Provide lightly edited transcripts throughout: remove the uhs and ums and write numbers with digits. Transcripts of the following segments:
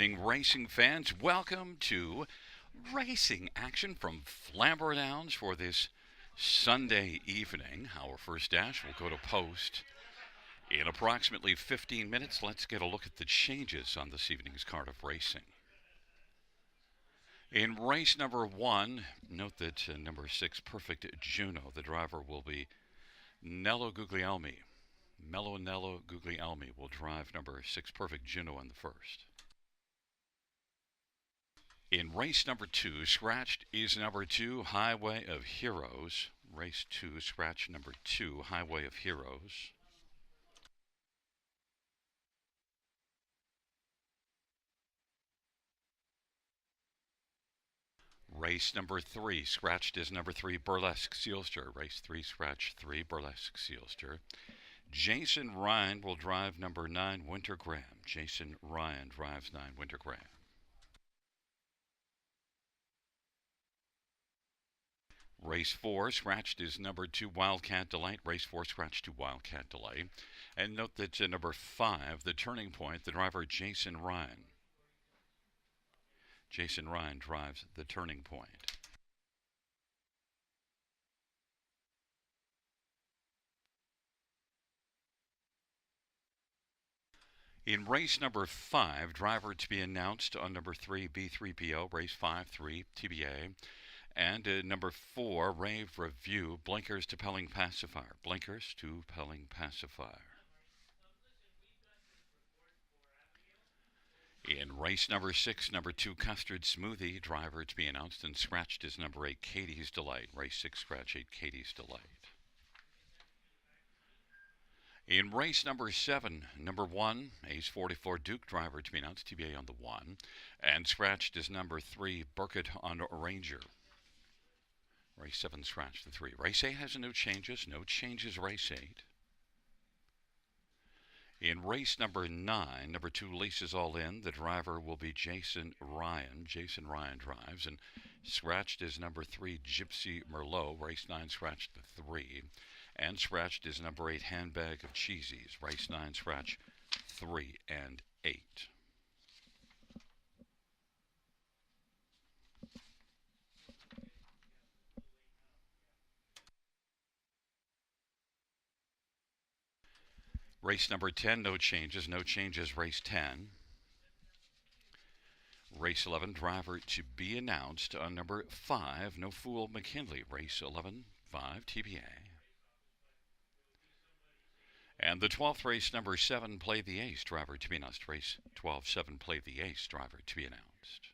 evening, racing fans. Welcome to racing action from Flamboro Downs for this Sunday evening. Our first dash will go to post in approximately 15 minutes. Let's get a look at the changes on this evening's card of racing. In race number one, note that number 6, Perfect Juno, the driver will be Nello Guglielmi. Nello Guglielmi will drive number 6, Perfect Juno, in the first. In race number 2, scratched is number 2, Highway of Heroes. Race 2, scratch number 2, Highway of Heroes. Race number 3, scratched is number 3, Burlesque Sealster. Race 3, scratch 3, Burlesque Sealster. Jason Ryan will drive number 9, Winter Graham. Jason Ryan drives 9, Winter Graham. Race 4, scratched is number 2, Wildcat Delight. Race 4, scratched to Wildcat Delight. And note that number 5, the turning point, the driver Jason Ryan. Jason Ryan drives the turning point. In race number 5, driver to be announced on number 3, B3PO, race 5, 3, TBA. And number 4, Rave Review, Blinkers to Pelling Pacifier. Blinkers to Pelling Pacifier. In race number 6, number 2, Custard Smoothie, driver to be announced, and scratched is number 8, Katie's Delight. Race 6, scratch 8, Katie's Delight. In race number 7, number 1, Ace 44 Duke, driver to be announced, TBA on the 1, and scratched is number 3, Burkett on Ranger. Race 7, scratch the 3. Race 8 has no changes. No changes, race 8. In race number 9, number 2, Laces All In, the driver will be Jason Ryan. Jason Ryan drives, and scratched is number 3, Gypsy Merlot. Race 9, scratched the 3. And scratched is number 8, Handbag of Cheesies. Race 9, scratch 3 and 8. Race number 10, no changes. No changes, race 10. Race 11, driver to be announced on number 5, No Fool McKinley. Race 11, 5, TBA. And the 12th race, number 7, Play the Ace, driver to be announced. Race 12, 7, Play the Ace, driver to be announced.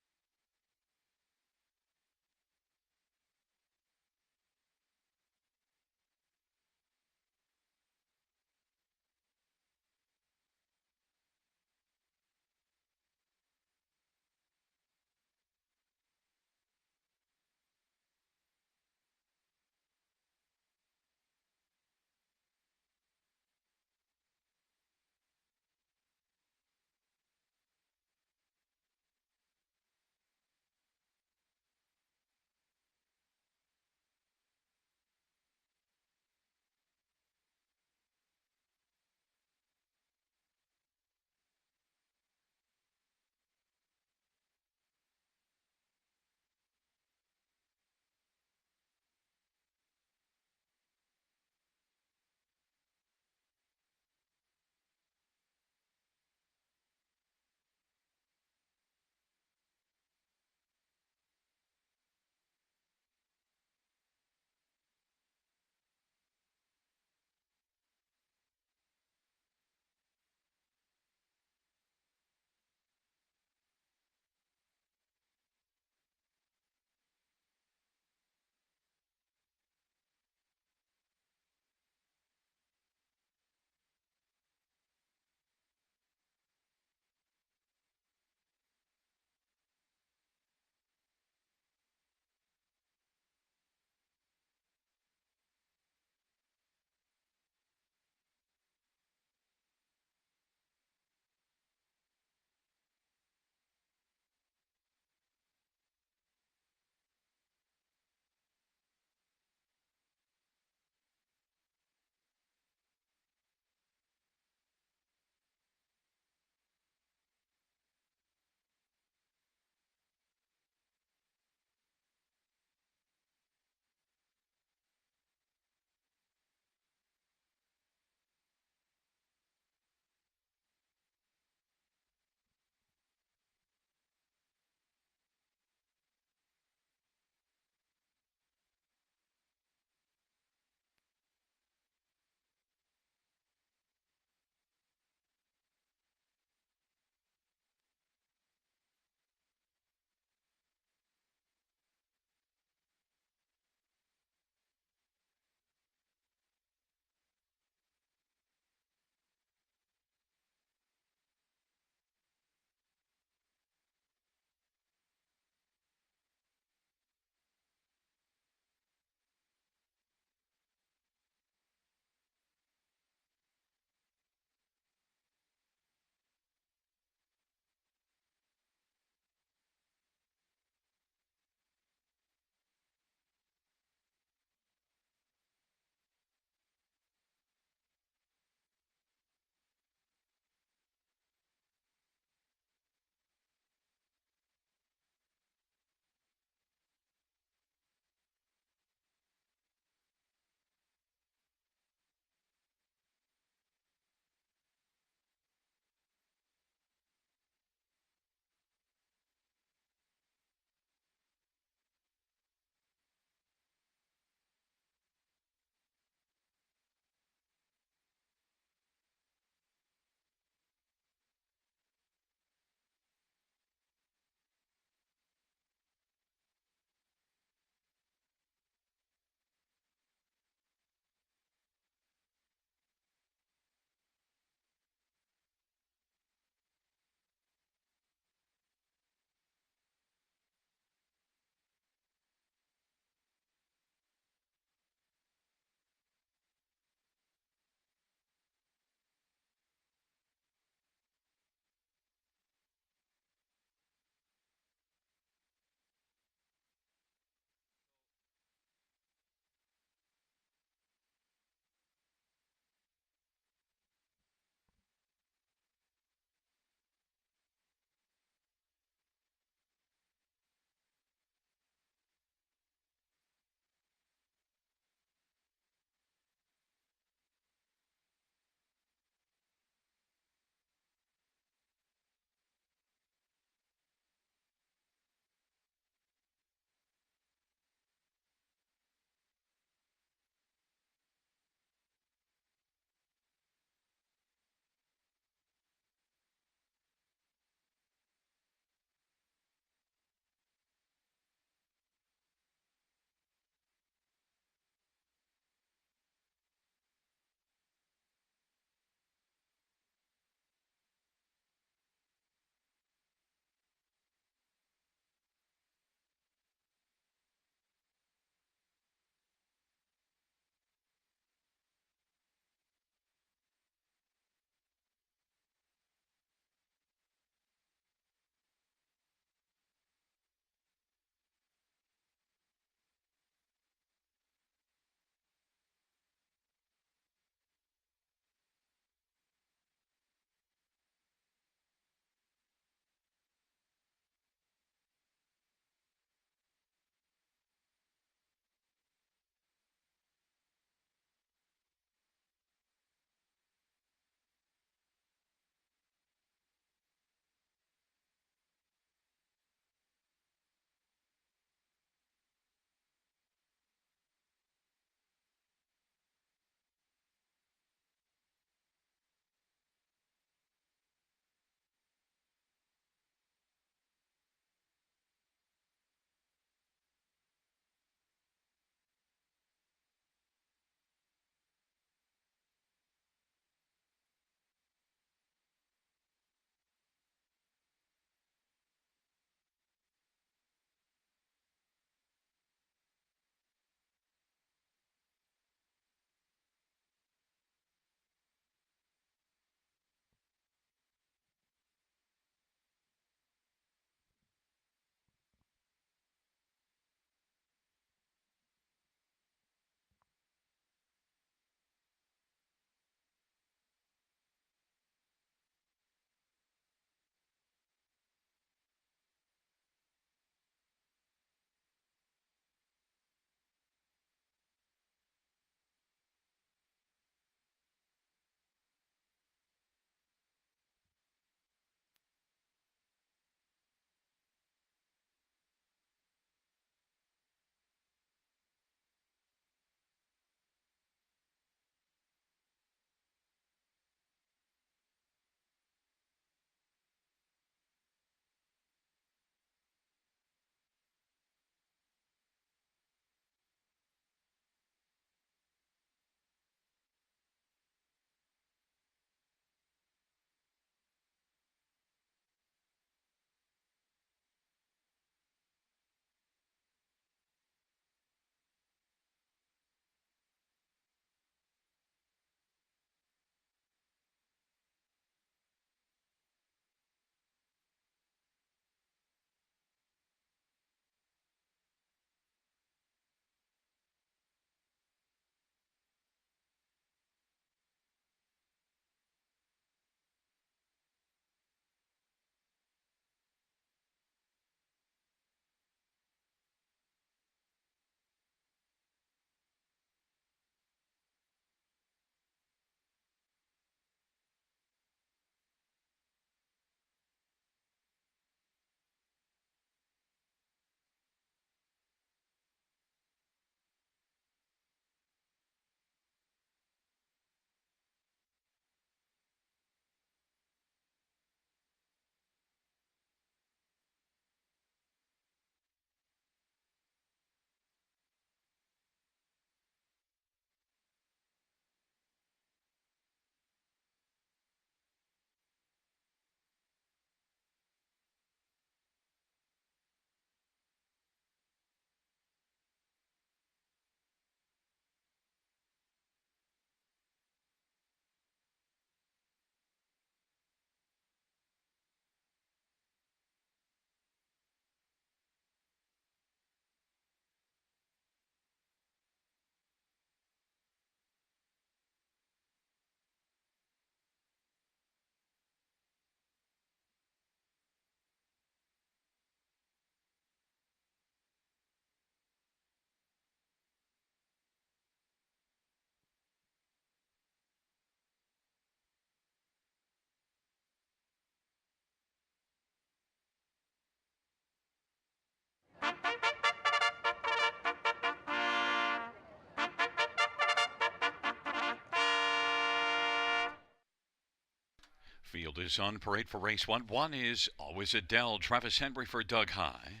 field is on parade for race one. One is Always Adele, Travis Henry for Doug High.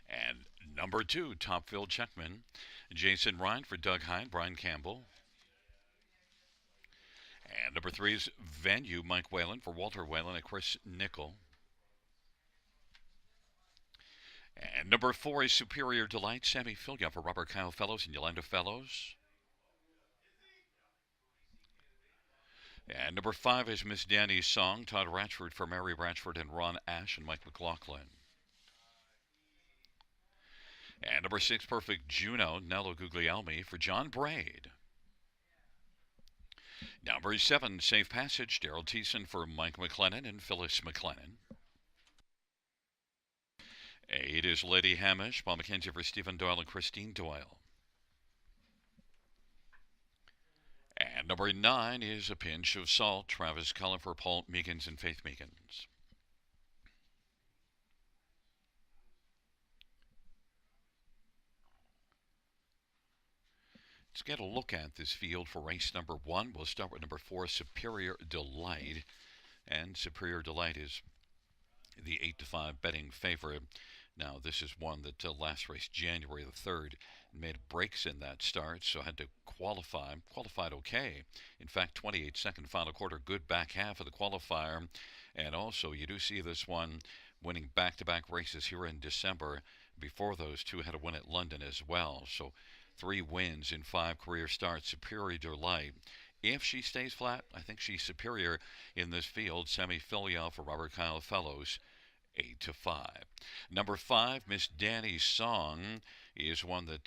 And number two, Topfield Checkman, Jason Ryan for Doug High, Brian Campbell. And number three is Venue, Mike Whalen for Walter Whalen and Chris Nickel. And number four is Superior Delight, Sammy Filia for Robert Kyle Fellows and Yolanda Fellows. And number five is Miss Danny's Song, Todd Ratchford for Mary Ratchford and Ron Ash and Mike McLaughlin. And number six, Perfect Juno, Nello Guglielmi for John Braid. Number seven, Safe Passage, Daryl Thiessen for Mike McLennan and Phyllis McLennan. 8 is Lady Hamish, Paul McKenzie for Stephen Doyle and Christine Doyle. And number 9 is A Pinch of Salt, Travis Cullen for Paul Meekins and Faith Meekins. Let's get a look at this field for race number 1. We'll start with number 4, Superior Delight. And Superior Delight is the 8-5 betting favorite. Now, this is one that last race, January the 3rd, made breaks in that start, so had to qualify. Qualified okay. In fact, 28-second final quarter, good back half of the qualifier. And also, you do see this one winning back-to-back races here in December. Before those two had a win at London as well. So 3 wins in 5 career starts. Superior Delight. If she stays flat, I think she's superior in this field. Sammy Filia for Robert Kyle Fellows, 8-5. Number 5, Miss Danny's Song, is one that,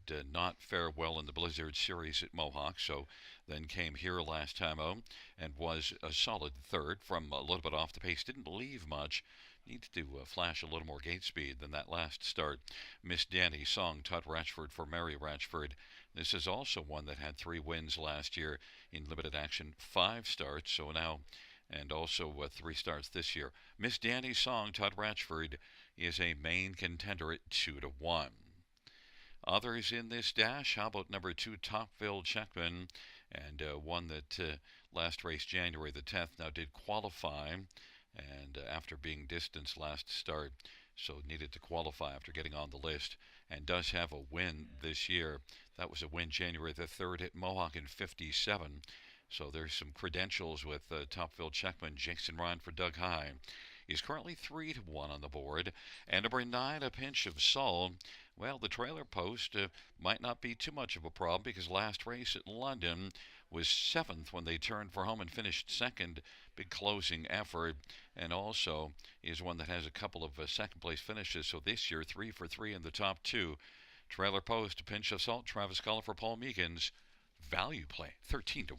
did not fare well in the Blizzard Series at Mohawk, so then came here last time out and was a solid third from a little bit off the pace. Didn't leave much. Needs to flash a little more gate speed than that last start. Miss Danny's Song, Todd Ratchford for Mary Ratchford. This is also one that had 3 wins last year in limited action, 5 starts, so now, and also 3 starts this year. Miss Danny's Song, Todd Ratchford, is a main contender at 2-1. Others in this dash, how about number 2, Topfield Checkman, and one that last race, January the 10th, now did qualify, and after being distanced last start, so needed to qualify after getting on the list, and does have a win this year. That was a win January the 3rd at Mohawk in 57. So there's some credentials with Topfield Checkman. Jason Ryan for Doug High is currently 3-1 on the board. And number 9, A Pinch of Salt. Well, the trailer post might not be too much of a problem because last race at London was 7th when they turned for home and finished 2nd. Big closing effort, and also is one that has a couple of second place finishes. So this year, 3 for 3 in the top 2. Trailer post, A Pinch of Salt, Travis Cullen for Paul Meekins. Value play, 13-1.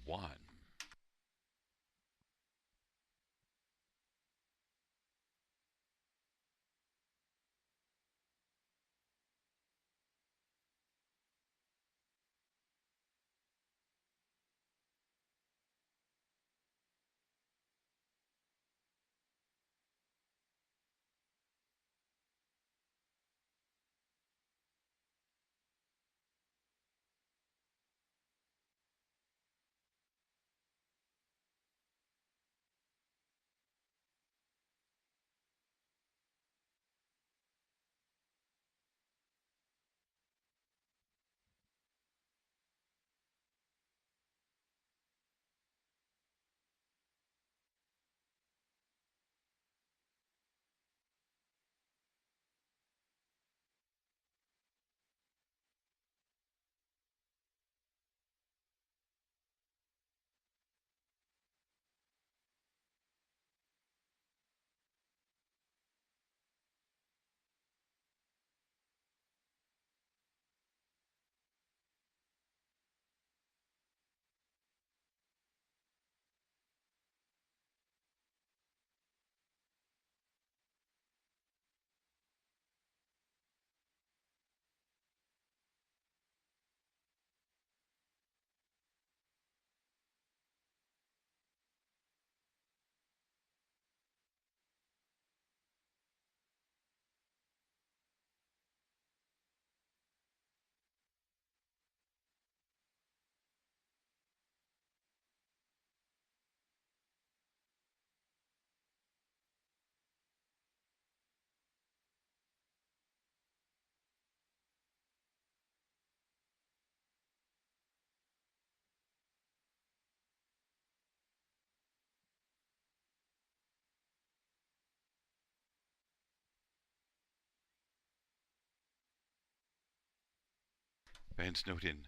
Fans note in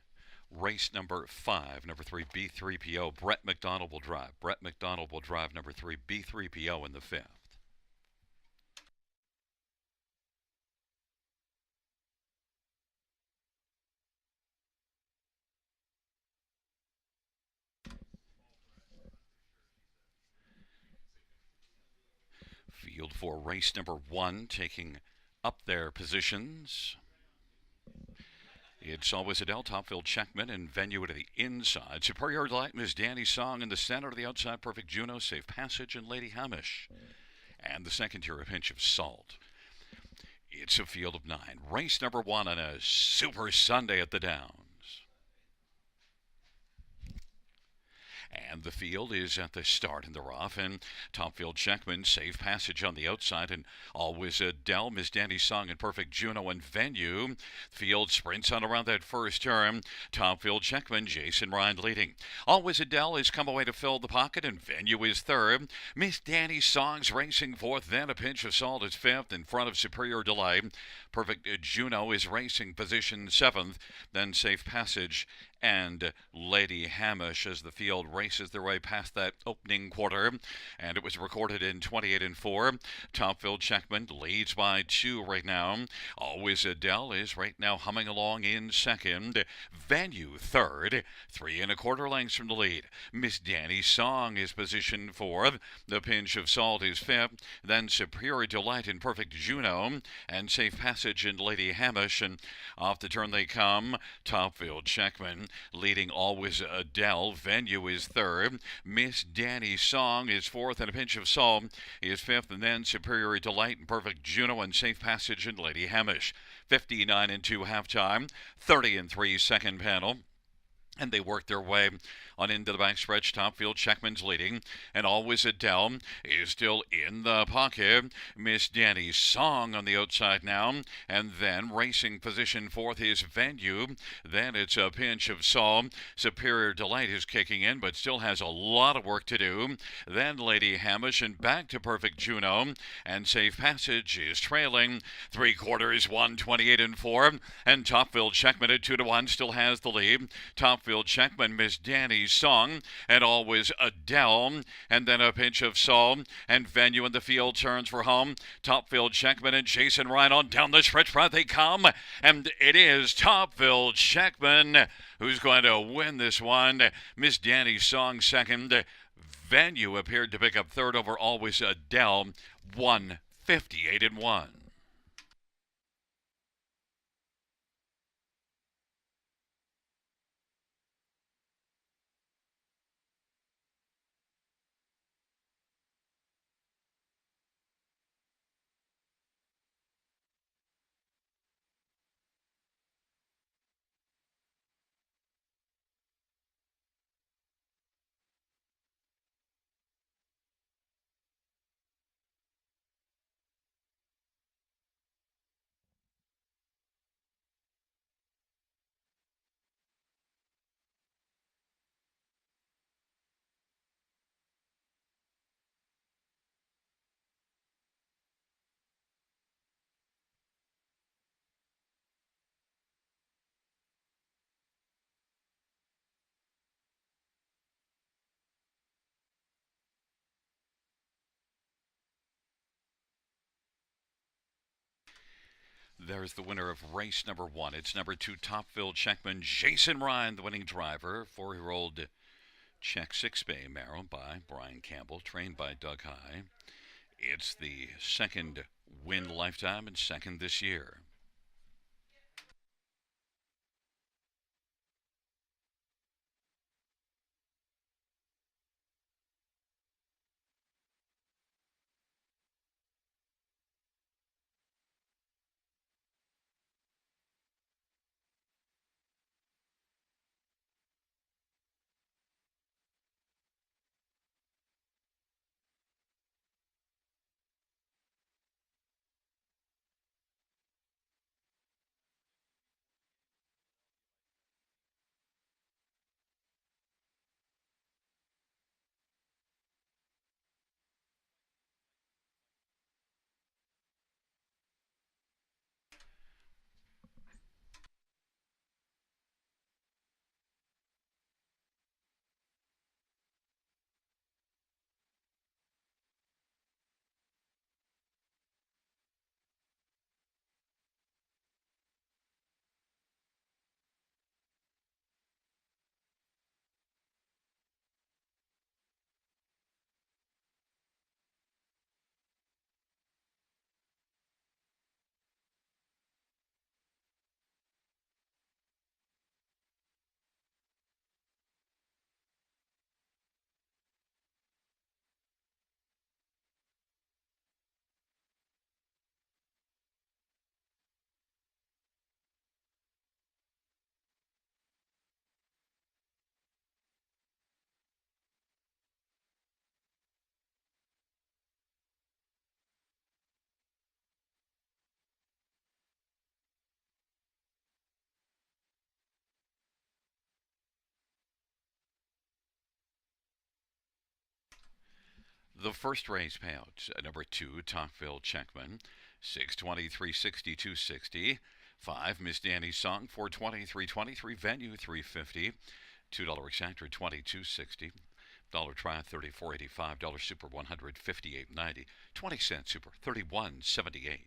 race number 5, number 3, B3PO. Brett McDonald will drive. Brett McDonald will drive number 3, B3PO in the 5th. Field for race number 1 taking up their positions. It's always Adele, Topfield, Checkman, and venue to the inside. Superior Delight, Miss Danny's Song in the center to the outside. Perfect Juno, Safe Passage, and Lady Hamish. And the second tier, a pinch of salt. It's a field of 9. Race number 1 on a Super Sunday at the Downs. And the field is at the start in the rough, and Topfield Checkman, Safe Passage on the outside, and always Adele, Miss Dandy's Song, and Perfect Juno and venue. Field sprints on around that first turn. Topfield Checkman, Jason Ryan leading. Always Adele has come away to fill the pocket, and venue is third. Miss Danny's Song's racing fourth, then a pinch of salt is fifth in front of Superior Delight. Perfect Juno is racing position seventh, then Safe Passage and Lady Hamish as the field races their way past that opening quarter. And it was recorded in 28 and 4. Topfield Checkman leads by 2 right now. Always Adele is right now humming along in second. Venue third, 3 1/4 lengths from the lead. Miss Danny's Song is positioned fourth. The Pinch of Salt is fifth. Then Superior Delight and Perfect Juno and Safe Passage and Lady Hamish. And off the turn they come. Topfield Checkman leading Always Adele. Venue is third. Miss Danny's Song is fourth, and a pinch of salt is fifth, and then Superior Delight and Perfect Juno and Safe Passage and Lady Hamish. 59 and 2 halftime, 30 and 3 second panel. And they work their way on into the backstretch. Topfield Checkman's leading, and Always Adele is still in the pocket. Miss Danny's Song on the outside now, and then racing position fourth is venue. Then it's a pinch of salt. Superior Delight is kicking in, but still has a lot of work to do. Then Lady Hamish, and back to Perfect Juno, and Safe Passage is trailing 3/4, 128 and 4, and Topfield Checkman at 2-1 still has the lead. Topfield Checkman, Miss Danny's Song, and Always Adele, and then a pinch of salt, and venue in the field turns for home. Topfield Checkman and Jason Ryan on down the stretch front they come, and it is Topfield Checkman who's going to win this one. Miss Danny's Song second. Venue appeared to pick up third over Always Adele, 158 and 1. There's the winner of race number 1. It's number 2, Topfield Checkman, Jason Ryan, the winning driver. 4-year-old Czech 6-Bay Marrow by Brian Campbell, trained by Doug High. It's the second win lifetime and second this year. The first race payout, number 2, Talkville Checkman, 620, 360, 260. 5, Miss Danny's Song, 420, 323. Venue, 350. $2 exactor, 22.60. Dollar try, 34.85. Dollar super, 158.90. 20-cent super, 31.78.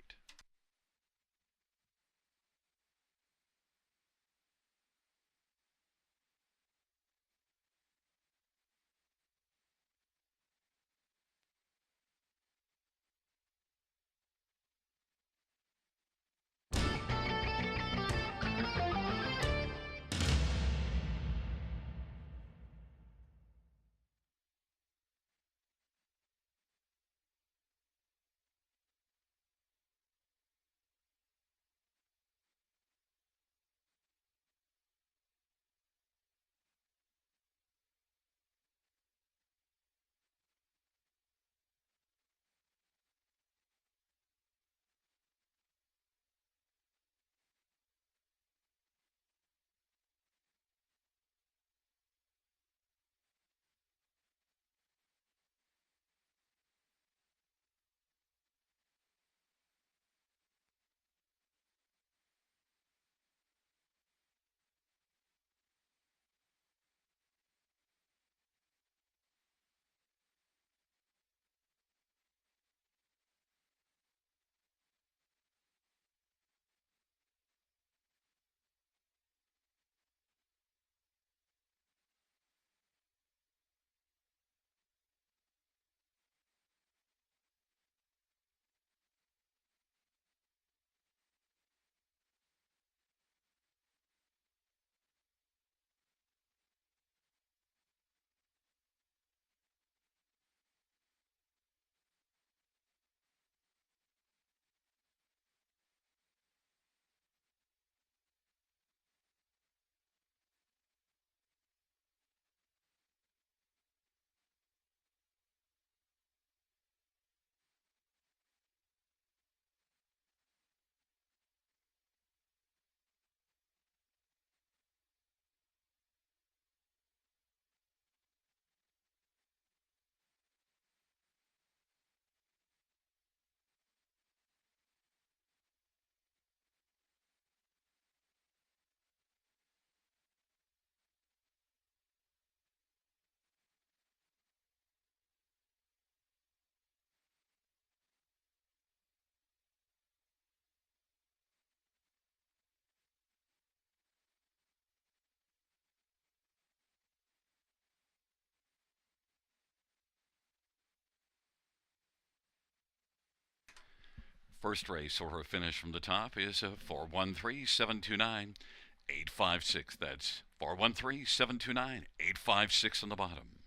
First race or a finish from the top is 413 729 856. That's 413 729 856 on the bottom.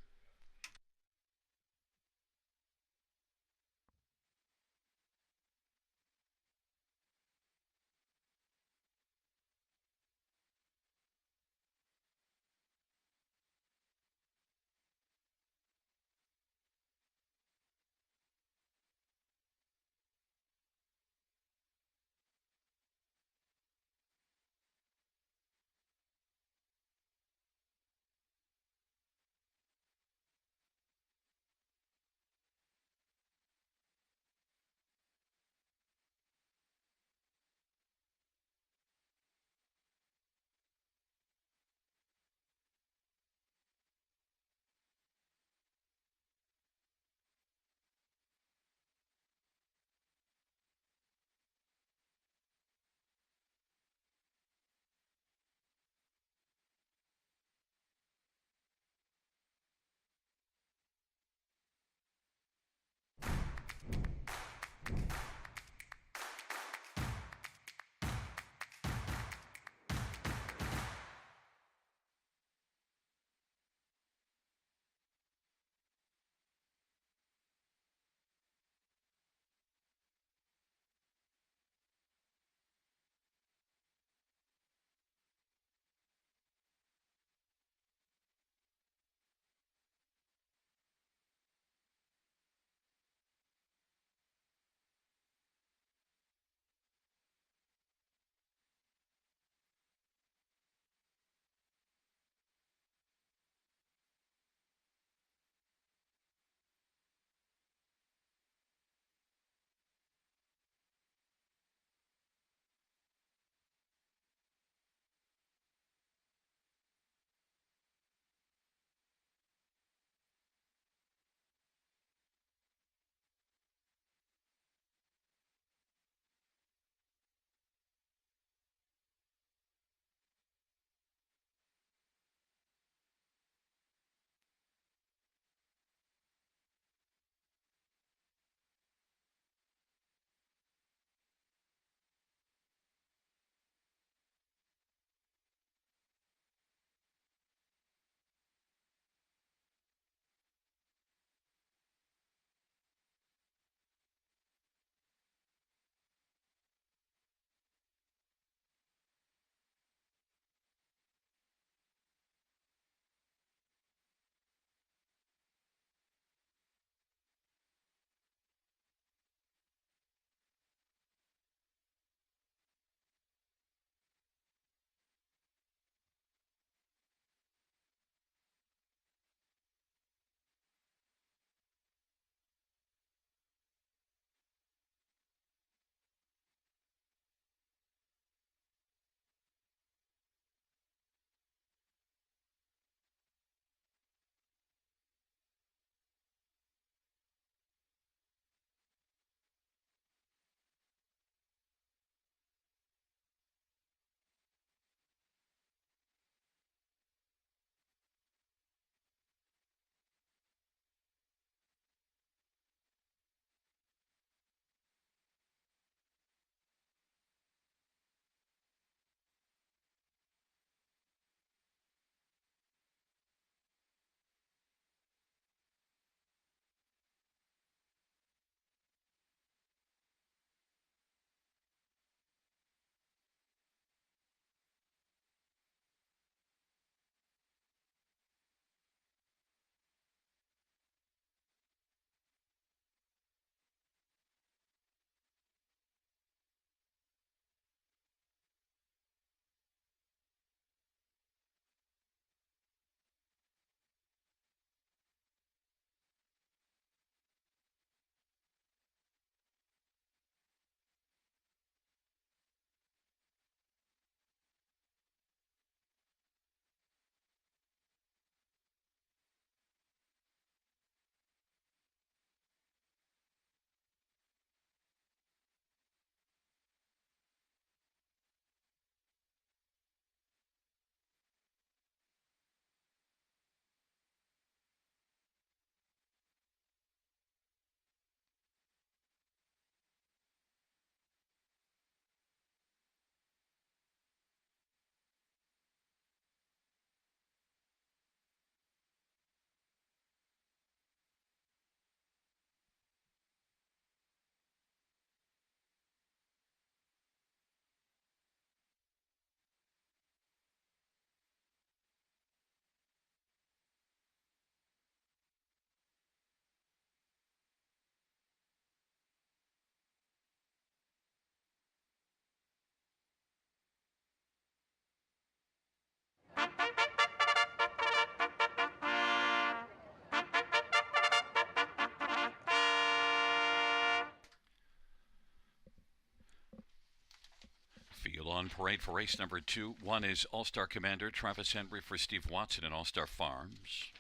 on parade for race number 2. 1 is All-Star Commander Travis Henry for Steve Watson and All-Star Farms.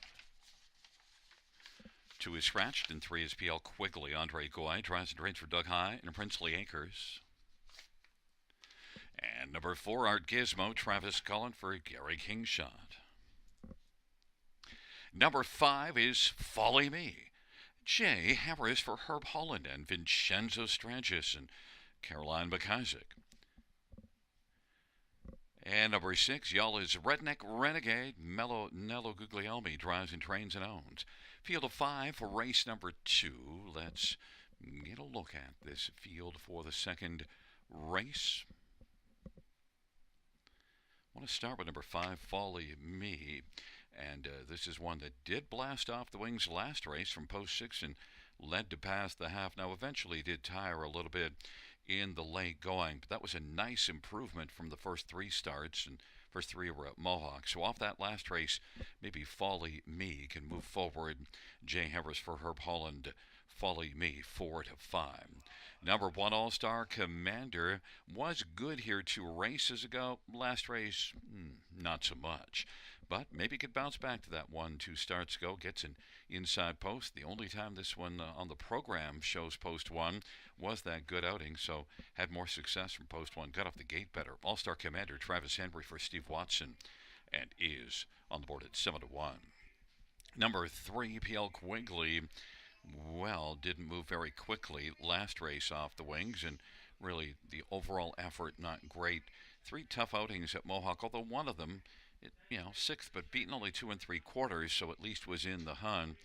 2 is scratched, and 3 is PL Quigley. Andre Goy drives and trains for Doug High and Princely Acres. And number 4, Art Gizmo, Travis Cullen for Gary Kingshot. Number 5 is Folly Me, Jay Harris for Herb Holland and Vincenzo Strangis and Caroline McIsaac. And number 6, y'all, is Redneck Renegade. Mello Nello Guglielmi drives and trains and owns. Field of 5 for race number 2. Let's get a look at this field for the second race. I want to start with number 5, Folly Me. And this is one that did blast off the wings last race from post 6 and led to pass the half. Now, eventually did tire a little bit in the late going, but that was a nice improvement from the first 3 starts, and first 3 were at Mohawk. So off that last race, maybe Folly Me can move forward. Jay Harris for Herb Holland, Folly Me 4 to 5. Number 1, All-Star Commander was good here 2 races ago. Last race, not so much. But maybe could bounce back to that 1-2 starts ago. Gets an inside post. The only time this one on the program shows post 1 was that good outing, so had more success from post 1. Got off the gate better. All-Star Commander Travis Henry for Steve Watson and is on the board at 7 to 1. Number 3, PL Quigley, well, didn't move very quickly last race off the wings, and really the overall effort not great. 3 tough outings at Mohawk, although one of them, 6th, but beaten only 2 3/4, so at least was in the hunt.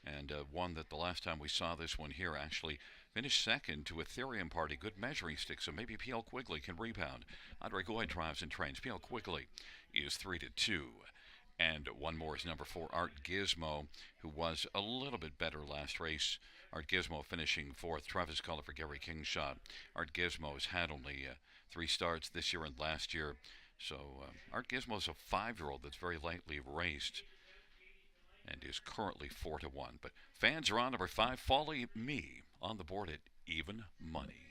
And one that the last time we saw this one here actually finished second to Ethereum Party. Good measuring stick, so maybe PL Quigley can rebound. Andre Goy drives and trains. PL Quigley is 3 to 2. And one more is number 4, Art Gizmo, who was a little bit better last race. Art Gizmo finishing 4th. Travis Cullen for Gary Kingshot. Art Gizmo has had only 3 starts this year and last year. So Art Gizmo is a 5-year-old that's very lightly raced and is currently 4 to 1. But fans are on number 5, Folly Me, on the board at even money.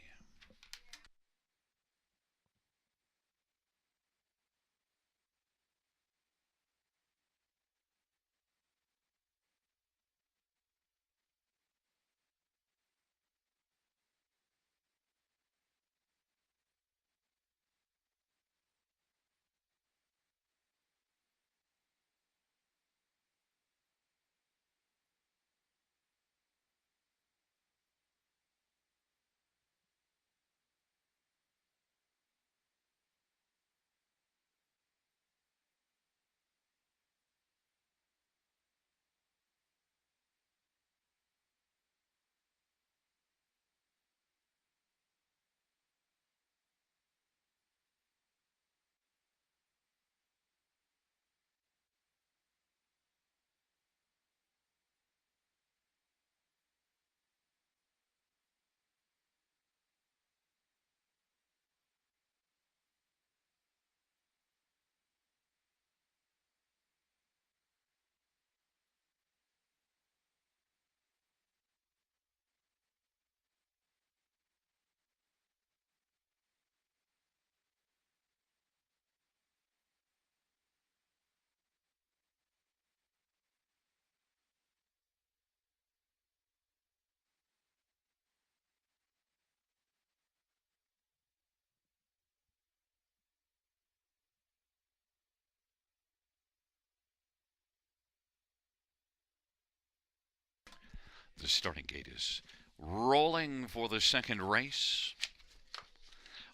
The starting gate is rolling for the second race.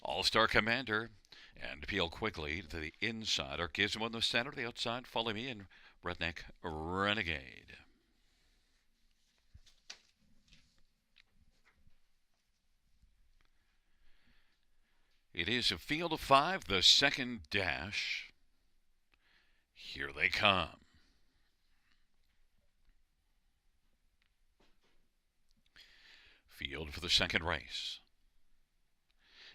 All-Star Commander and PL Quigley to the inside. Art Gizmo in the center, the outside, Follow Me, and Redneck Renegade. It is a field of 5, the second dash. Here they come. Field for the second race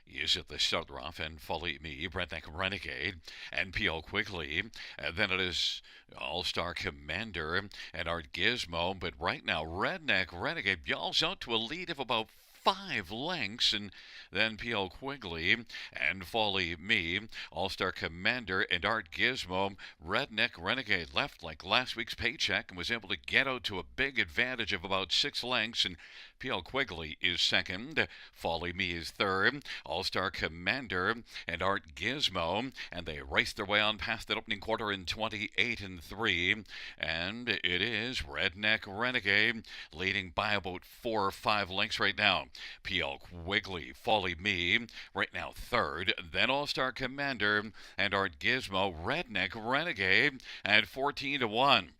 is at the starter off, and Folly Me, Redneck Renegade, and PL Quigley. And then it is All-Star Commander and Art Gizmo. But right now, Redneck Renegade y'all's out to a lead of about 5 lengths, and then P.L. Quigley and Folly Me, All-Star Commander and Art Gizmo. Redneck Renegade left like last week's paycheck and was able to get out to a big advantage of about 6 lengths, and P.L. Quigley is second. Folly Me is third. All-Star Commander and Art Gizmo, and they raced their way on past that opening quarter in 28 and 3. And it is Redneck Renegade leading by about 4 or 5 lengths right now. P.L. Quigley, Folly Me, right now third. Then All-Star Commander and Art Gizmo, Redneck Renegade at 14 to 1.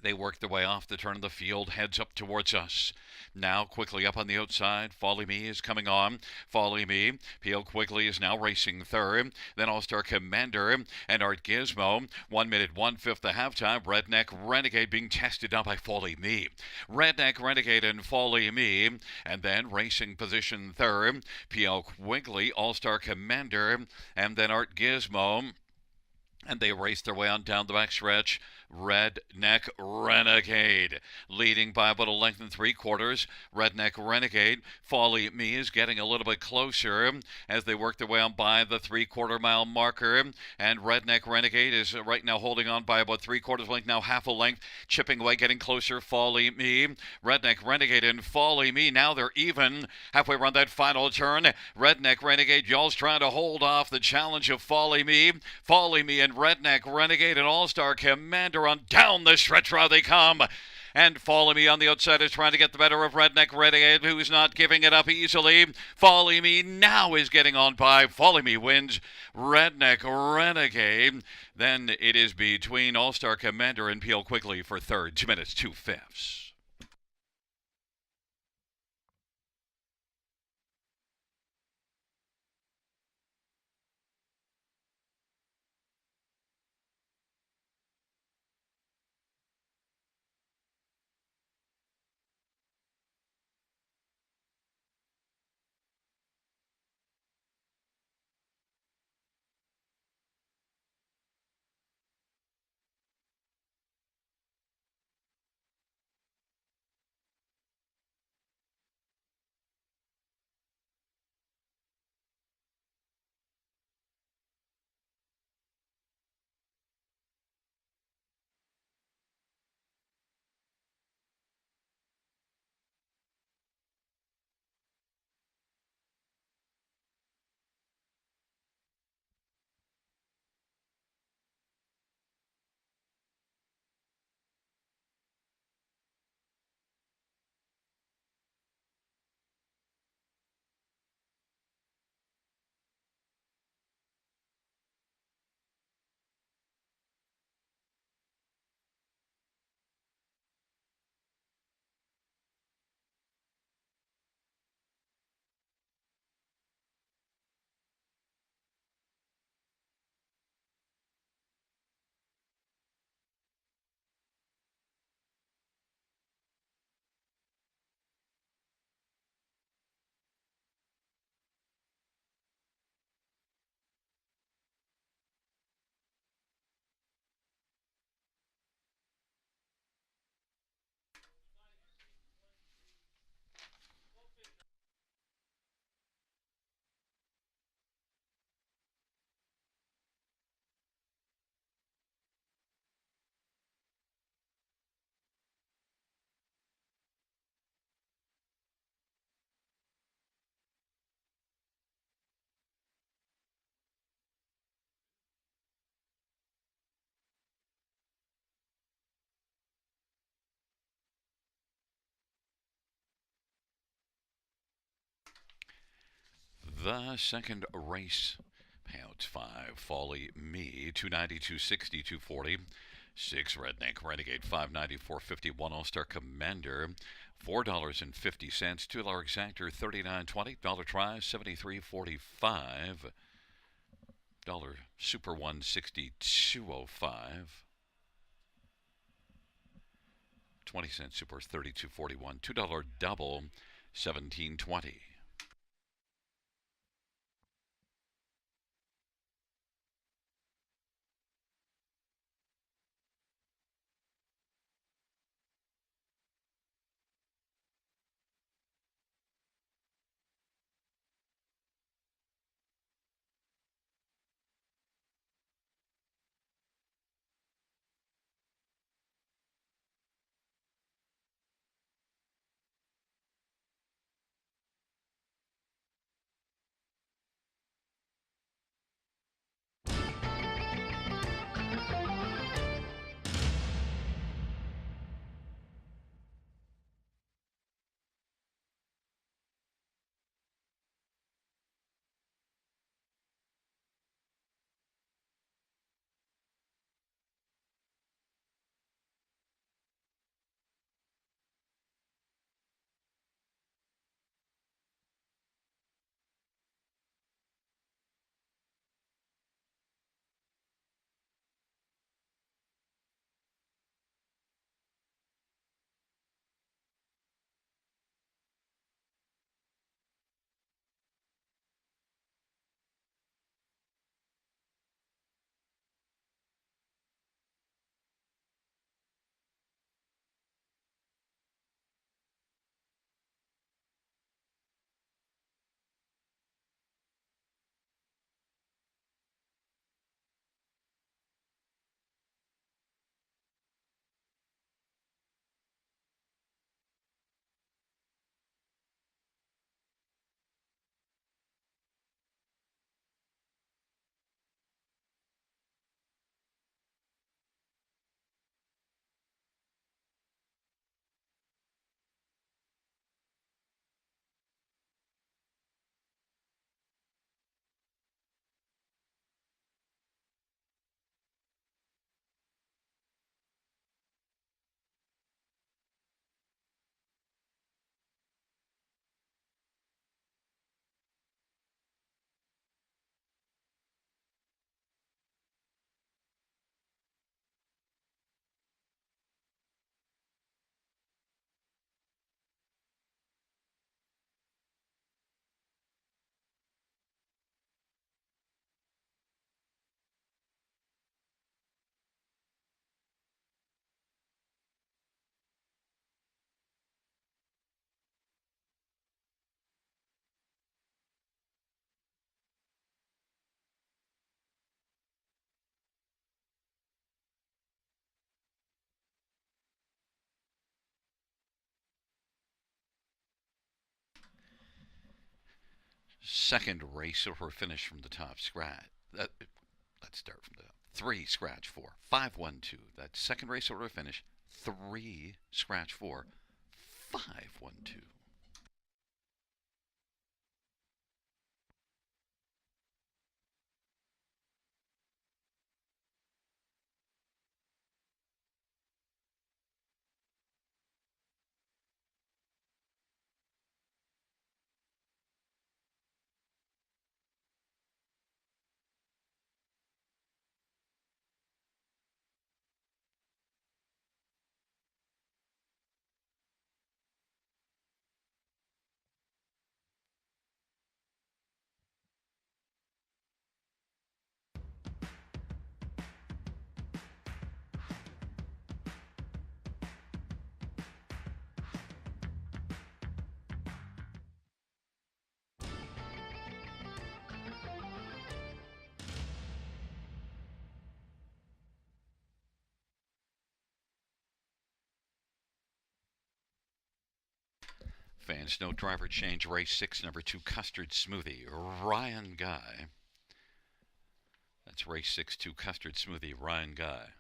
They work their way off the turn of the field, heads up towards us. Now quickly up on the outside, Folly Me is coming on. Folly Me, P.L. Quigley is now racing third. Then All-Star Commander and Art Gizmo. 1 minute, 1/5 the halftime. Redneck Renegade being tested now by Folly Me. Redneck Renegade and Folly Me. And then racing position third, P.L. Quigley, All-Star Commander, and then Art Gizmo. And they race their way on down the backstretch. Redneck Renegade leading by about 1 3/4 lengths. Redneck Renegade. Folly Me is getting a little bit closer as they work their way on by the 3/4 mile marker. And Redneck Renegade is right now holding on by about 3/4 length, now half a length, chipping away, getting closer. Folly Me, Redneck Renegade, and Folly Me. Now they're even halfway around that final turn. Redneck Renegade, y'all's trying to hold off the challenge of Folly Me. Folly Me and Redneck Renegade and All-Star Commander on down the stretch route they come. And Folly Me on the outside is trying to get the better of Redneck Renegade, who's not giving it up easily. Folly Me now is getting on by. Folly Me wins. Redneck Renegade. Then it is between All-Star Commander and P.L. Quigley for third. 2 minutes, 2/5. The second race, payouts 5, Folly Me, 290, 260, 240. 6, Redneck Renegade, 590, 451. All-Star Commander, $4.50. $2 exactor, 39.20. Dollar tries, 73.45. Dollar Super 162.05. 20-cent Super 32.41. $2 double, 17.20. Second race or finish from the top. Scratch. Let's start from the top. 3, scratch 4. 512. That's second race order finish. 3, scratch 4. 512. Fans, no driver change. Race 6, number 2, Custard Smoothie. Ryan Guy. That's race 6, 2, Custard Smoothie. Ryan Guy.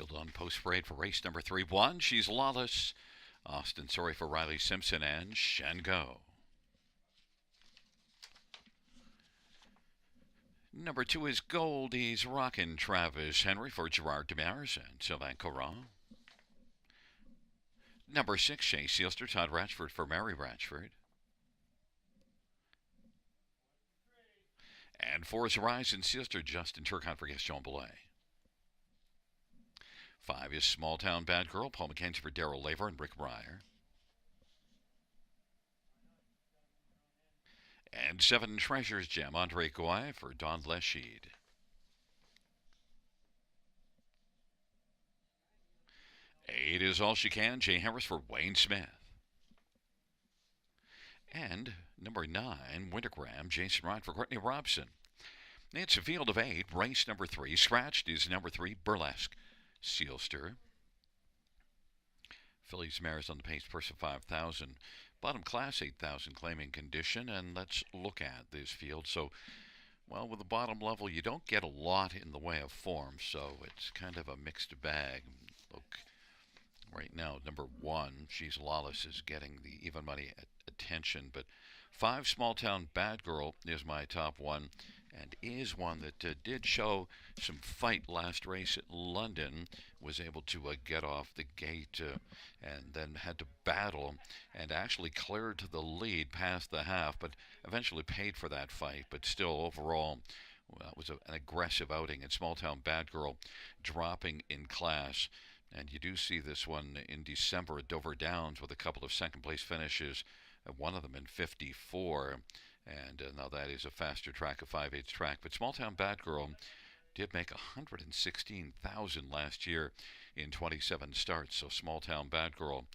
Field on post parade for race number 3-1. She's Lawless. Austin Sorry for Riley Simpson and Shengo. Number 2 is Goldie's Rockin' Travis Henry for Gerard Demers and Sylvain Courant. Number 6, Shea Sealster, Todd Ratchford for Mary Ratchford. And 4 is Horizon Sealster, Justin Turcotte for Gaston Belay. 5 is Small Town Bad Girl, Paul McKenzie for Darrell Laver and Rick Breyer. And 7, Treasures Gem, Andre Goy for Don Leschied. 8 is All She Can, Jay Harris for Wayne Smith. And number 9, Wintergram, Jason Ryan for Courtney Robson. It's a field of 8. Race number 3. Scratched is number 3, Burlesque Sealster. Fillies mares on the pace, Person 5,000. Bottom class 8,000 claiming condition. And let's look at this field. So, well, with the bottom level, you don't get a lot in the way of form. So it's kind of a mixed bag. Look, right now, number 1, She's Lawless, is getting the even money attention. But 5, Small Town Bad Girl is my top one, and is one that did show some fight last race at London, was able to get off the gate and then had to battle and actually cleared to the lead past the half, but eventually paid for that fight. But still, overall, well, it was an aggressive outing, and Small Town Bad Girl dropping in class. And you do see this one in December at Dover Downs with a couple of second-place finishes, one of them in 54. And now that is a faster track, a 5/8 track. But Small Town Bad Girl did make 116,000 last year in 27 starts. So Small Town Bad Girl,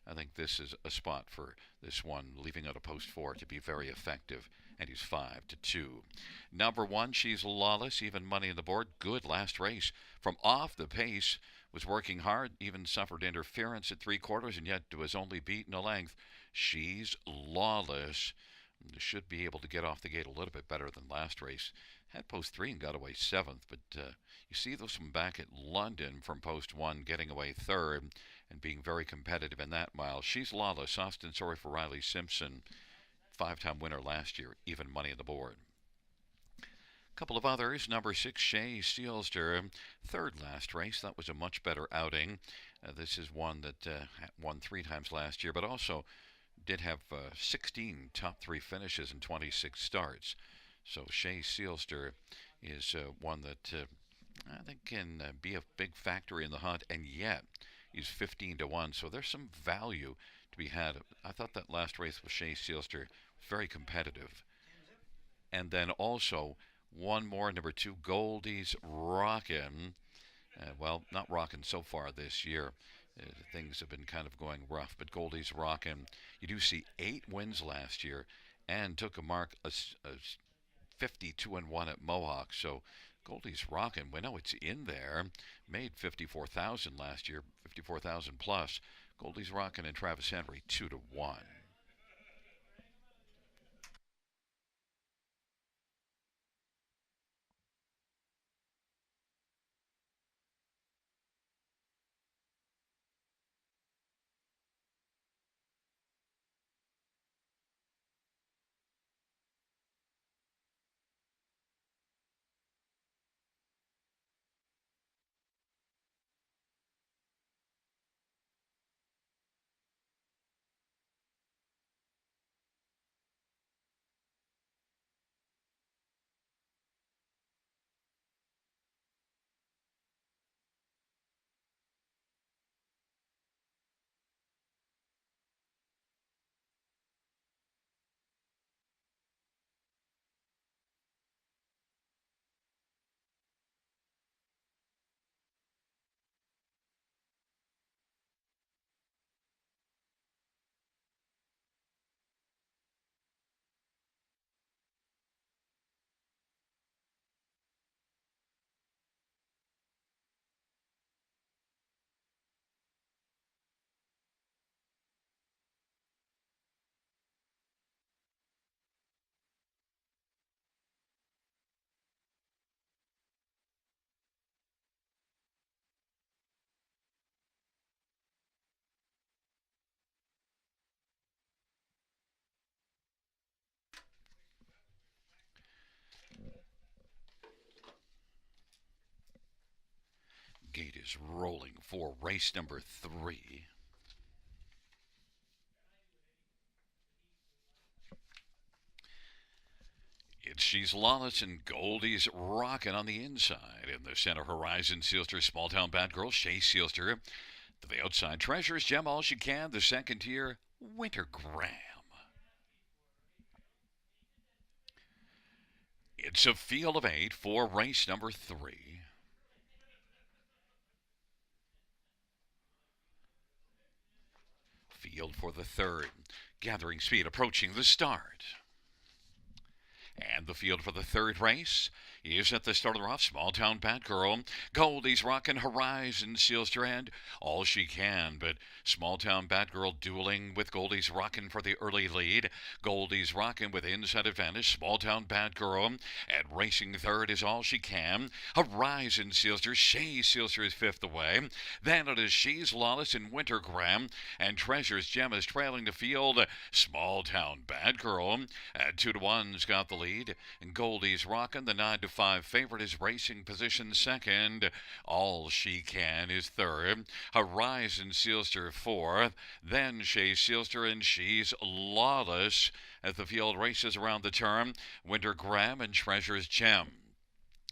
I think this is a spot for this one, leaving out a post 4 to be very effective. And he's 5-2. Number 1, She's Lawless, even money on the board. Good last race. From off the pace, was working hard, even suffered interference at 3/4, and yet was only beaten a length. She's Lawless. Should be able to get off the gate a little bit better than last race. Had post 3 and got away 7th, but you see those from back at London from post 1 getting away 3rd and being very competitive in that mile. She's Lawless, Austin Sorry for Riley Simpson, 5-time winner last year, even money on the board. A couple of others. Number 6, Shea Sealster, 3rd last race. That was a much better outing. This is one that won 3 times last year, but also did have 16 top 3 finishes in 26 starts. So Shea Sealster is one that I think can be a big factor in the hunt, and yet he's 15-1. So there's some value to be had. I thought that last race with Shea Sealster was very competitive. And then also one more, number 2, Goldie's Rockin'. Well, not rockin' so far this year. Things have been kind of going rough, but Goldie's Rockin'. You do see 8 wins last year and took a mark, a 52-1 at Mohawk. So Goldie's Rockin', we know it's in there. Made 54,000 last year, 54,000 plus. Goldie's Rockin' and Travis Henry 2-1. is rolling for race number 3. She's Lawless and Goldie's rocking on the inside. In the center, Horizon Sealster, Small Town Bad Girl, Shay Sealster. To the outside, Treasures, Gem All She Can. The second tier, Winter Graham. It's a field of 8 for race number 3. Field for the third. Gathering speed, approaching the start. And the field for the third race is at the start of the rough. Small Town Bad Girl. Goldie's rocking Horizon Sealster and All She Can. But Small Town Bad Girl dueling with Goldie's rocking for the early lead. Goldie's rocking with inside advantage. Small Town Bad Girl. And racing third is All She Can. Horizon Sealster. Shay Sealster is fifth away. Then it is She's Lawless and Winter Graham. And Treasure's Gem is trailing the field. Small Town Bad Girl. At 2-1's got the lead. And Goldie's rocking. The 9-5 favorite is racing position second. All She Can is third. Horizon Sealster fourth. Then Shay Sealster and She's Lawless as the field races around the turn. Winter Graham and Treasure's Gem.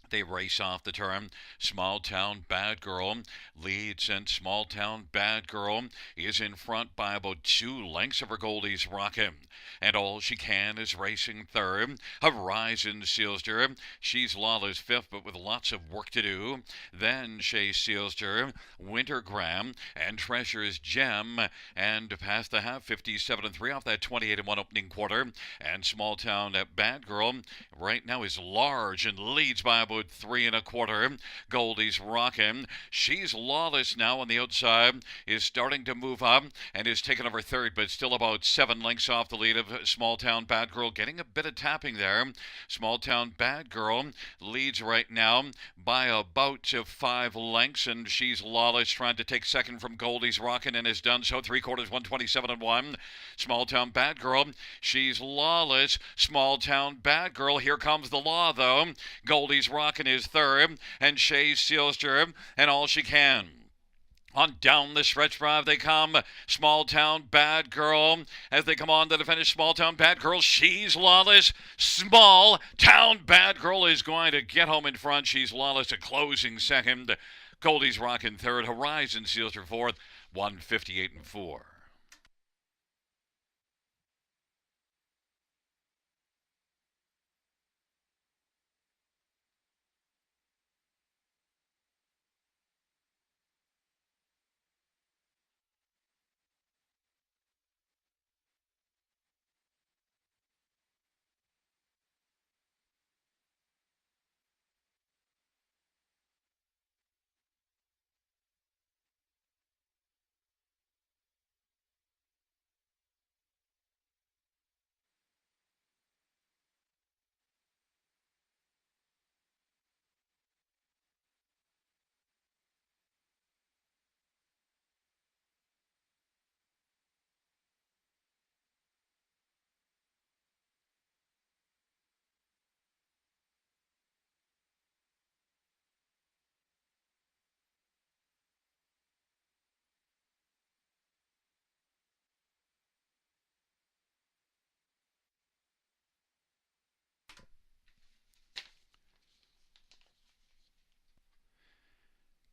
They race off the turn. Small Town Bad Girl leads, and Small Town Bad Girl is in front by about 2 lengths over Goldie's Rockin'. And All She Can is racing third. Horizon Sealster. She's Lawless fifth, but with lots of work to do. Then Shay Sealster, Winter Graham, and Treasure's Gem. And past the half, 57-3 off that 28-1 opening quarter. And Small Town Bad Girl right now is large and leads by about 3 1/4. Goldie's rocking. She's Lawless now on the outside, is starting to move up and is taking over third, but still about 7 lengths off the lead of Small Town Bad Girl. Getting a bit of tapping there. Small Town Bad Girl leads right now by about 5 lengths, and She's Lawless trying to take second from Goldie's rocking and has done so. 3/4, 127-1. Small Town Bad Girl. She's Lawless. Small Town Bad Girl. Here comes the law, though. Goldie's rocking is third, and Shay Sealster and All She Can. On down the stretch drive they come. Small Town Bad Girl as they come on to the finish. Small Town Bad Girl. She's Lawless. Small Town Bad Girl is going to get home in front. She's Lawless a closing second. Goldie's rocking third. Horizon Sealster fourth. 158-4.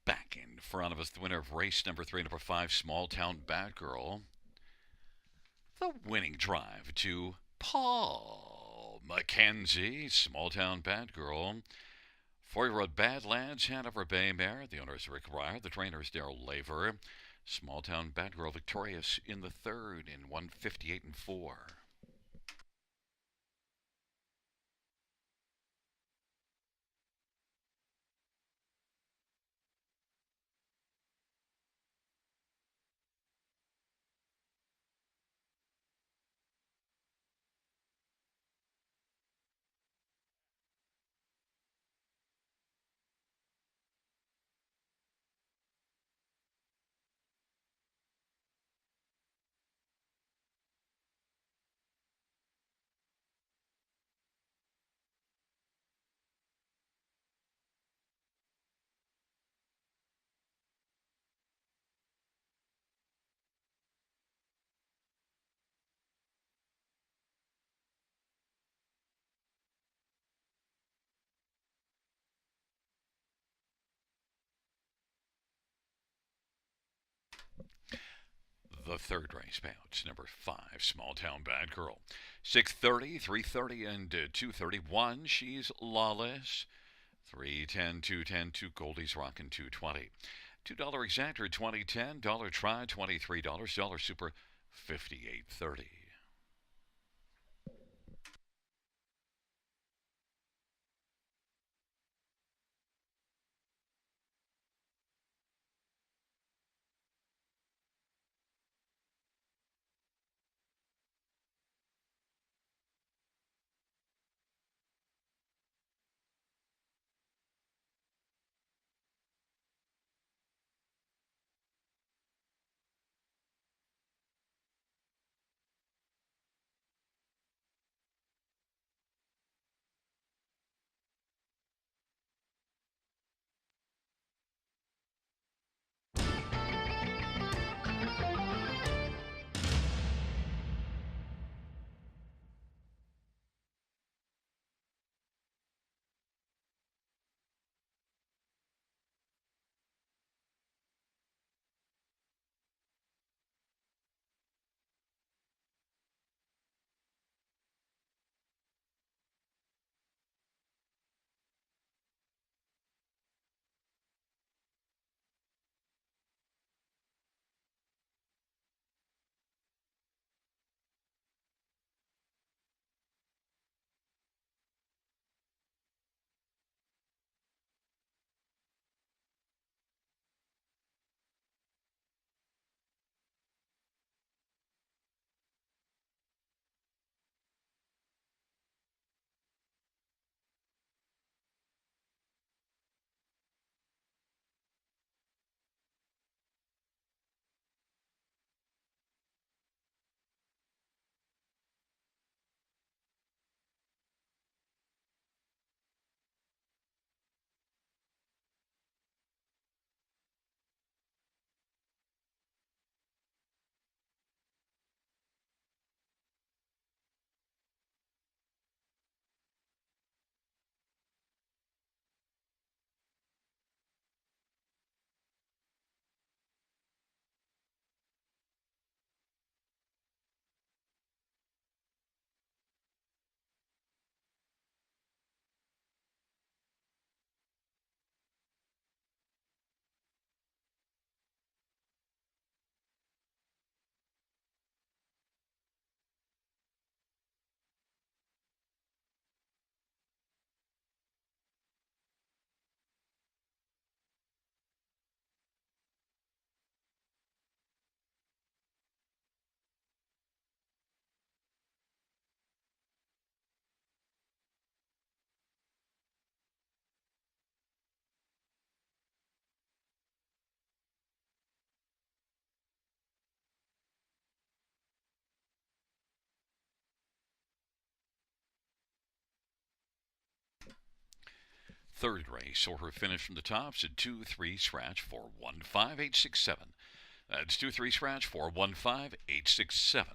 Back in front of us, the winner of race number 3, number 5, Small Town Bad Girl. The winning drive to Paul Mackenzie, Small Town Bad Girl. 4-year-old Badlands, Hanover Bay Mare. The owner is Rick Ryer. The trainer is Daryl Laver. Small Town Bad Girl victorious in the third in 158-4. the third race payouts. Number 5, Small Town Bad Girl. 6:30, 3:30, and 2:31. She's Lawless. 3:10, 2:10, 2 Goldies rockin' 2:20. $2 exactor 2010, dollar try $23, dollar super 58.30. Third race, order finish from the tops at 2-3 scratch 415867. That's 2-3 scratch 415867.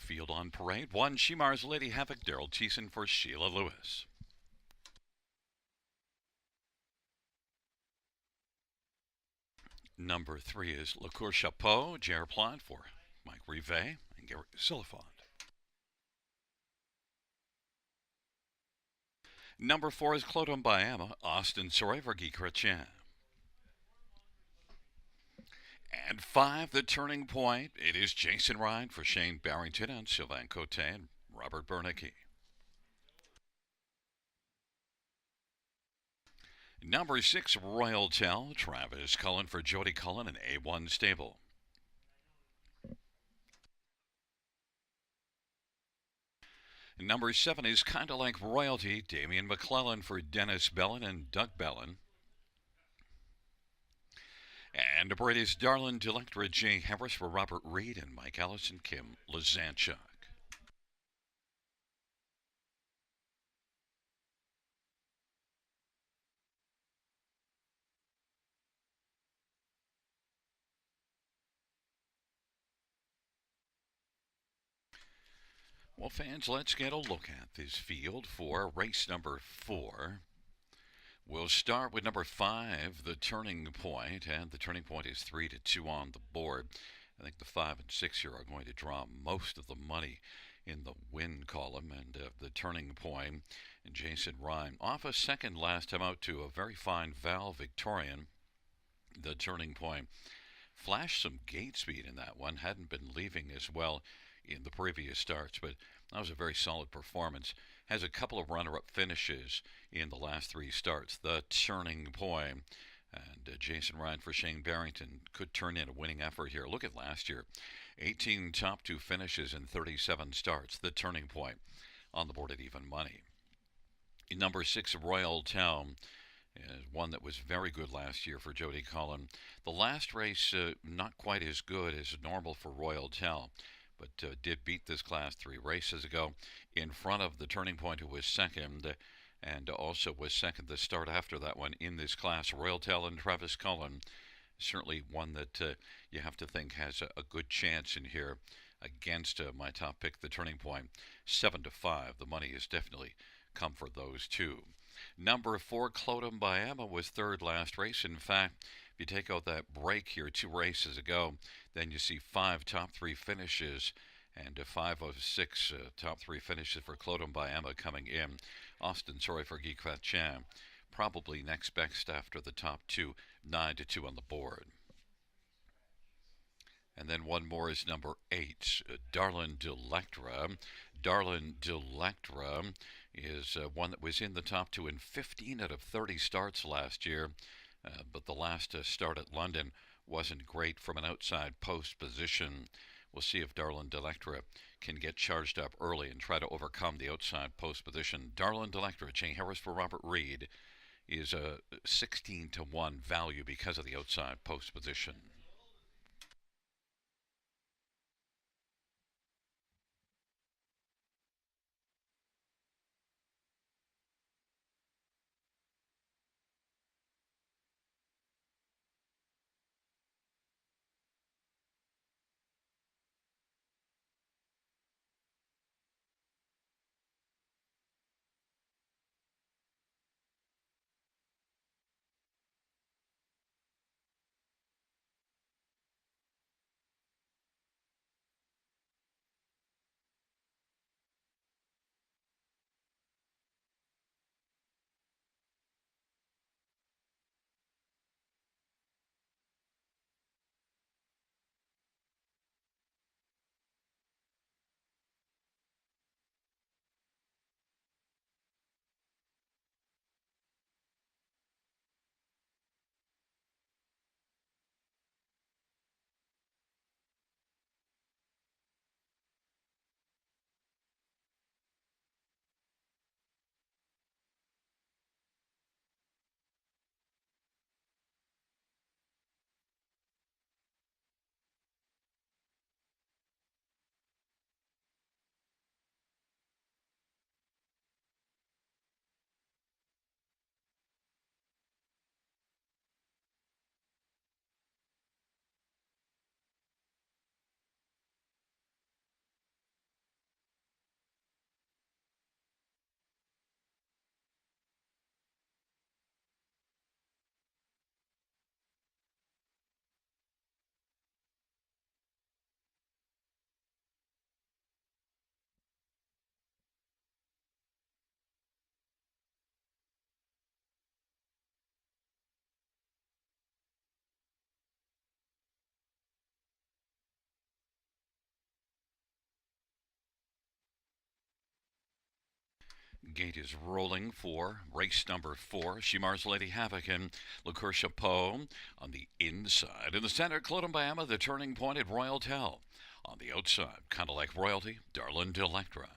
field on parade. 1, Shimar's Lady Havoc, Daryl Thiessen for Sheila Lewis. Number 3 is Le Cour Chapeau, Jer Plot for Mike Rivet and Gary Silifant. Number 4 is Clodon Bayama, Austin Soray for Guy Chrétien. And 5, The Turning Point. It is Jason Ryan for Shane Barrington and Sylvain Cote and Robert Bernicki. Number 6, Royal Tell, Travis Cullen for Jody Cullen and A1 Stable. Number 7 is Kinda Like Royalty, Damian McClellan for Dennis Bellin and Doug Bellin. And number 8 is Darlin Delectra, Jay Harris for Robert Reed and Mike Allison, Kim Lazanchuk. Well, fans, let's get a look at this field for race number 4. We'll start with number 5, The Turning Point, and the Turning Point is 3-2 on the board. I think the 5 and 6 here are going to draw most of the money in the win column, and the Turning Point and Jason Ryan off a second last time out to a very fine Val Victorian. The Turning Point flashed some gate speed in that one, hadn't been leaving as well in the previous starts, but that was a very solid performance. Has a couple of runner-up finishes in the last 3 starts. The Turning Point and Jason Ryan for Shane Barrington could turn in a winning effort here. Look at last year, 18 top 2 finishes in 37 starts. The Turning Point on the board at even money. In number 6, Royal Town is one that was very good last year for Jody Cullen. The last race, not quite as good as normal for Royal Town, but did beat this class 3 races ago in front of the Turning Point, who was second, and also was second the start after that one in this class. Royal Tell and Travis Cullen, certainly one that you have to think has a good chance in here against my top pick, the Turning Point, 7-5. The money has definitely come for those two. Number 4, Clodon Bayama, was third last race. In fact, if you take out that break here 2 races ago, then you see 5 top 3 finishes and 5 of 6 top 3 finishes for Clodon Bayama coming in. Austin Sorry for Guy Chrétien, probably next best after the top 2, 9-2 on the board. And then one more is number 8, Darlin Delectra. Darlin Delectra is one that was in the top 2 in 15 out of 30 starts last year, but the last start at London wasn't great from an outside post position. We'll see if Darlin Delectra can get charged up early and try to overcome the outside post position. Darlin Delectra, Jay Harris for Robert Reed, is a 16-1 value because of the outside post position. gate is rolling for race number 4. Shimar's Lady Havoc and Liqueur Chapeau on the inside. In the center, Clodombiama, the turning point at Royal Tell. On the outside, kind of like Royalty, Darlin Delectra.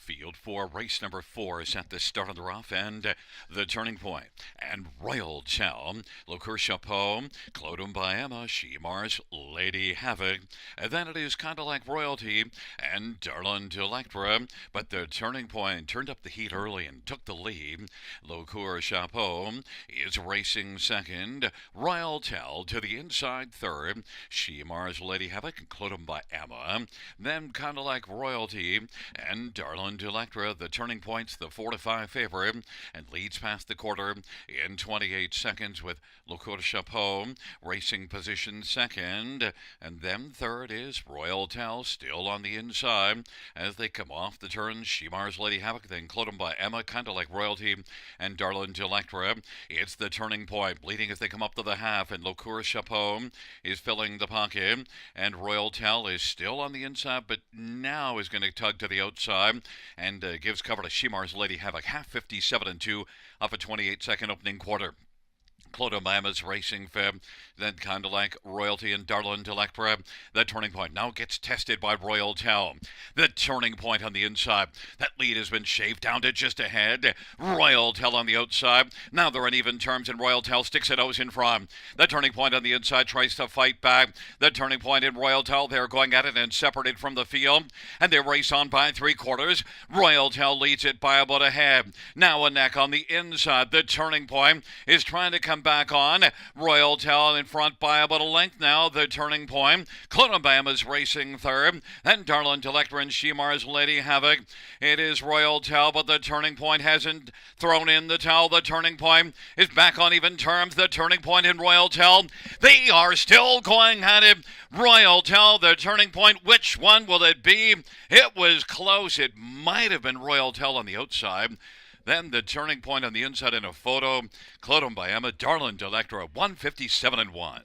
Field for race number 4 is at the start of the rough and the turning point. And Royal Tell, Liqueur Chapeau, Clodombiama, Shimar's Lady Havoc. And then it is kind of like Royalty and Darlin Delectra, but the turning point turned up the heat early and took the lead. Liqueur Chapeau is racing second. Royal Tell to the inside third. Shimar's Lady Havoc and Clodombiama. Then kind of like Royalty and Darlin Delectra, the turning point's the 4-5 favorite and leads past the quarter in 28 seconds with Liqueur Chapeau racing position second, and then third is Royal Tell still on the inside as they come off the turn. Shimar's Lady Havoc, then Clodombiama, kind of like Royalty and Darlin Delectra. It's the turning point, bleeding as they come up to the half, and Liqueur Chapeau is filling the pocket, and Royal Tell is still on the inside, but now is going to tug to the outside and gives cover to Shimar's Lady Havoc. Half 57-2 off a 28-second opening quarter. Clodombiama's racing fib, then kind of like Royalty and Darlin Delectra. The turning point now gets tested by Royal Tell. The turning point on the inside. That lead has been shaved down to just ahead. Royal Tell on the outside. Now they're in even terms, and Royal Tell sticks it out in front. The turning point on the inside tries to fight back. The turning point in Royal Tell, they're going at it and separated from the field, and they race on by 3/4. Royal Tell leads it by about a head. Now a neck on the inside. The turning point is trying to come back on. Royal Tell in front by about a length now. The turning point. Clodombiama's racing third. Then Darlin Delectra and Shimar's Lady Havoc. It is Royal Tell, but the turning point hasn't thrown in the towel. The turning point is back on even terms. The turning point in Royal Tell. They are still going at it. Royal Tell, the turning point. Which one will it be? It was close. It might have been Royal Tell on the outside. Then the turning point on the inside in a photo. Clodombiama, Darlin Delectra, 157-1.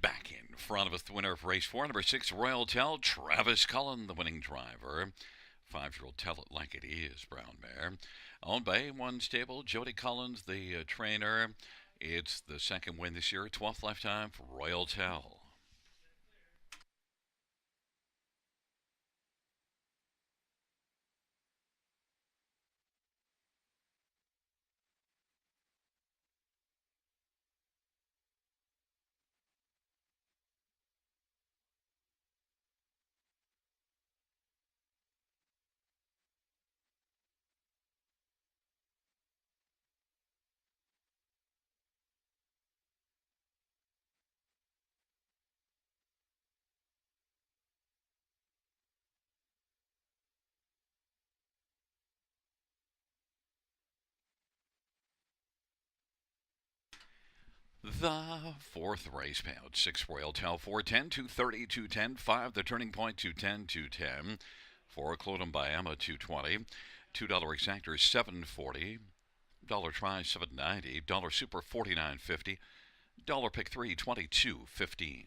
Back in front of us, the winner of race 4, number 6, Royal Tell, Travis Cullen, the winning driver. 5-year-old Tell It Like It Is, brown mare. Owned by A1 Stable, Jody Collins, the trainer. It's the second win this year, 12th lifetime for Royal Tell. The fourth race payout. 6 Royal Tel 410, 230, 210, 5 The Turning Point 210, 210, 4 Clodum by Emma 220, $2 exactor 740, dollar try 790, dollar super 49.50, dollar pick 3 22.15.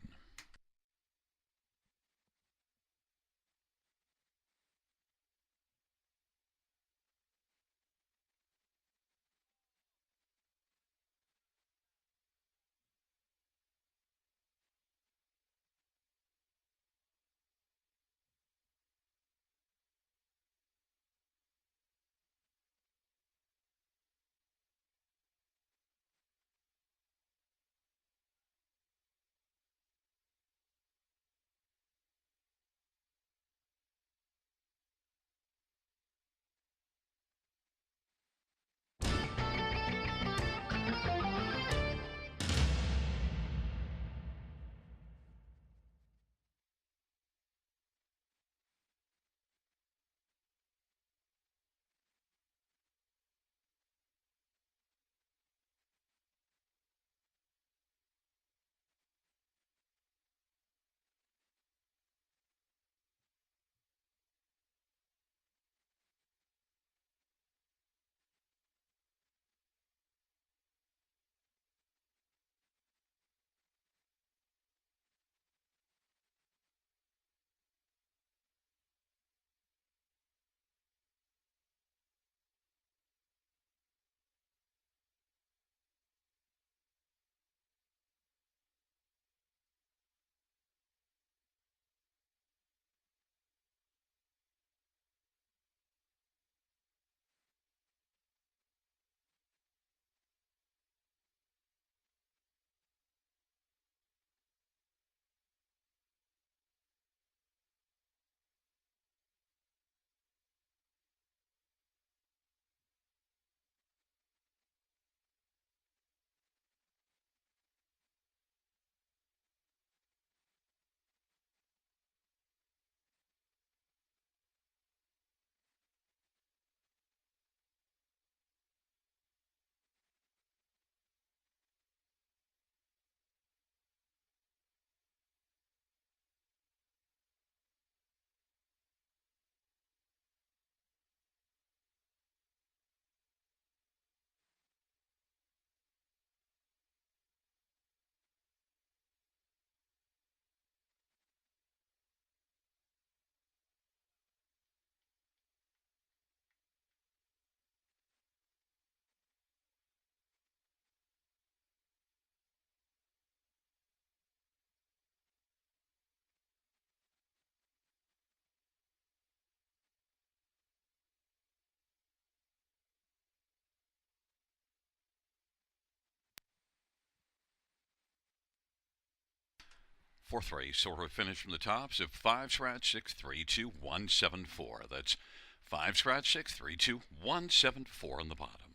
Fourth race, order finish from the tops of 5 scratch 6 3 2 1 7 4. That's 5 scratch 6 3 2 1 7 4 on the bottom.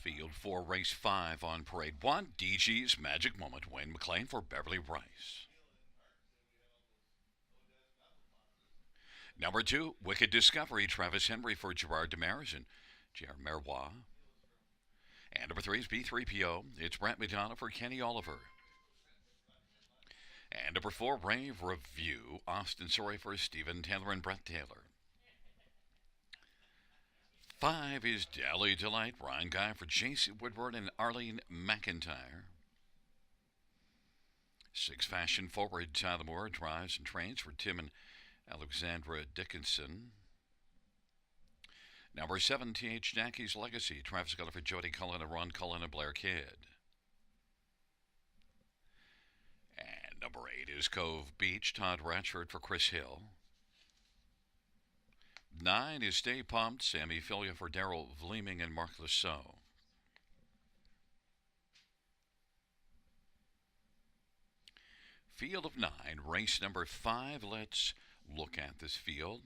Field 4, Race 5 on Parade 1. DG's Magic Moment. Wayne McLean for Beverly Rice. Number 2, Wicked Discovery. Travis Henry for Gerard Demaris and J.R. Merwa. And number 3 is B3PO. It's Brent McDonough for Kenny Oliver. And number 4, Rave Review. Austin Sorry for Stephen Taylor and Brett Taylor. 5 is Deli Delight. Ryan Guy for Jason Woodward and Arlene McIntyre. 6, Fashion Forward. Tyler Moore drives and trains for Tim and Alexandra Dickinson. Number 7, T.H. Jackie's Legacy. Travis Guller for Jody Cullen and Ron Cullen and Blair Kidd. And number 8 is Cove Beach. Todd Ratchford for Chris Hill. 9 is Stay Pumped. Sammy Filia for Daryl Vleeming and Mark Lasso. Field of 9, race number 5. Let's look at this field.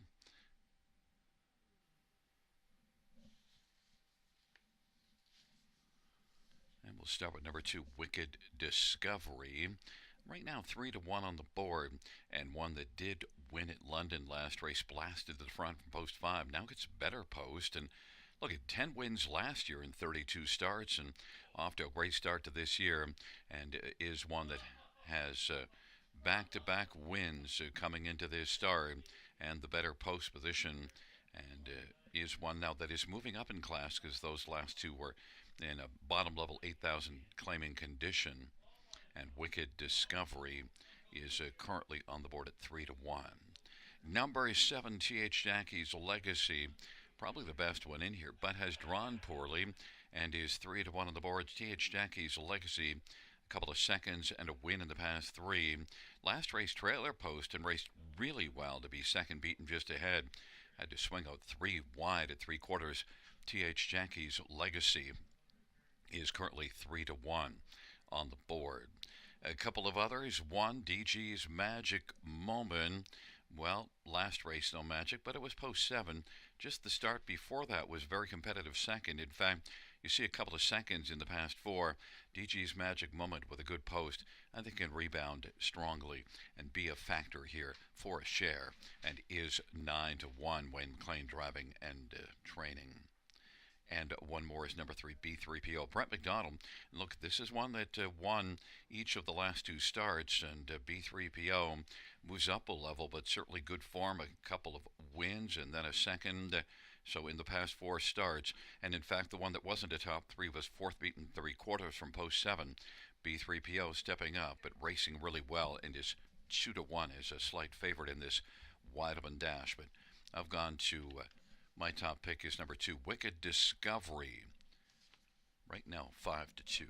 And we'll start with number 2, Wicked Discovery. Right now, 3-1 on the board, and one that did win at London last race, blasted to the front from post 5. Now gets better post, and look at 10 wins last year in 32 starts, and off to a great start to this year, and is one that has back-to-back wins coming into this start, and the better post position, and is one now that is moving up in class because those last 2 were in a bottom level 8,000 claiming condition. And Wicked Discovery is currently on the board at 3-1. Number 7, T.H. Jackie's Legacy, probably the best one in here, but has drawn poorly and is 3-1 on the board. T.H. Jackie's Legacy, a couple of seconds and a win in the past 3. Last race trailer post and raced really well to be second, beaten just ahead. Had to swing out 3 wide at 3/4. T.H. Jackie's Legacy is currently 3-1 on the board. A couple of others. 1, DG's Magic Moment. Well, last race no magic, but it was post 7. Just the start before that was very competitive second. In fact, you see a couple of seconds in the past 4. DG's Magic Moment with a good post. I think can rebound strongly and be a factor here for a share, and is 9-1 when McLean driving and training. And one more is number 3, B3PO. Brent McDonald. Look, this is one that won each of the last 2 starts, and B3PO moves up a level, but certainly good form. A couple of wins and then a second. So in the past 4 starts, and in fact the one that wasn't a top 3 was 4th beaten 3/4 from post 7. B3PO stepping up, but racing really well, and is 2-1 as a slight favorite in this wide open dash. But I've gone to my top pick is number 2, Wicked Discovery. Right now, 5-2.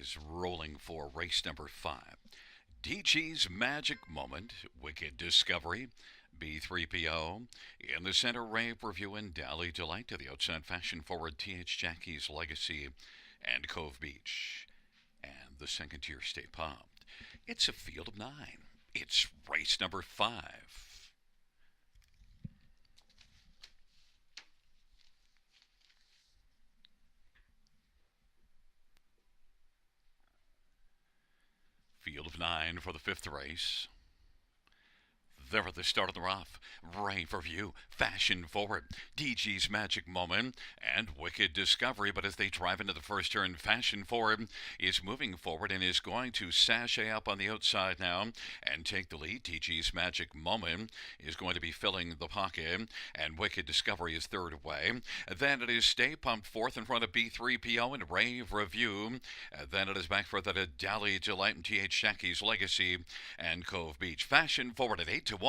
is rolling for race number 5. DG's Magic Moment, Wicked Discovery, B3PO. In the center, Rave Review and Dally Delight. To the outside, Fashion Forward, TH Jackie's Legacy, and Cove Beach. And the second tier, Stay Pumped. It's a field of 9. It's race number 5. Field of 9 for the 5th race. There at the start of the rough, Rave Review, Fashion Forward, DG's Magic Moment, and Wicked Discovery. But as they drive into the first turn, Fashion Forward is moving forward and is going to sashay up on the outside now and take the lead. DG's Magic Moment is going to be filling the pocket, and Wicked Discovery is third away. Then it is Stay Pumped fourth in front of B3PO and Rave Review. Then it is back for the Dally Delight and TH Jackie's Legacy and Cove Beach. Fashion Forward at 8-1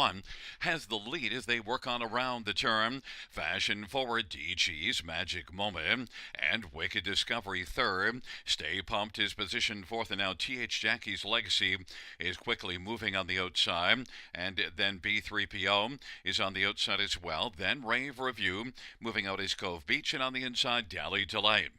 has the lead as they work on around the turn. Fashion Forward, DG's Magic Moment, and Wicked Discovery third. Stay Pumped is positioned fourth, and now TH Jackie's Legacy is quickly moving on the outside, and then B3PO is on the outside as well. Then Rave Review moving out is Cove Beach, and on the inside, Dally Delight.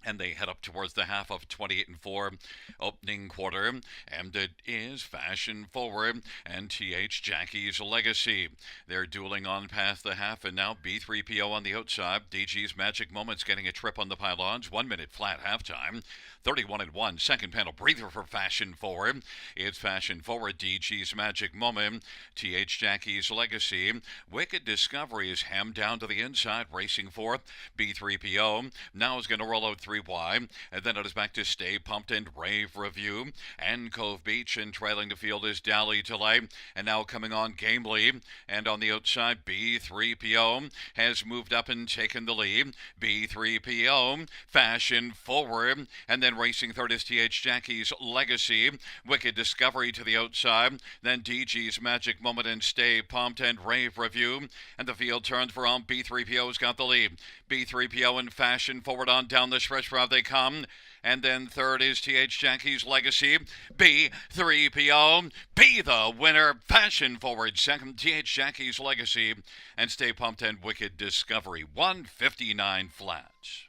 And they head up towards the half of 28-4 opening quarter. And it is Fashion Forward and TH Jackie's Legacy. They're dueling on past the half, and now B3PO on the outside. DG's Magic Moment's getting a trip on the pylons. 1 minute flat halftime. 31-1. Second panel breather for Fashion Forward. It's Fashion Forward, DG's Magic Moment, TH Jackie's Legacy. Wicked Discovery is hemmed down to the inside, racing fourth. B3PO now is going to roll out 3 wide, and then it is back to Stay Pumped and Rave Review and Cove Beach, and trailing the field is Dally Delight, and now coming on Gamely, and on the outside B3PO has moved up and taken the lead. B3PO, Fashion Forward, and then racing third is TH Jackie's Legacy. Wicked Discovery to the outside, then DG's Magic Moment and Stay Pumped and Rave Review, and the field turns for on. B3PO's got the lead. B3PO and Fashion Forward on down the stretch route they come. And then third is TH Jackie's Legacy. B3PO, be the winner. Fashion Forward second, TH Jackie's Legacy, and Stay Pumped and Wicked Discovery. 159 flats.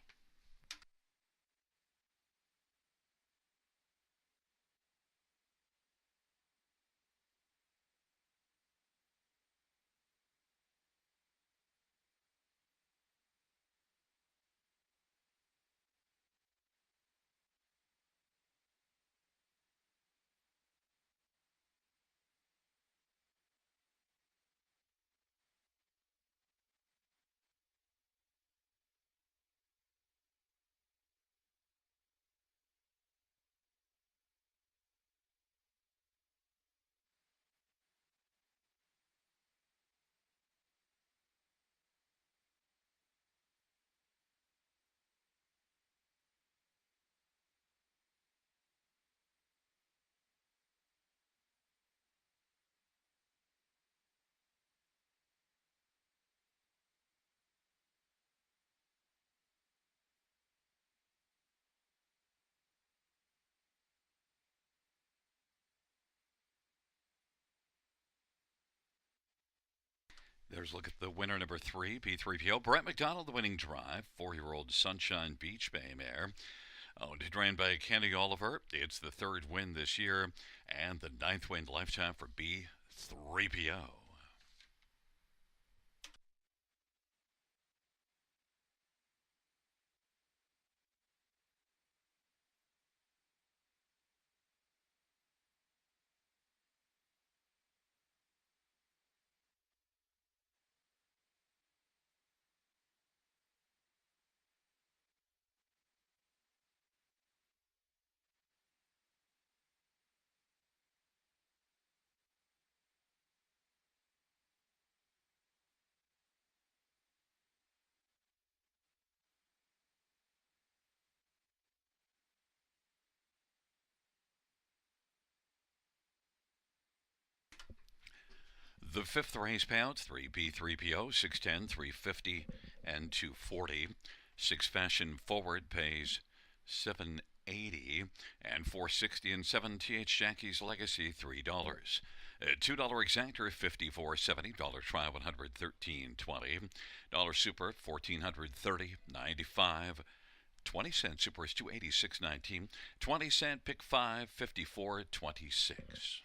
There's a look at the winner, number 3, B3PO. Brett McDonald, the winning drive. 4-year-old Sunshine Beach Bay mare. Trained by Kenny Oliver. It's the 3rd win this year and the 9th win lifetime for B3PO. The 5th race payouts, 3 B3PO, 610, 350, and 240. 6 Fashion Forward pays 780. $2.80, and 460 and 7 TH Jackie's Legacy $3. $2 exactor $54.70, dollar try 113.20, dollar super 1430.95, 20-cent super is 286.19, 20-cent pick 5 54.26.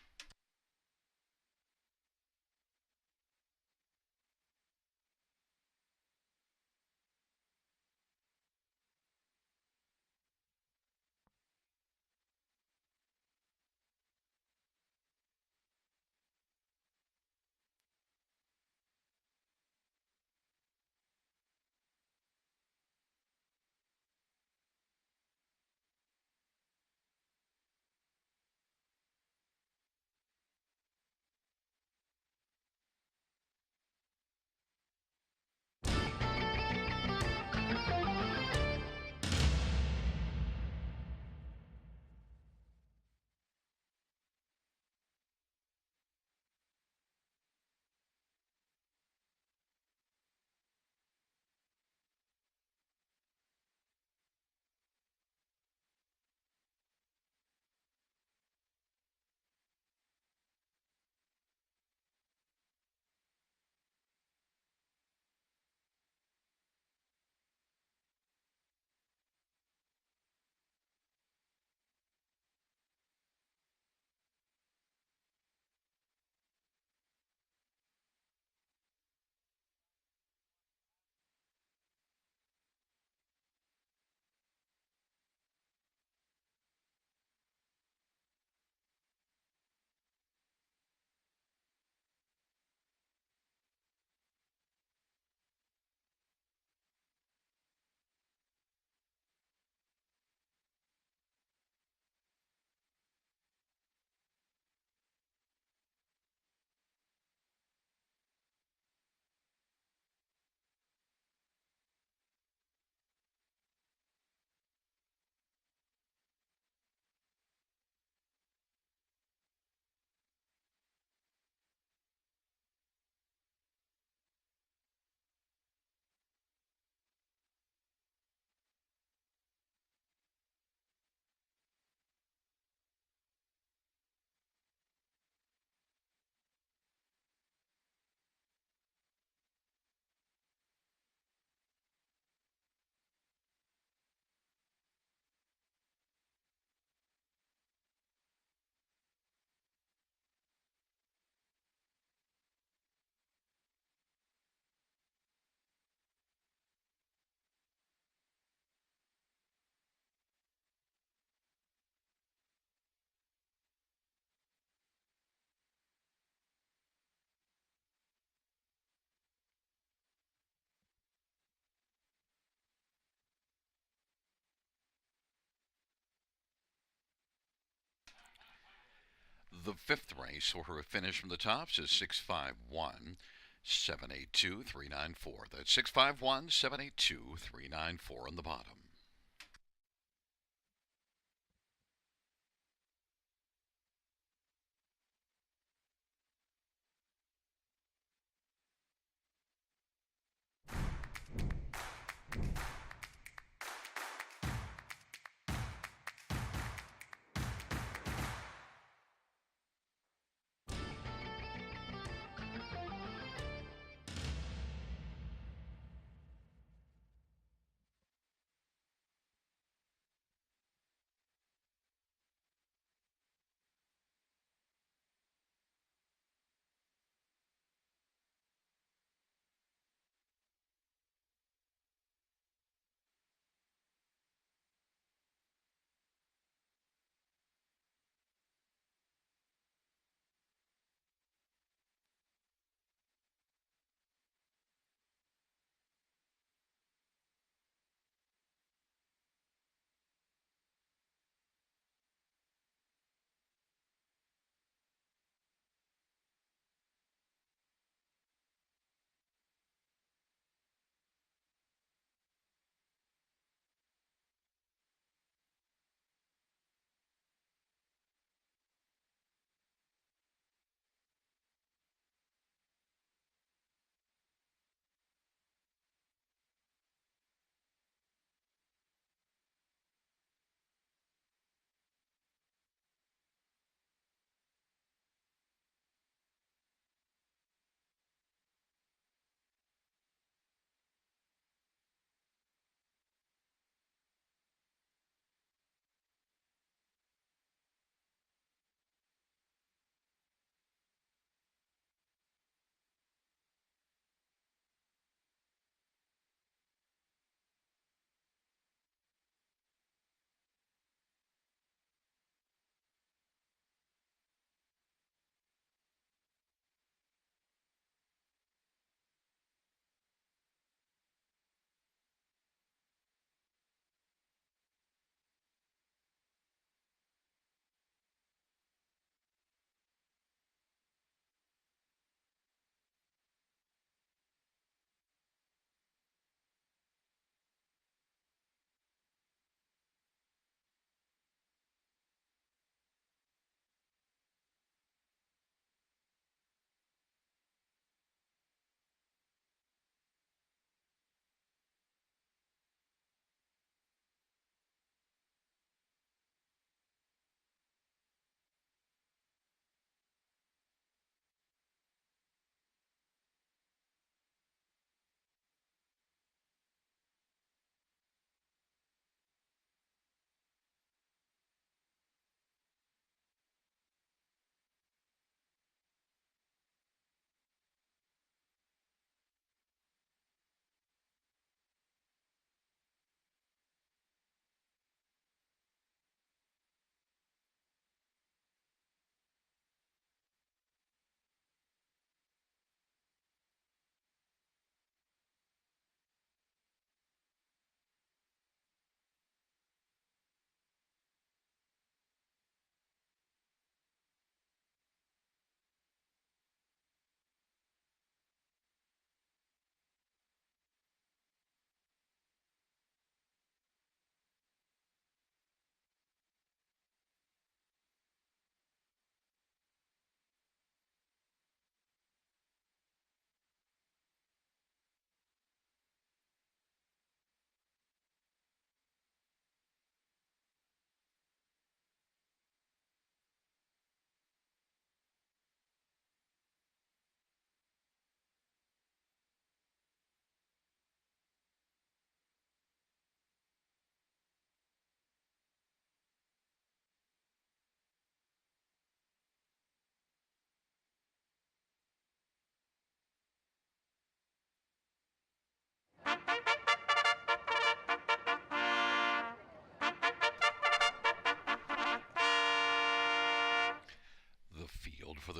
The fifth race order of finish from the tops is 651 782 394. That's 651 782 394 on the bottom.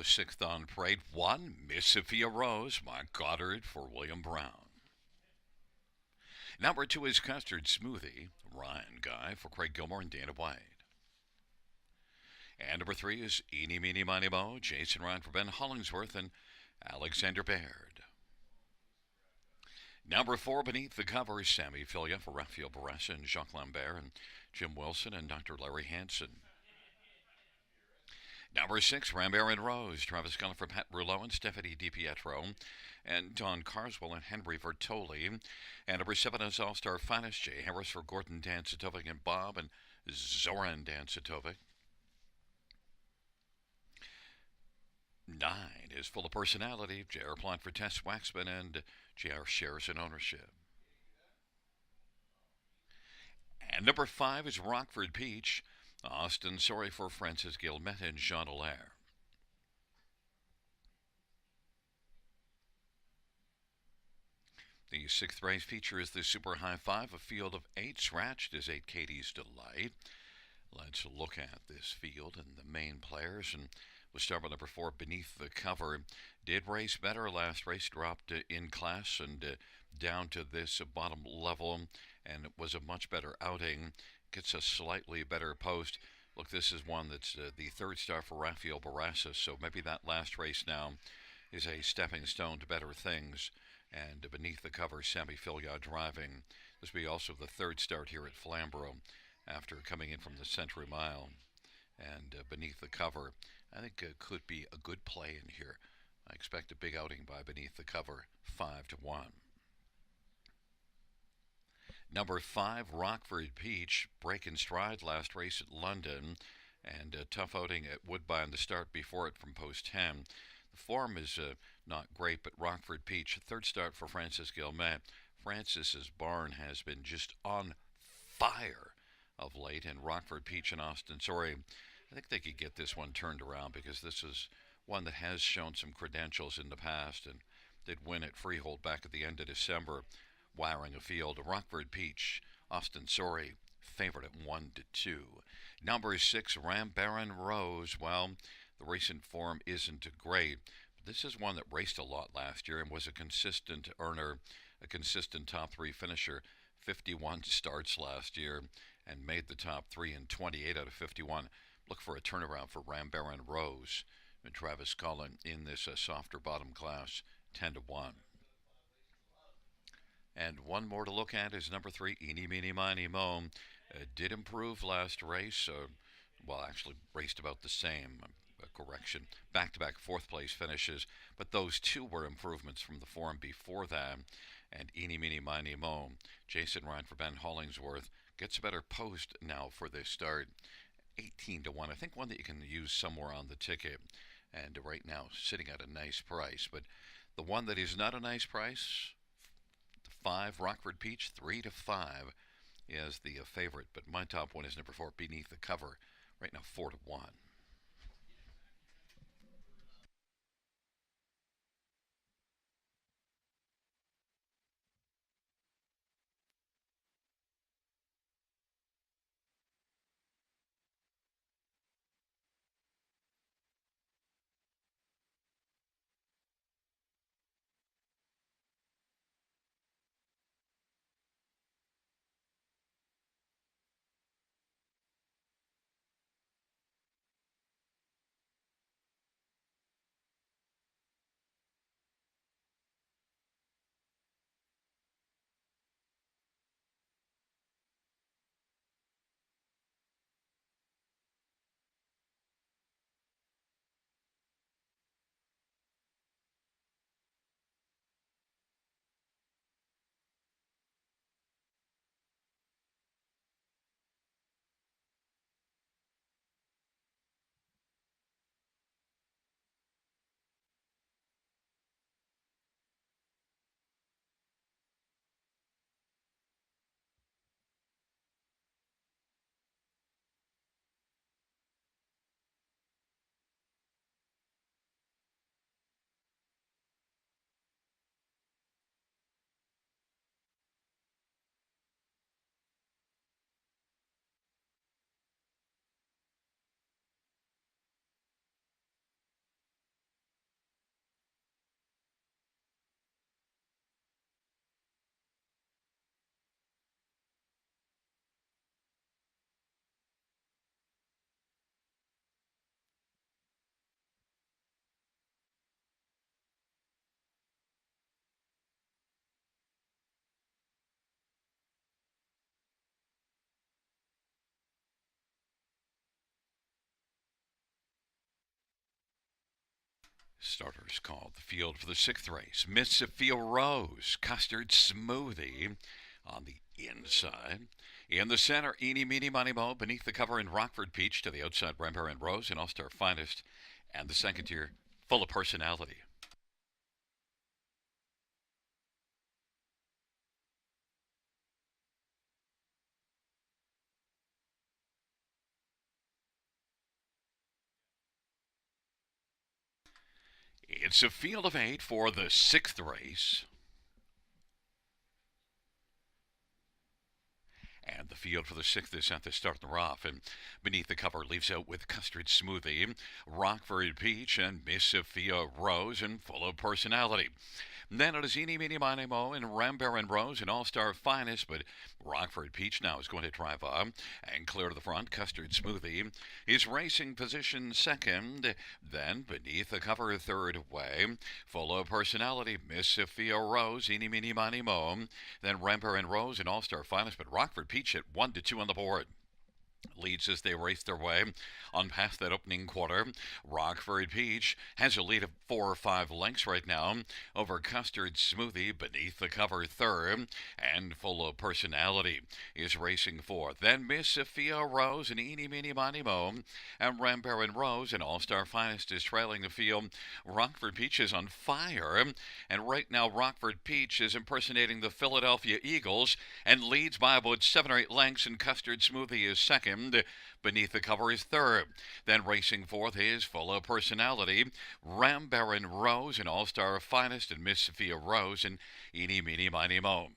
sixth on parade. 1, Mississippi Rose, my Goddard for William Brown. Number 2 is Custard Smoothie, Ryan Guy for Craig Gilmore and Dana White. And number 3 is Eeny, Meeny, Miny, Mo, Jason Ryan for Ben Hollingsworth and Alexander Baird. Number 4, Beneath the Cover, Sammy Filia for Raphael Barassa and Jacques Lambert and Jim Wilson and Dr. Larry Hansen. Number 6, Rambert and Rose, Travis Cullen for Pat Rouleau and Stephanie DiPietro, and Don Carswell and Henry Vertoli. And number 7 is All-Star Finest, Jay Harris for Gordon Dancitovic and Bob and Zoran Dancitovic. 9 is Full of Personality, J.R. Plant for Tess Waxman and J.R. shares in ownership. And number 5 is Rockford Peach, Austin Sorry for Francis Gilmet and Jean Allaire. The 6th race features the Super High 5, a field of 8. Scratched is 8 Katie's Delight. Let's look at this field and the main players, and we'll start with number 4, Beneath the Cover. Did race better last race, dropped in class and down to this bottom level, and it was a much better outing. Gets a slightly better post. Look, this is one that's the 3rd star for Raphael Barassa, so maybe that last race now is a stepping stone to better things. And Beneath the Cover, Sammy Filia driving. This will be also the 3rd start here at Flamboro after coming in from the Century Mile. And Beneath the Cover, I think could be a good play in here. I expect a big outing by Beneath the Cover, 5-1. Number 5, Rockford Peach, break in stride last race at London, and a tough outing at Woodbine to start before it from post 10. The form is not great, but Rockford Peach, 3rd start for Francis Gilmet. Francis's barn has been just on fire of late, and Rockford Peach and Austin Sorry, I think they could get this one turned around, because this is one that has shown some credentials in the past and did win at Freehold back at the end of December, wiring a field. Rockford Peach, Austin Sorry, favorite at 1-2. Number 6, Rambert Rose. Well, the recent form isn't great, but this is one that raced a lot last year and was a consistent earner, a consistent top 3 finisher. 51 starts last year and made the top 3 in 28 out of 51. Look for a turnaround for Rambert Rose and Travis Cullen in this softer bottom class, 10-1. And one more to look at is number 3, Eeny, Meeny, Miny, Mo. Did improve last race. Well, actually raced about the same. Correction. Back-to-back 4th place finishes. But those 2 were improvements from the form before that. And Eeny, Meeny, Miny, Mo. Jason Ryan for Ben Hollingsworth gets a better post now for this start. 18-1. I think one that you can use somewhere on the ticket. And right now sitting at a nice price. But the one that is not a nice price, 5, Rockford Peach, 3-5 is the favorite. But my top one is number 4, Beneath the Cover, right now 4-1. Starters called the field for the sixth race. Mississippi Rose, Custard Smoothie on the inside. In the center, Eeny, Meeny, Miny, Mo. Beneath the cover in Rockford Peach to the outside, Rampart and Rose, and All Star Finest. And the second tier, Full of Personality. It's a field of 8 for the sixth race. And the field for the sixth is set to start the off. And beneath the cover leaves out with Custard Smoothie, Rockford Peach, and Miss Sophia Rose, and Full of Personality. Then it is Eeny, Meeny, Miny, Mo, and Rampart and Rose, and All-Star Finest, but Rockford Peach now is going to drive up and clear to the front. Custard Smoothie is racing position second. Then beneath the cover third way, Full of Personality, Miss Sophia Rose, Eeny, Meeny, Miny, Mo. Then Rampart and Rose, and All-Star Finest, but Rockford Peach at 1-2 on the board. Leads as they race their way on past that opening quarter. Rockford Peach has a lead of 4 or 5 lengths right now over Custard Smoothie beneath the cover third, and Full of Personality is racing fourth. Then Miss Sophia Rose and Eeny, Meeny, Miny, Mo, and Rampart and Rose, and All-Star Finest is trailing the field. Rockford Peach is on fire, and right now Rockford Peach is impersonating the Philadelphia Eagles and leads by about 7 or 8 lengths, and Custard Smoothie is second. Beneath the cover is third. Then racing fourth is Full of Personality, Rampart and Rose, and All-Star Finest, and Miss Sophia Rose, and Eeny, Meeny, Miny, Mo.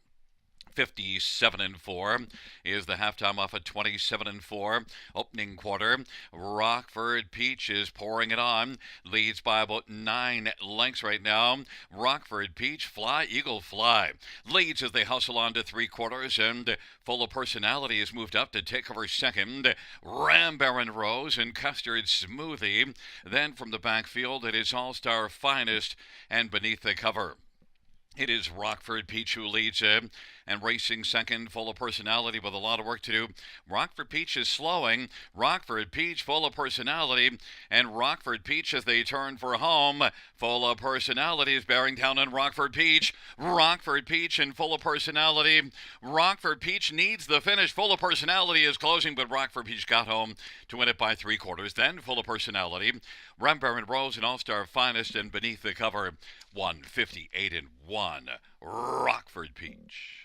57-4 is the halftime off at 27-4. Opening quarter, Rockford Peach is pouring it on. Leads by about 9 lengths right now. Rockford Peach, Fly, Eagle, Fly. Leads as they hustle on to 3/4, and Full of Personality is moved up to take over second. Rampart and Rose and Custard Smoothie. Then from the backfield, it is All-Star Finest, and beneath the cover, it is Rockford Peach who leads and racing second, Full of Personality with a lot of work to do. Rockford Peach is slowing. Rockford Peach, Full of Personality, and Rockford Peach as they turn for home. Full of Personality is bearing down on Rockford Peach. Rockford Peach and Full of Personality. Rockford Peach needs the finish. Full of Personality is closing, but Rockford Peach got home to win it by 3/4. Then Full of Personality, Rampart and Rose, and All-Star Finest, and beneath the cover, 158-1, Rockford Peach.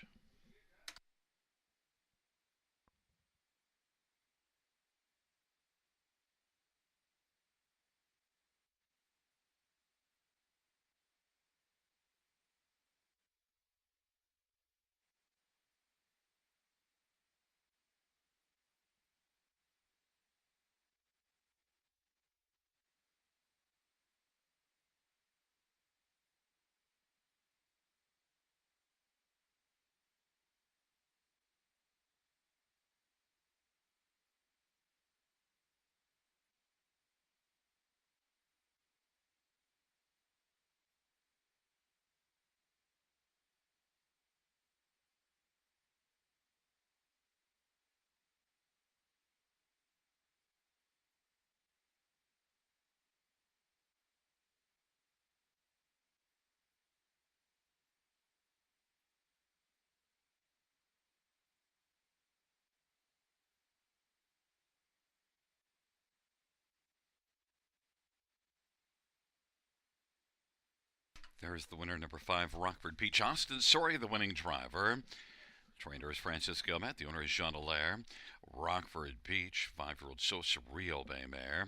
There's the winner, number 5, Rockford Peach. Austin Sorry, the winning driver. Trainer is Francis Gilmet. The owner is Jean Allaire. Rockford Peach, 5-year-old So Surreal Bay Mare.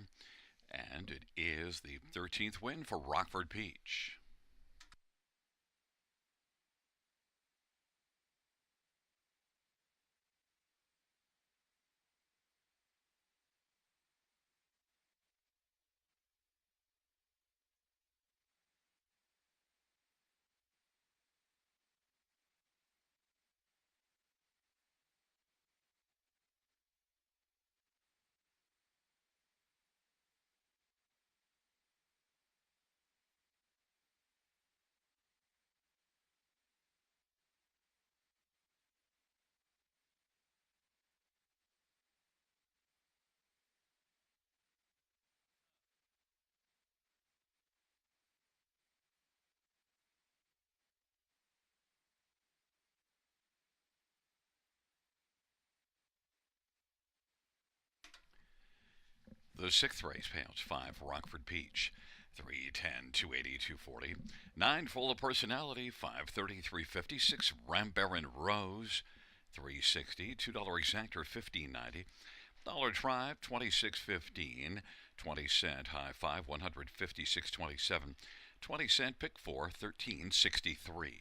And it is the 13th win for Rockford Peach. The sixth race payouts 5 Rockford Peach, 310, 280, 240. 9 Full of Personality, 530, 350. 6 Rambaran Rose, 360. $2 Exactor, 15.90. Dollar Tribe, 26.15. 20-cent High Five, 156.27. 20-cent Pick 4, 13.63.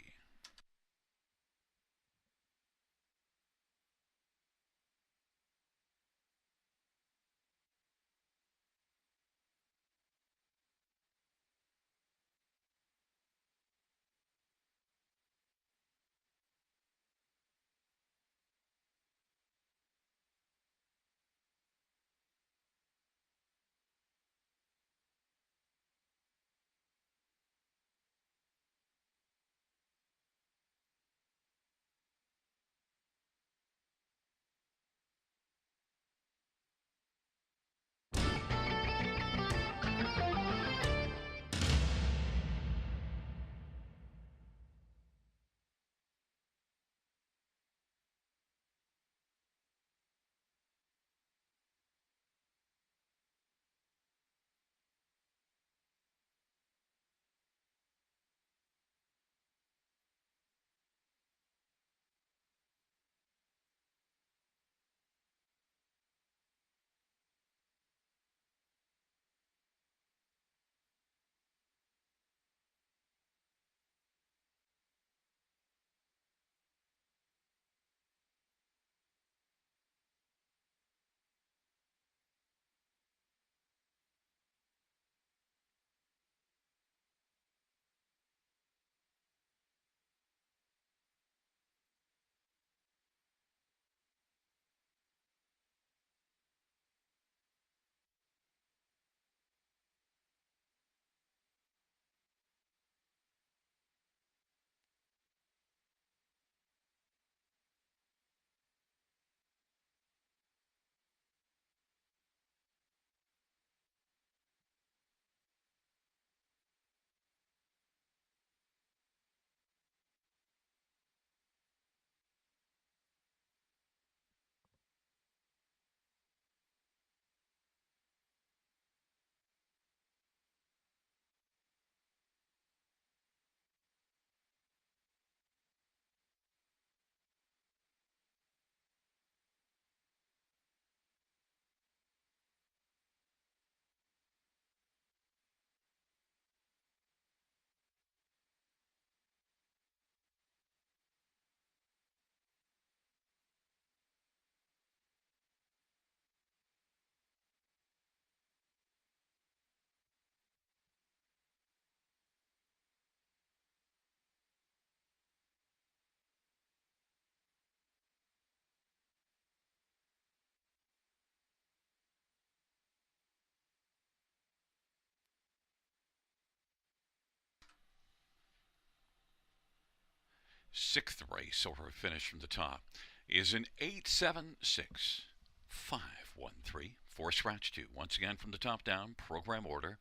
Sixth race, order of finish from the top, is an 876 513 4 scratch 2. Once again from the top down, program order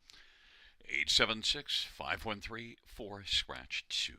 876 513 4 scratch 2.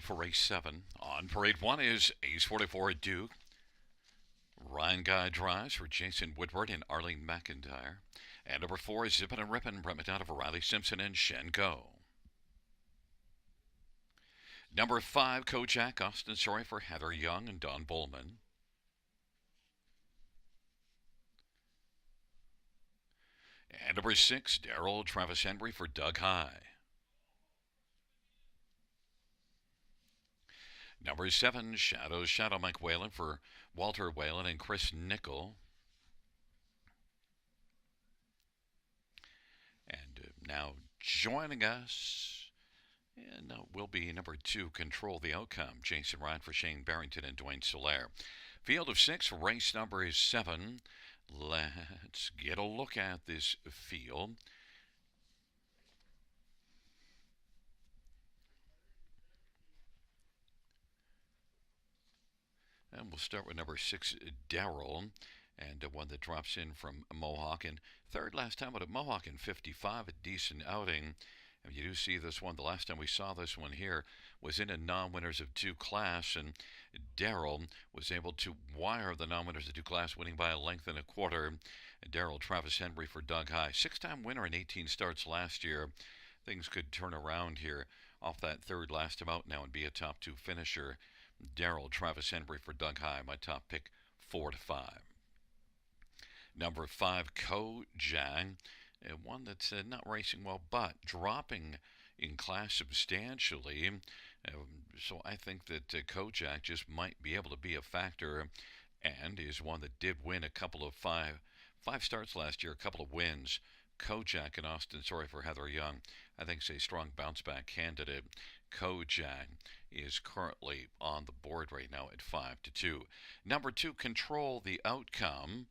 for race 7. On parade 1 is Ace 44 at Duke. Ryan Guy drives for Jason Woodward and Arlene McIntyre. And number 4 is Zippin' and Rippin', Brett McDonough for Riley Simpson and Shen Go. Number 5, Kojak, Austin Story for Heather Young and Don Bullman. And number 6, Daryl Travis Henry for Doug High. Number 7, Shadow Mike Whalen for Walter Whalen and Chris Nickel. And now joining us and will be number 2, Control the Outcome, Jason Ryan for Shane Barrington and Dwayne Solaire. Field of 6, race number 7. Let's get a look at this field. And we'll start with number 6, Daryl, and one that drops in from Mohawk. And third last time out at Mohawk in 55, a decent outing. And you do see this one. The last time we saw this one here was in a non-winners of 2 class, and Daryl was able to wire the non-winners of 2 class, winning by a length and a quarter. Daryl Travis Henry for Doug High, 6-time winner in 18 starts last year. Things could turn around here off that third last time out now and be a top 2 finisher. Daryl Travis Henry for Doug High, my top pick, 4 to 5. Number 5, Kojak, one that's not racing well, but dropping in class substantially. So I think that Kojak just might be able to be a factor, and is one that did win a couple of five starts last year, a couple of wins. Kojak and Austin Story for Heather Young, I think, is a strong bounce back candidate. Kojak is currently on the board right now at 5 to 2. Number 2, Control the Outcome.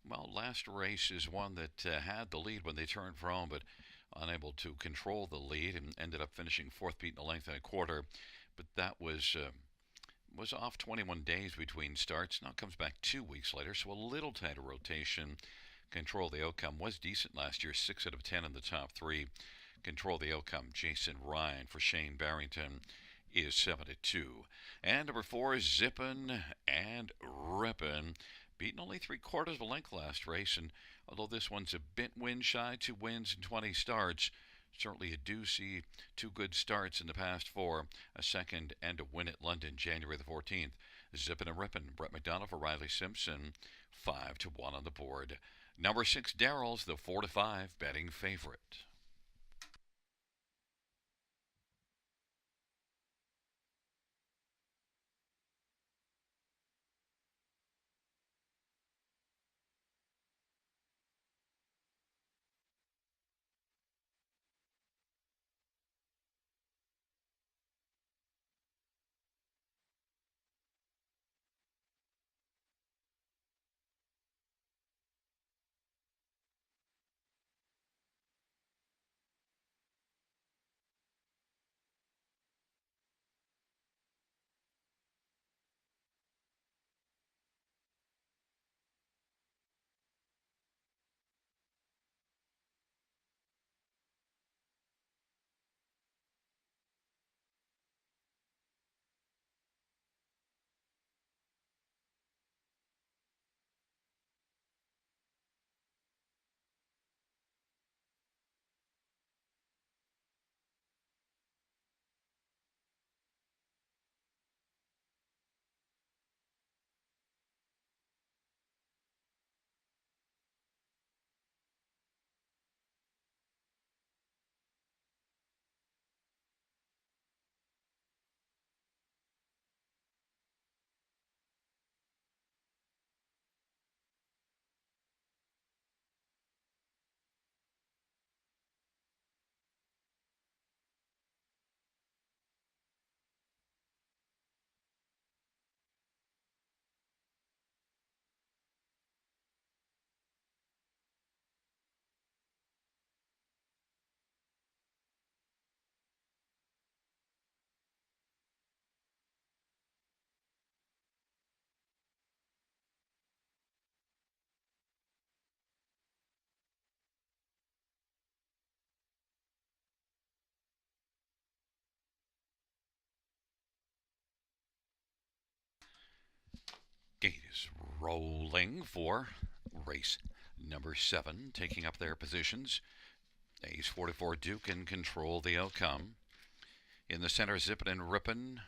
Well, last race is one that had the lead when they turned for home, but unable to control the lead and ended up finishing 4th, beating a length and a quarter. But that was off 21 days between starts. Now comes back 2 weeks later, so a little tighter rotation. Control the Outcome was decent last year, 6 out of 10 in the top 3. Control the Outcome, Jason Ryan for Shane Barrington, is 7 to 2. And number 4 is Zippin' and Rippin', beaten only 3/4 of a length last race, and although this one's a bit win shy, 2 wins and 20 starts, certainly a do see 2 good starts in the past 4, a second and a win at London January the 14th. Zippin' and Rippin', Brett McDonough for Riley Simpson, 5 to 1 on the board. Number 6, Daryl's the 4 to 5 betting favorite. rolling for race number 7, taking up their positions. Ace 44 Duke and control the outcome. In the center, Zippin' and Rippin'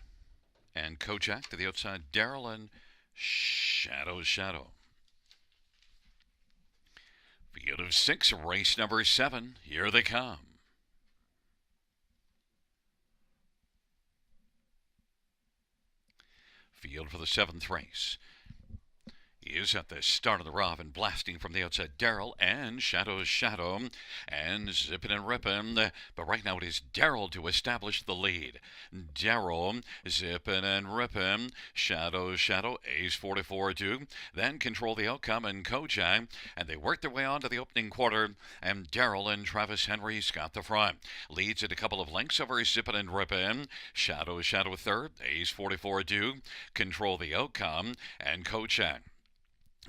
and Kojak. To the outside, Daryl and Shadow. Field of 6, race number 7. Here they come. Field for the 7th race is at the start of the rough and blasting from the outside, Daryl and Shadow and Zippin' and Rippin'. But right now it is Daryl to establish the lead. Daryl, Zippin' and Rippin', Shadow, Ace 44 Duke, then control the outcome and Kojak, and they work their way on to the opening quarter, and Daryl and Travis Henry's got the front. Leads at a couple of lengths over Zippin' and Rippin', Shadow third, Ace 44 Duke, control the outcome, and Kojak.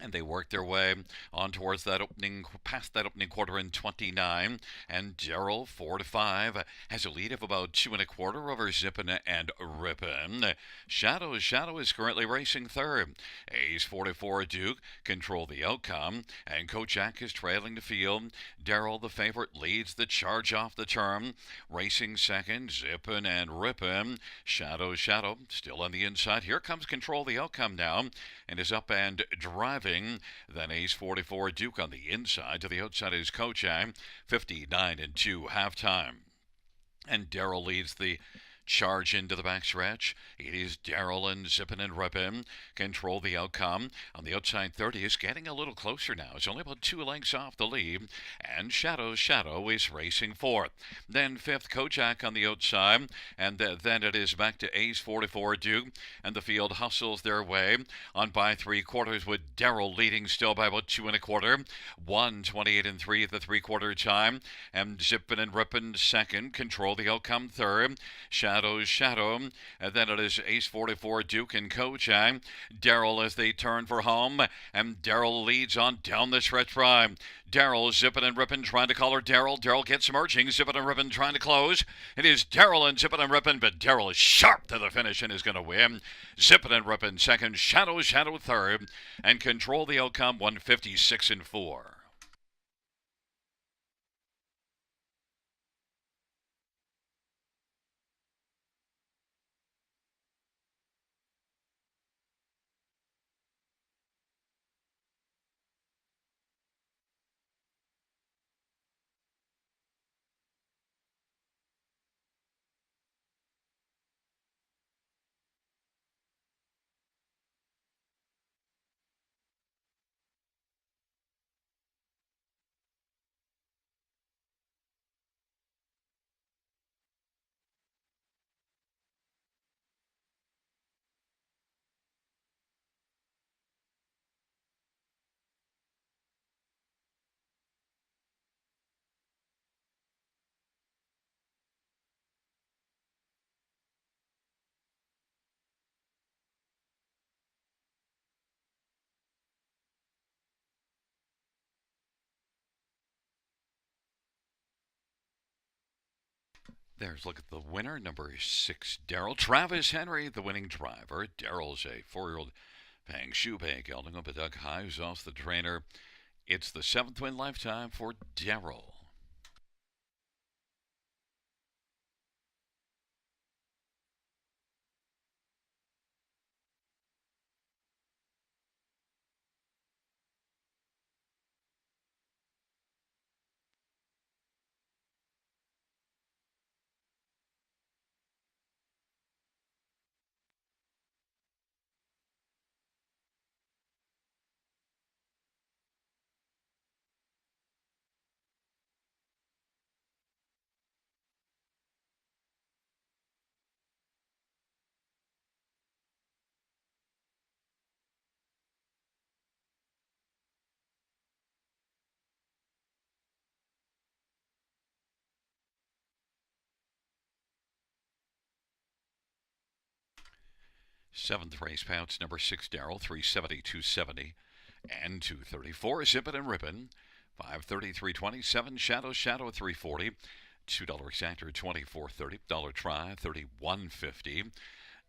And they work their way on towards past that opening quarter in 29. And Daryl, 4-5, has a lead of about 2 1/4 over Zippin' and Rippin'. Shadow is currently racing third. Ace 44 Duke control the outcome, and Kojak is trailing the field. Daryl, the favorite, leads the charge off the turn. Racing second, Zippin' and Rippin'. Shadow still on the inside. Here comes control the outcome now, and is up and driving. Then Ace 44 Duke on the inside. To the outside is Kojak, 59-2 halftime. And Daryl leads the charge into the backstretch. It is Daryl and Zippin' and Rippin'. Control the outcome. On the outside 30 is getting a little closer now. It's only about 2 lengths off the lead. And Shadow is racing fourth. Then fifth, Kojak on the outside. And then it is back to Ace 44 Duke. And the field hustles their way on by 3/4 with Daryl leading still by about 2 1/4. 1:28-3 at the 3/4 time. And Zippin' and Rippin' second. Control the outcome third. Shadow, and then it is Ace 44 Duke and Kojak. Daryl as they turn for home, and Daryl leads on down the stretch prime. Daryl, Zippin' and Rippin' trying to collar Daryl. Daryl gets merging. Zippin' and Rippin' trying to close. It is Daryl and Zippin' and Rippin', but Daryl is sharp to the finish and is going to win. Zippin' and Rippin' second, Shadow third, and control the outcome 156-4. There's a look at the winner, number 6, Daryl. Travis Henry, the winning driver. Daryl's a 4-year-old Pang Shupe gelding up at Doug High, who's also the trainer. It's the 7th win lifetime for Daryl. Seventh race pouts, number 6, Daryl, 370, 270, and 234. Zippin' and Rippin', 530, 327. Shadow, 340. $2 exactor, 24.30. Dollar try, 31.50.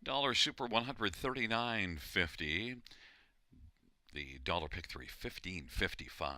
Dollar super, 139.50. The dollar pick three, 15.55.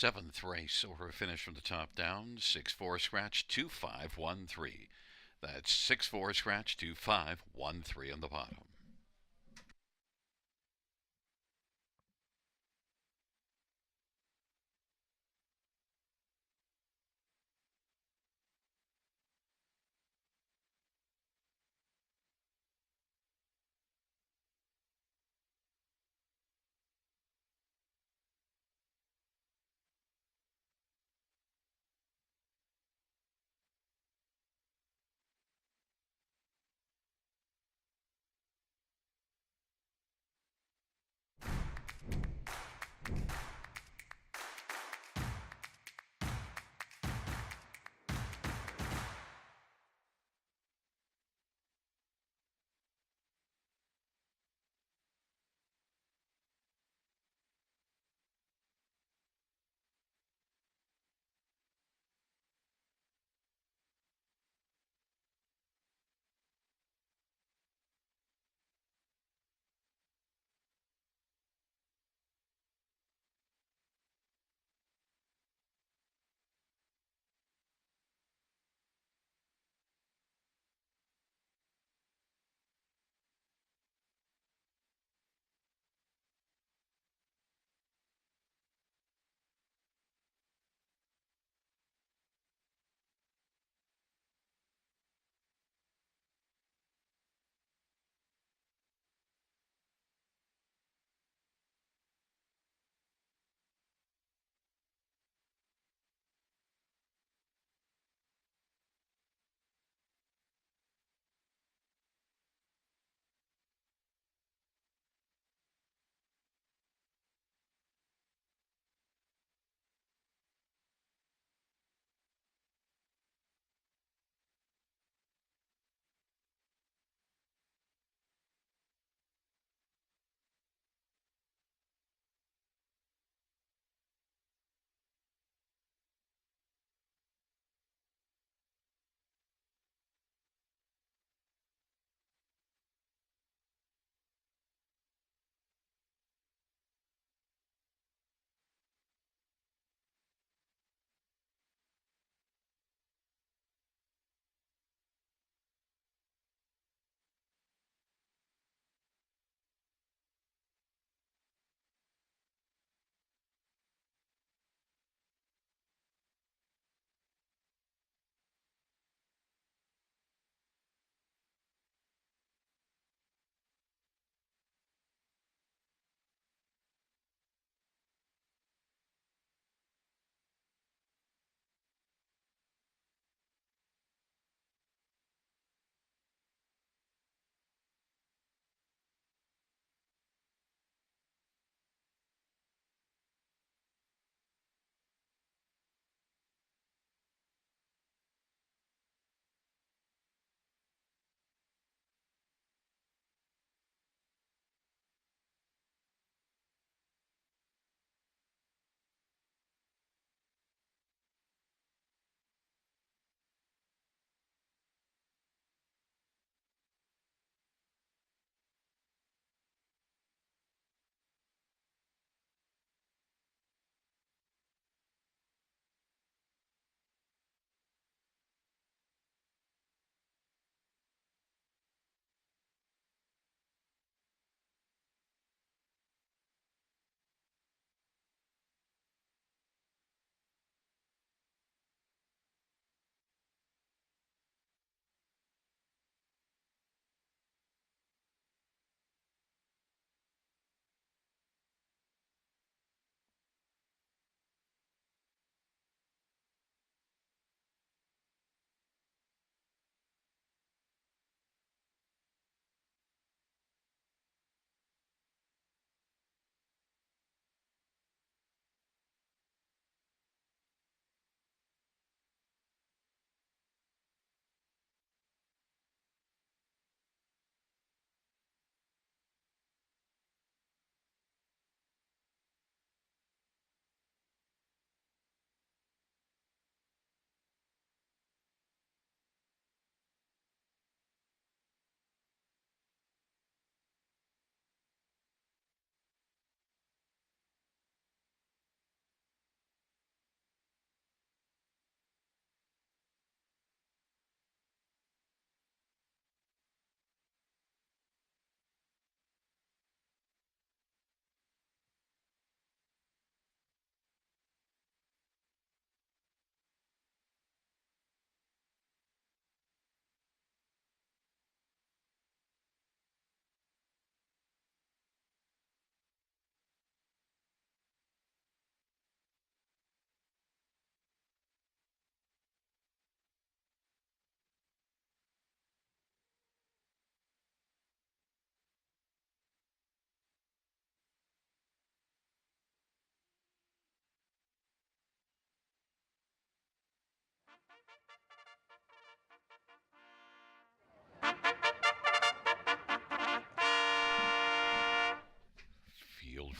7th race order finish from the top down. 6-4 scratch 2513. That's 6-4 scratch 2513 on the bottom.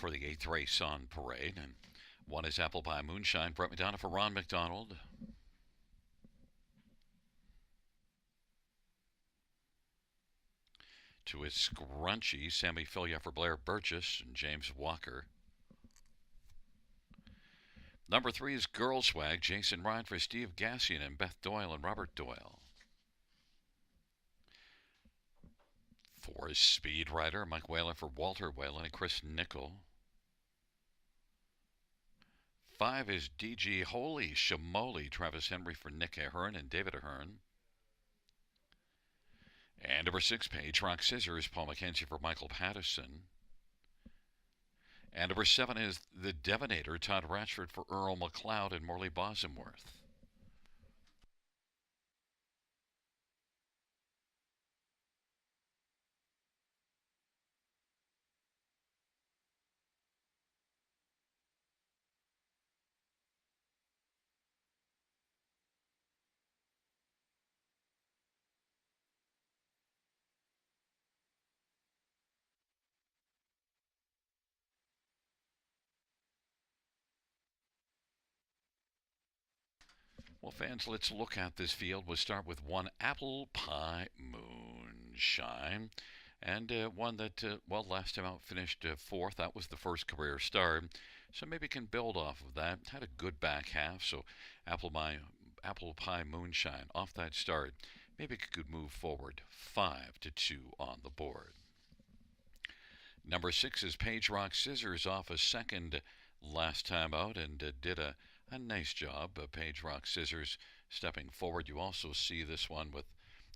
for the 8th race on parade. And one is Apple Pie Moonshine. Brett McDonough for Ron McDonald. To his Scrunchy, Sammy Filia for Blair Burgess and James Walker. Number 3 is Girl Swag, Jason Ryan for Steve Gassian and Beth Doyle and Robert Doyle. 4 is Speed Rider, Mike Whalen for Walter Whalen and Chris Nickel. 5 is DG Holy Shamoli, Travis Henry for Nick Ahern and David Ahern. And number 6, Page Rock Scissors, Paul McKenzie for Michael Patterson. And number 7 is The Devonator, Todd Ratchford for Earl McLeod and Morley Bosworth. Well, fans, let's look at this field. We'll start with 1 Apple Pie Moonshine. And one that, last time out finished 4th. That was the first career start. So maybe can build off of that. Had a good back half. So Apple Pie Moonshine off that start. Maybe it could move forward 5-2 on the board. Number 6 is Page Rock Scissors off a second last time out and did a nice job. Page Rock Scissors stepping forward. You also see this one with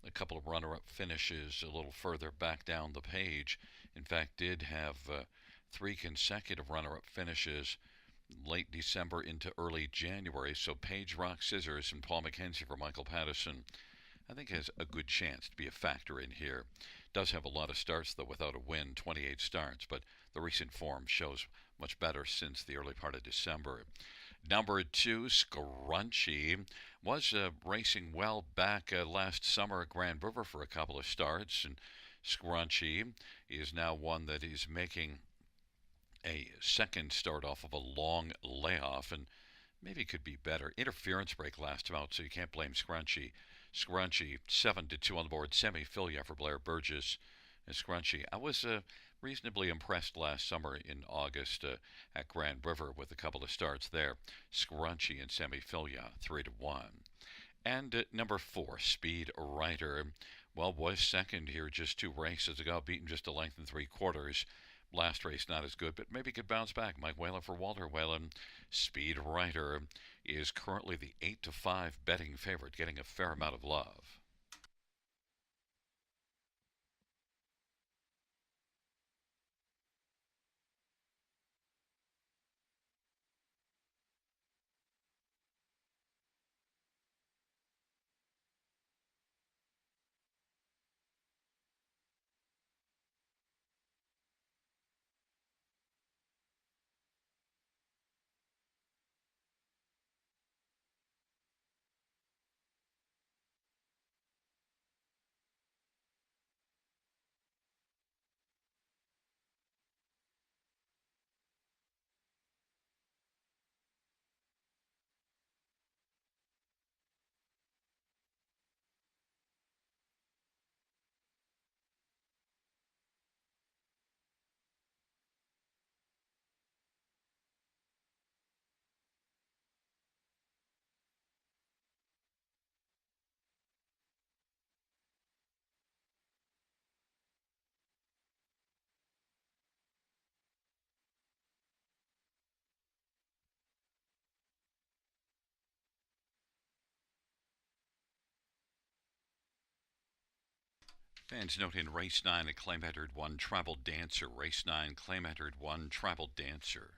a couple of runner-up finishes a little further back down the page. In fact, did have 3 consecutive runner-up finishes late December into early January. So Page Rock Scissors and Paul McKenzie for Michael Patterson, I think has a good chance to be a factor in here. Does have a lot of starts, though, without a win, 28 starts, but the recent form shows much better since the early part of December. Number 2, Scrunchy, was racing well back last summer at Grand River for a couple of starts, and Scrunchy is now one that is making a second start off of a long layoff, and maybe could be better. Interference break last time out, so you can't blame Scrunchy. Scrunchy, 7-2 on the board. Sammy Filia for Blair Burgess and Scrunchy. I was reasonably impressed last summer in August at Grand River with a couple of starts there. Scrunchy and Sammy Filia, 3-1. And number 4, Speed Rider, was second here just 2 races ago, beaten just a length and 3/4. Last race not as good, but maybe could bounce back. Mike Whalen for Walter Whalen. Speed Rider is currently the 8-5 betting favorite, getting a fair amount of love. Fans note in race 9, a claim entered 1 Tribal Dancer. Race 9, claim entered 1 Tribal Dancer.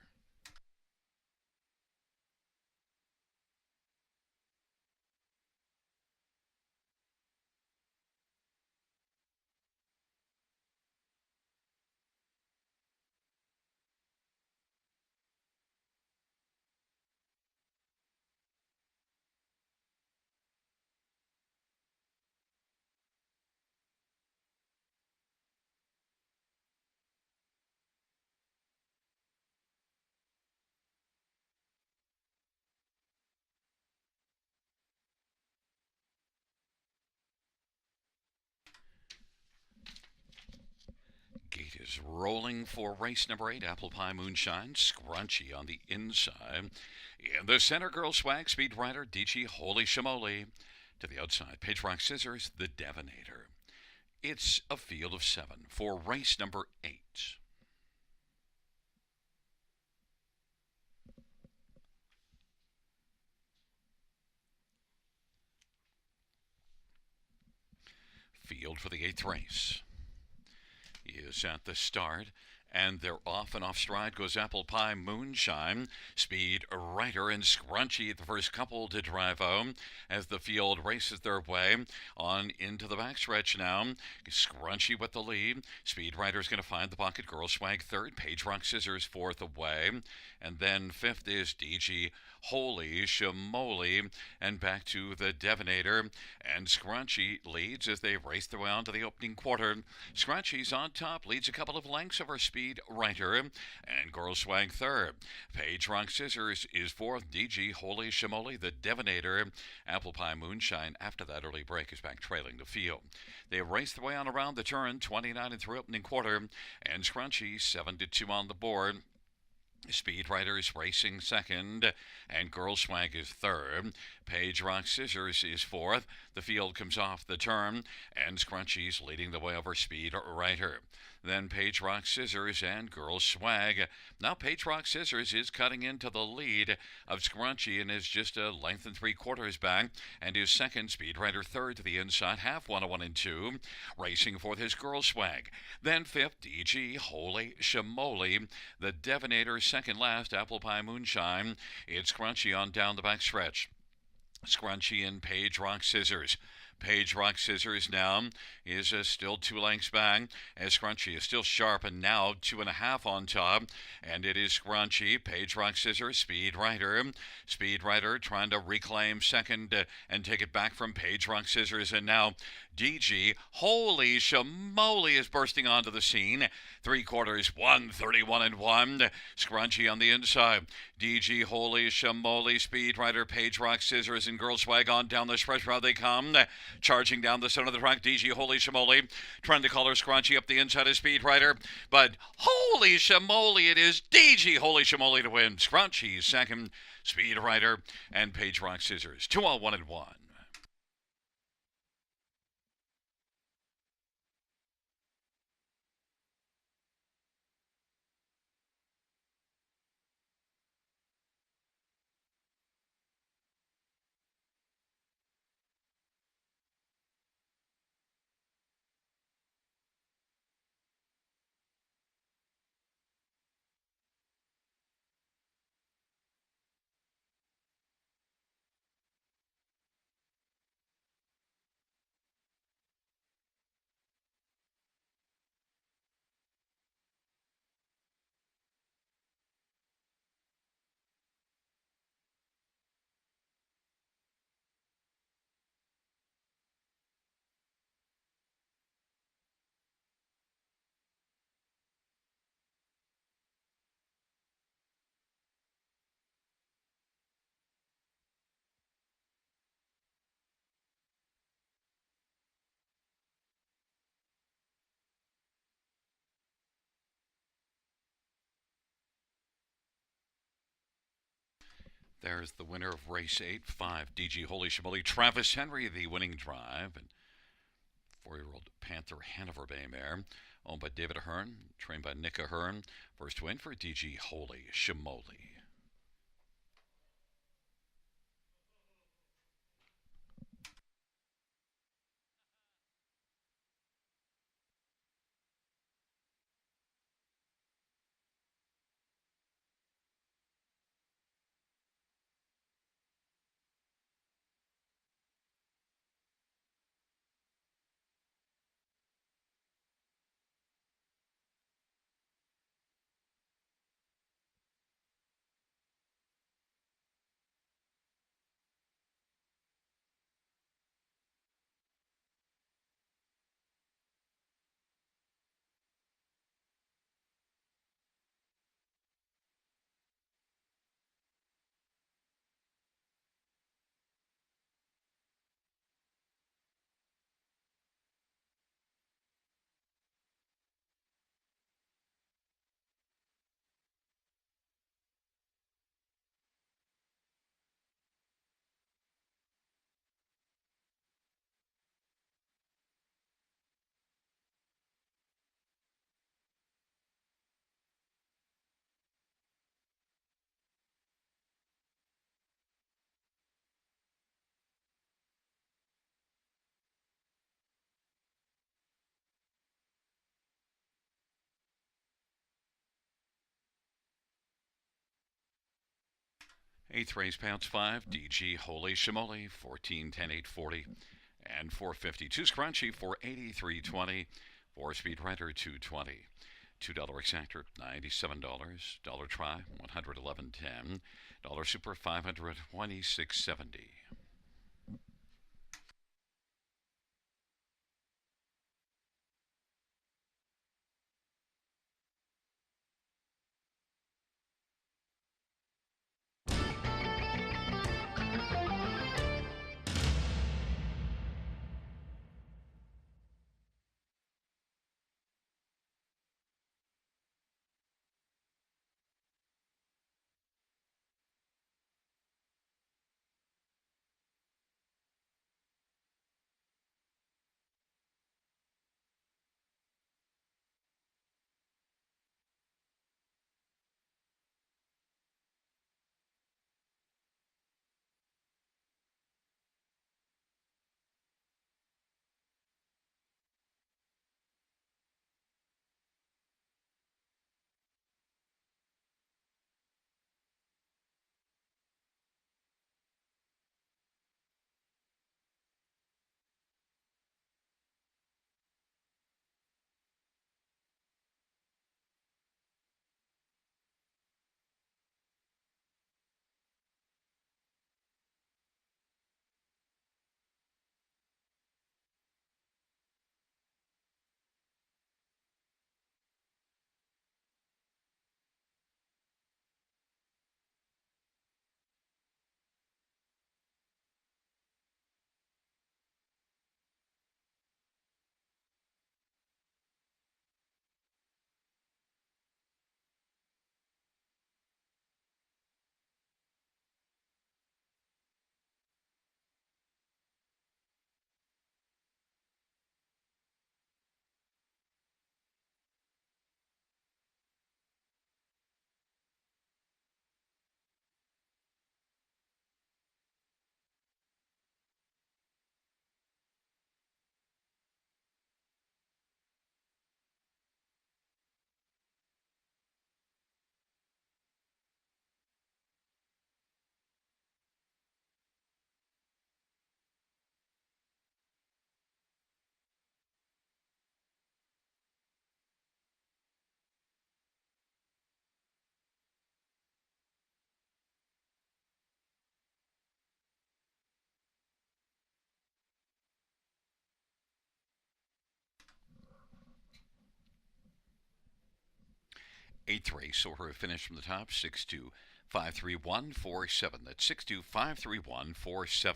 is rolling for race number 8, Apple Pie Moonshine, Scrunchy on the inside. In the center, Girl Swag, Speed Rider, DG, Holy Shamoli. To the outside, Page Rock Scissors, the Devonator. It's a field of 7 for race number 8. Field for the 8th race is at the start, and they're off, and off stride goes Apple Pie Moonshine, Speed Rider, and Scrunchy, the first couple to drive home as the field races their way on into the backstretch now. Scrunchy with the lead. Speed Rider's going to find the pocket. Girl Swag third. Page Rock Scissors fourth away. And then fifth is DG Holy Shamoli, and back to the Devonator. And Scrunchy leads as they race their way on to the opening quarter. Scrunchy's on top, leads a couple of lengths over Speed Rider, and Girl Swag third. Page Rock Scissors is fourth. DG Holy Shamoli, the Devonator. Apple Pie Moonshine, after that early break, is back trailing the field. They race their way on around the turn, 29-3 opening quarter, and Scrunchy 7-2 on the board. Speed Rider is racing second, and Girl Swag is third. Page Rock Scissors is fourth. The field comes off the turn, and Scrunchy's leading the way over Speed Rider. Then Page Rock Scissors and Girl Swag. Now Page Rock Scissors is cutting into the lead of Scrunchy and is just a length and 3/4 back, and is second. Speed Rider third to the inside, half 101 and 2. Racing fourth is Girl Swag. Then fifth, DG Holy Shamoli. The Devonator second last, Apple Pie Moonshine. It's Scrunchy on down the back stretch. Scrunchy and Page Rock Scissors. Page Rock Scissors now is still 2 lengths back, as Scrunchy is still sharp, and now 2.5 on top. And it is Scrunchy, Page Rock Scissors, Speed Rider. Speed Rider trying to reclaim second and take it back from Page Rock Scissors. And now DG Holy Shamoli is bursting onto the scene. 3/4, 131 and 1. Scrunchy on the inside. DG Holy Shamoli, Speed Rider, Page Rock Scissors, and Girl Swag on down the stretch. How they come. Charging down the center of the track, DG Holy Shamoli, trying to collar Scrunchy up the inside of Speed Rider, but Holy Shamoli, it is DG Holy Shamoli to win. Scrunchy second, Speed Rider, and Page Rock Scissors, 2 on 1 and 1. There's the winner of race 8, 5, DG Holy Shamoli. Travis Henry, the winning drive, and 4-year-old Panther Hanover Bay mare, owned by David Ahern, trained by Nick Ahern. First win for DG Holy Shamoli. Eighth race, Pounce 5, DG Holy Shimoli, 1410 840 and 452 Scrunchy for 83.20. 4 Speed Rider 220. $2 exactor $97. Dollar try 111.10. Dollar super 526.70. 8th race, so her finish from the top 6253147. That's 6253147.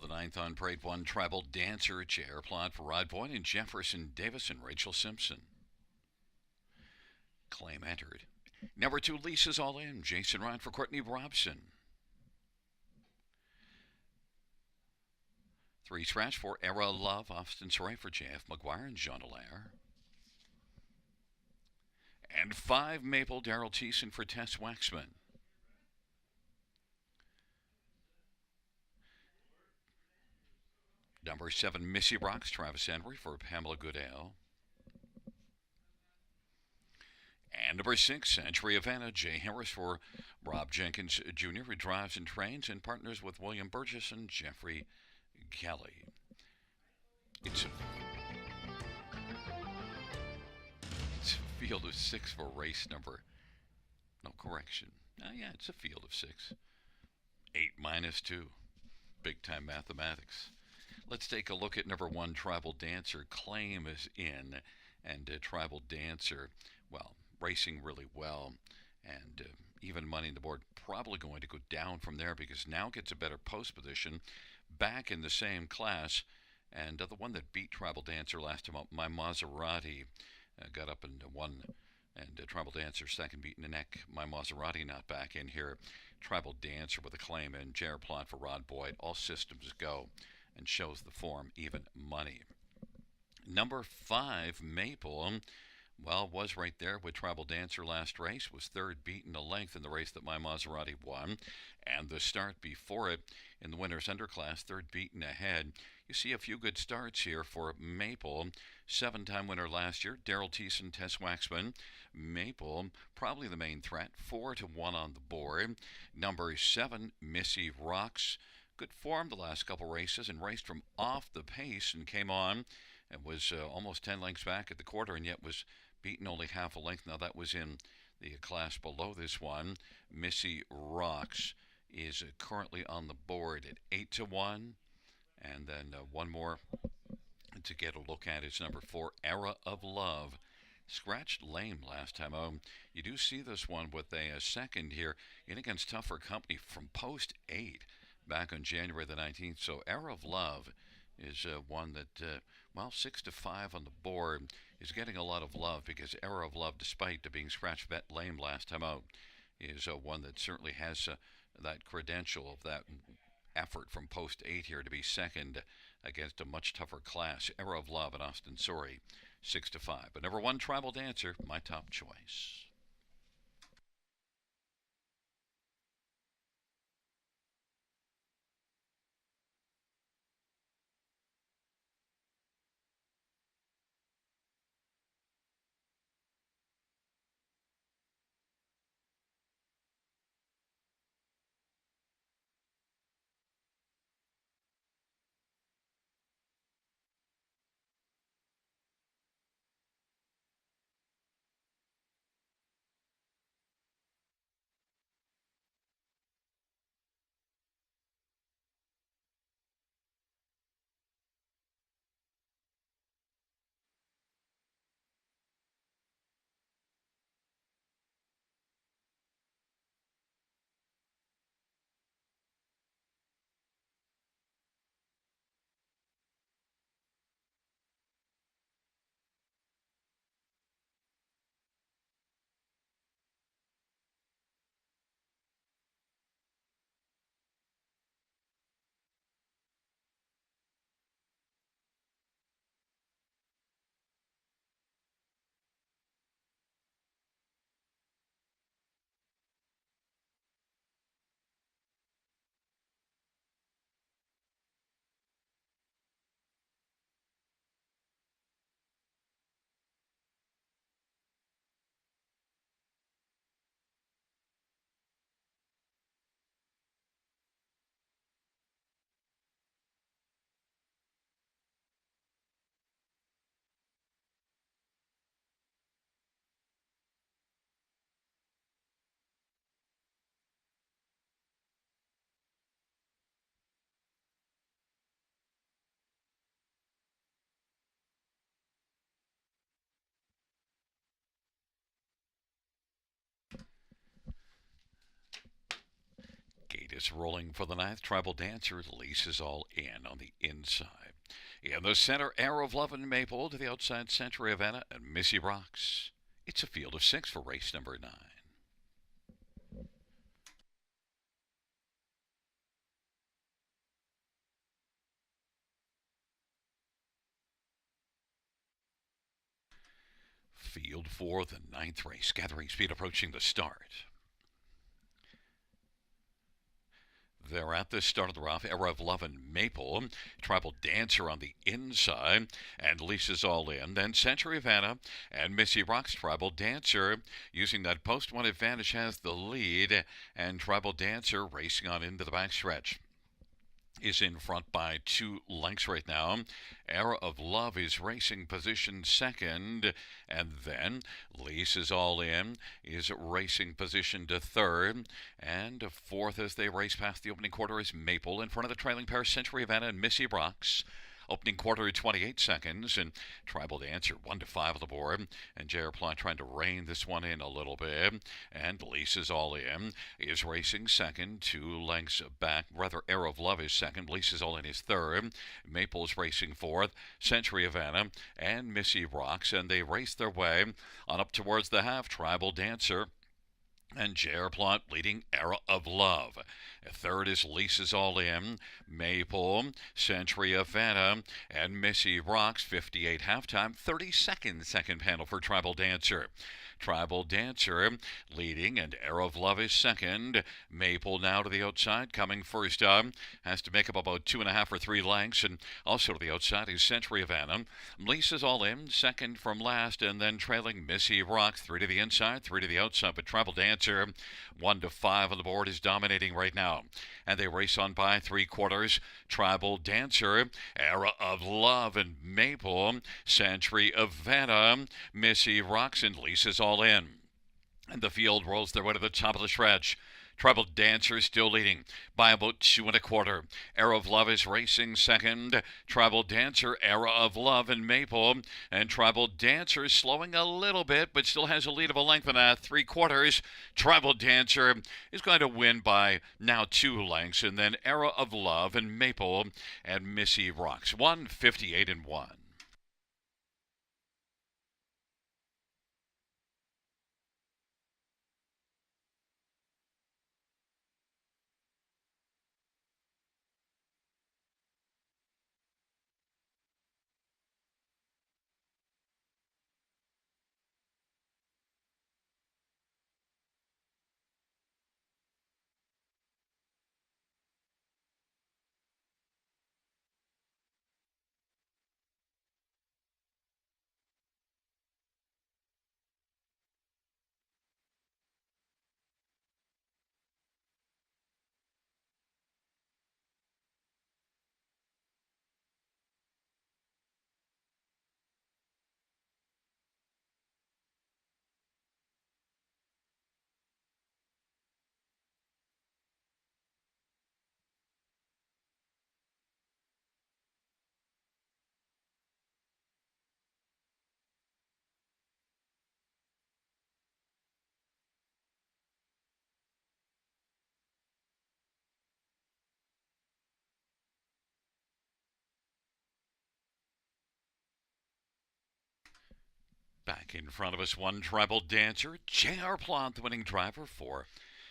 the ninth on Parade 1, Tribal Dancer, Chair Plot for Rod Boyd and Jefferson Davis and Rachel Simpson. Claim entered. Number 2, Lisa's All In, Jason Ryan for Courtney Robson. 3 scratch for Era Love, Austin Saray for J.F. McGuire and Jean Allaire. And 5 Maple, Daryl Thiessen for Tess Waxman. Number 7, Missy Rocks, Travis Henry for Pamela Goodale. And number 6, Century Havana, Jay Harris for Rob Jenkins Jr., who drives and trains and partners with William Burgess and Jeffrey Kelly. It's a field of 6 for race number. No correction. Yeah, it's a field of 6. 8 minus 2. Big time mathematics. Let's take a look at number 1, Tribal Dancer. Claim is in, and Tribal Dancer, well, racing really well, and even money on the board probably going to go down from there because now gets a better post position back in the same class. And the one that beat Tribal Dancer last time up, My Maserati, got up and won. And Tribal Dancer second beat in the neck. My Maserati not back in here. Tribal Dancer with a claim and Jared Plot for Rod Boyd. All systems go and shows the form, even money. Number 5, Maple, well, was right there with Tribal Dancer last race, was third beaten a length in the race that My Maserati won. And the start before it in the winner's underclass, third beaten ahead. You see a few good starts here for Maple. 7-time winner last year, Daryl Thiessen, Tess Waxman. Maple, probably the main threat, 4-1 on the board. Number 7, Missy Rocks. Good form the last couple races and raced from off the pace and came on and was almost 10 lengths back at the quarter and yet was beaten only half a length. Now that was in the class below this one. Missy Rocks is currently on the board at 8-1. And then one more to get a look at is number 4, Era of Love. Scratched lame last time. You do see this one with a second here in against tougher company from post 8 back on January the 19th. So Era of Love is one that, well, 6-5 on the board is getting a lot of love because Era of Love, despite being scratched vet lame last time out, is one that certainly has that credential of that effort from post 8 here to be second against a much tougher class. Era of Love and Austin Sorry, 6-5. But number 1, Tribal Dancer, my top choice. Gets rolling for the ninth. Tribal Dancer leases all in on the inside. In the center, Air of Love and Maple to the outside, Century Havana and Missy Rocks. It's a field of 6 for race number 9. Field for the ninth race. Gathering speed approaching the start. They're at the start of the rough. Era of Love and Maple. Tribal Dancer on the inside. And Lisa's all in. Then Century Havana and Missy Rocks. Tribal Dancer using that post one advantage has the lead. And Tribal Dancer racing on into the backstretch. Is in front by 2 lengths right now. Era of Love is racing position second, and then Lisa's all in is racing position to third, and fourth as they race past the opening quarter is Maple. In front of the trailing pair, Century Havana and Missy Rocks. Opening quarter at 28 seconds, and Tribal Dancer 1-5 on the board, and J.R. Plot trying to rein this one in a little bit, and Lisa's all in is racing second, 2 lengths back. Rather, Air of Love is second, Lisa's all in is third, Maple's racing fourth, Century Havana and Missy Rocks, and they race their way on up towards the half. Tribal Dancer and J.R. Plot leading Era of Love. Third is Lisa's All In, Maple, Century Havana, and Missy Rocks. 58 halftime, 32nd second panel for Tribal Dancer. Tribal Dancer leading, and Era of Love is second. Maple now to the outside, coming first up. Has to make up about 2.5 or 3 lengths, and also to the outside is Century Havana. Lisa's All In, second from last, and then trailing Missy Rocks. 3 to the inside, 3 to the outside, but Tribal Dancer 1-5 on the board is dominating right now. And they race on by 3/4. Tribal Dancer, Era of Love and Maple, Century Havana, Missy Rocks, and Lisa's All In. And the field rolls their way to the top of the stretch. Tribal Dancer still leading by about 2.25. Era of Love is racing second. Tribal Dancer, Era of Love, and Maple. And Tribal Dancer slowing a little bit, but still has a lead of a length and 3/4. Tribal Dancer is going to win by now 2 lengths. And then Era of Love and Maple and Missy Rocks. 158-1. Back in front of us, one Tribal Dancer, J.R. Plot, the winning driver for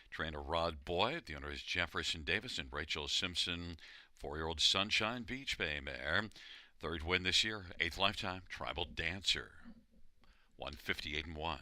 trainer Rod Boyd. The owner is Jefferson Davis and Rachel Simpson, 4-year-old Sunshine Beach Bay mare. Third win this year, 8th lifetime, Tribal Dancer. 158-1.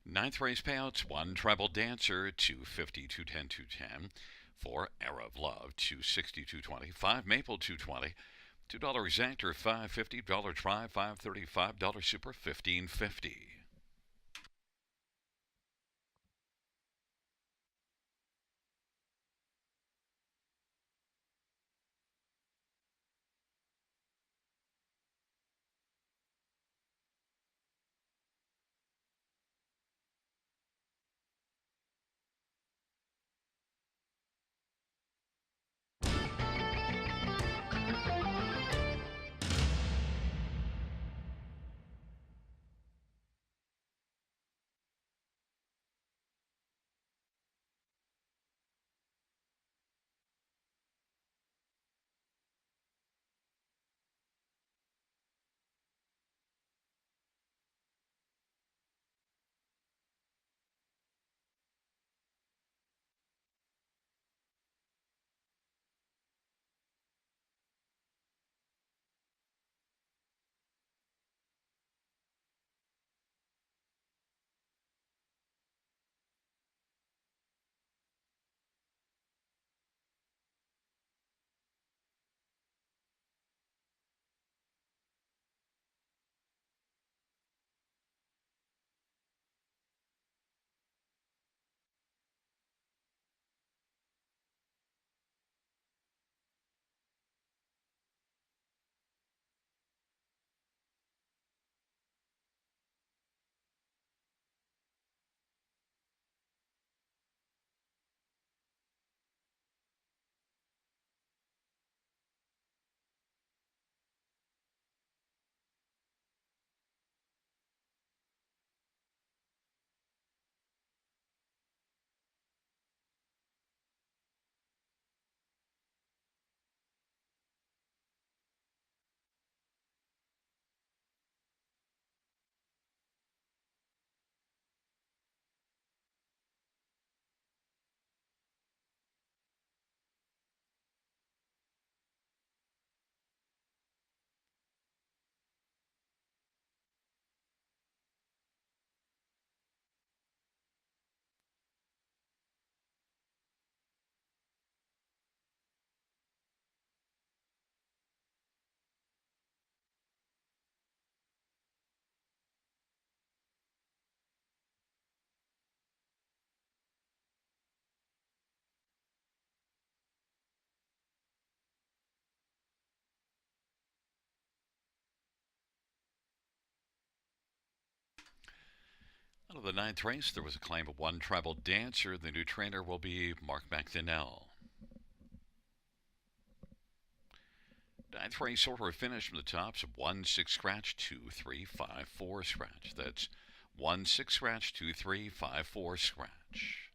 Ninth race payouts, 1 Tribal Dancer, 250, 210, 210. 4 Era of Love, 260, 220. 5 Maple, 220. $2 exactor $5.50, dollar try $5.35, dollar super $15.50. Out of the ninth race, there was a claim of one tribal dancer. The new trainer will be Mark McDonnell. Ninth race order of finish from the tops of 1 6 scratch 2 3 5 4 scratch. That's 1 6 scratch 2 3 5 4 scratch.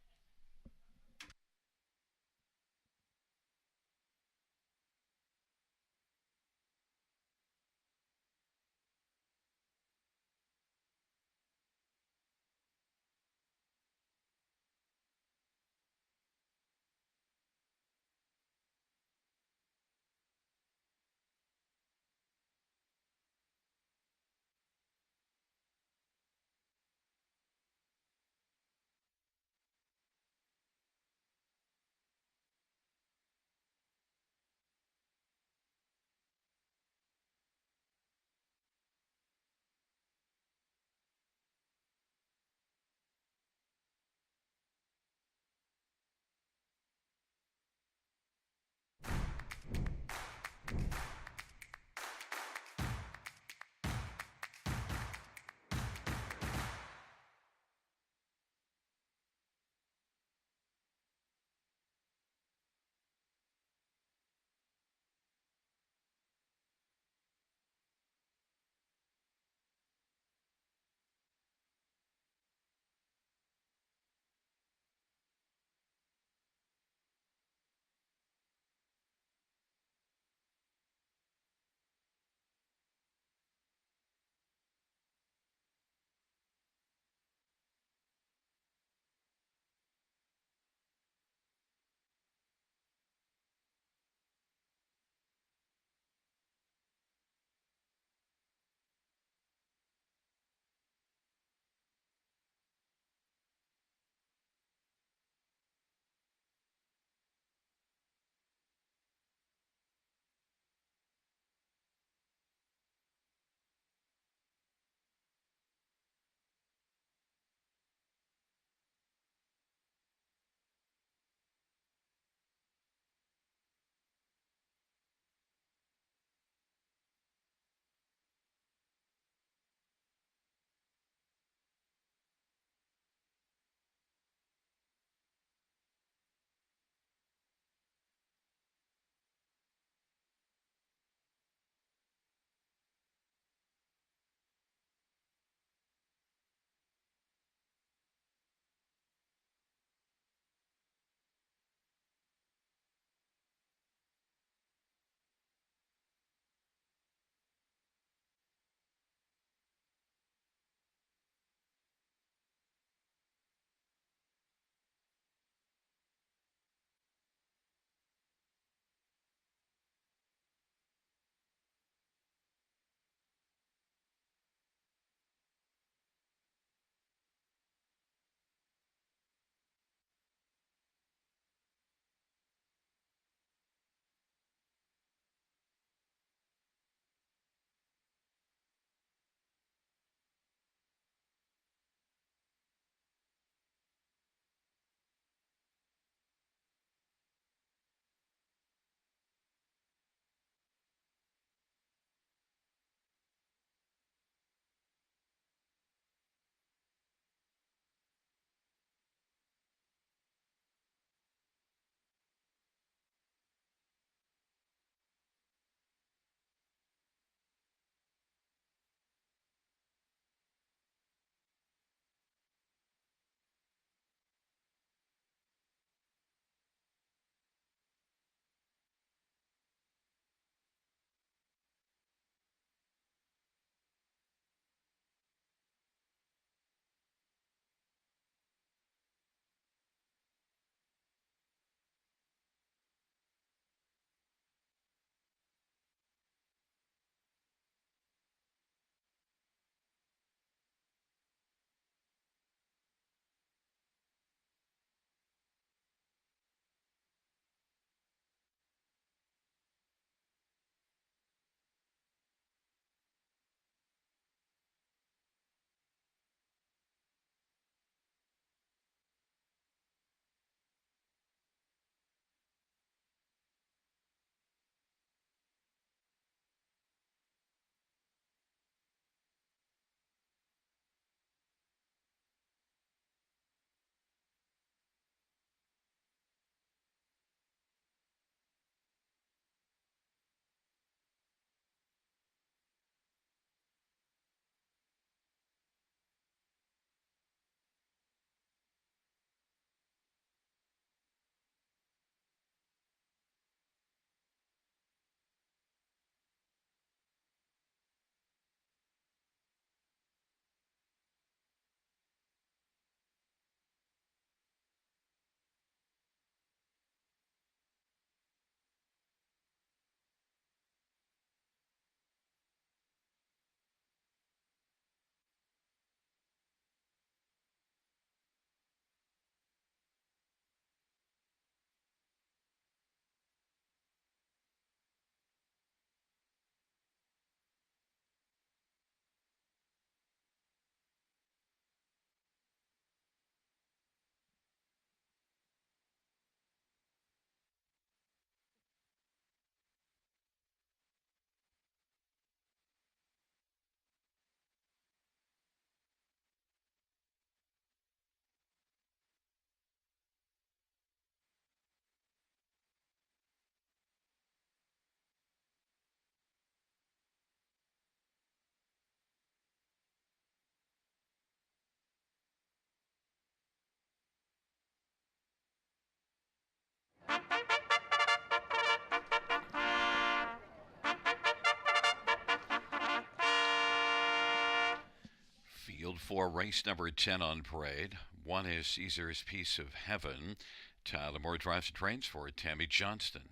for race number 10 on parade. One is Caesar's Piece of Heaven. Tyler Moore drives and trains for Tammy Johnston.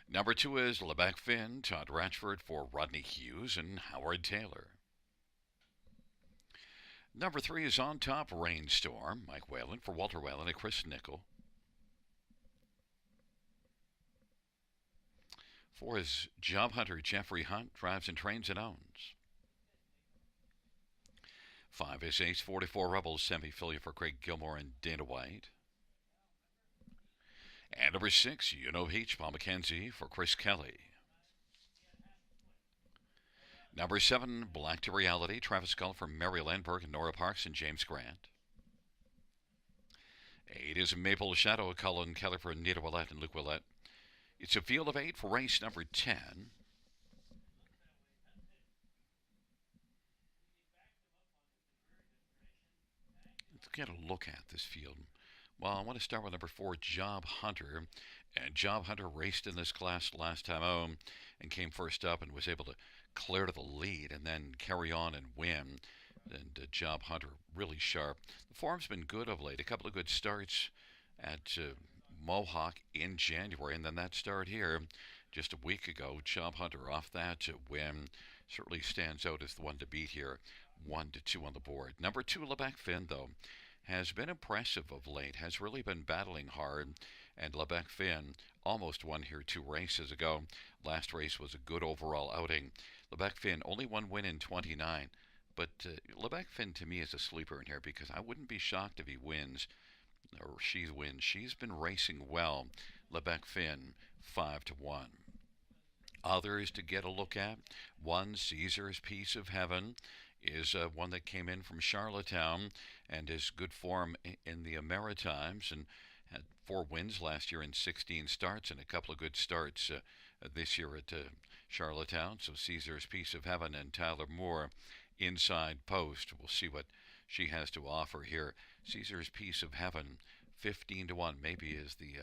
Number 2 is Lebec Finn. Todd Ratchford for Rodney Hughes and Howard Taylor. Number 3 is On Top Rainstorm. Mike Whalen for Walter Whalen and Chris Nickel. 4 is Job Hunter Jeffrey Hunt. Drives and trains and owns. 5 is Ace 44 Rebels semi-filly for Craig Gilmore and Dana White. And number 6, You Know Peach, Paul McKenzie for Chris Kelly. Number 7, Black to Reality, Travis Gull for Mary Landberg and Nora Parks and James Grant. 8 is Maple Shadow, Colin Keller for Nita Willett and Luke Willett. It's a field of 8 for race number 10. Let's get a look at this field. Well, I want to start with number 4, Job Hunter. And Job Hunter raced in this class last time out and came first up and was able to clear to the lead and then carry on and win. And Job Hunter really sharp. The form's been good of late. A couple of good starts at Mohawk in January, and then that start here just a week ago. Job Hunter off that win certainly stands out as the one to beat here. 1-2 on the board. Number 2, Lebec Finn, though, has been impressive of late, has really been battling hard, and Lebec Finn almost won here 2 races ago. Last race was a good overall outing. Lebec Finn only 1 win in 29, but Lebec Finn to me is a sleeper in here because I wouldn't be shocked if he wins, or she wins. She's been racing well. Lebec Finn, 5-1. Others to get a look at. 1, Caesar's Piece of Heaven, is one that came in from Charlottetown and is good form in the Maritimes and had 4 wins last year in 16 starts and a couple of good starts this year at Charlottetown. So Caesar's Piece of Heaven and Tyler Moore inside post. We'll see what she has to offer here. Caesar's Piece of Heaven, 15-1, maybe is the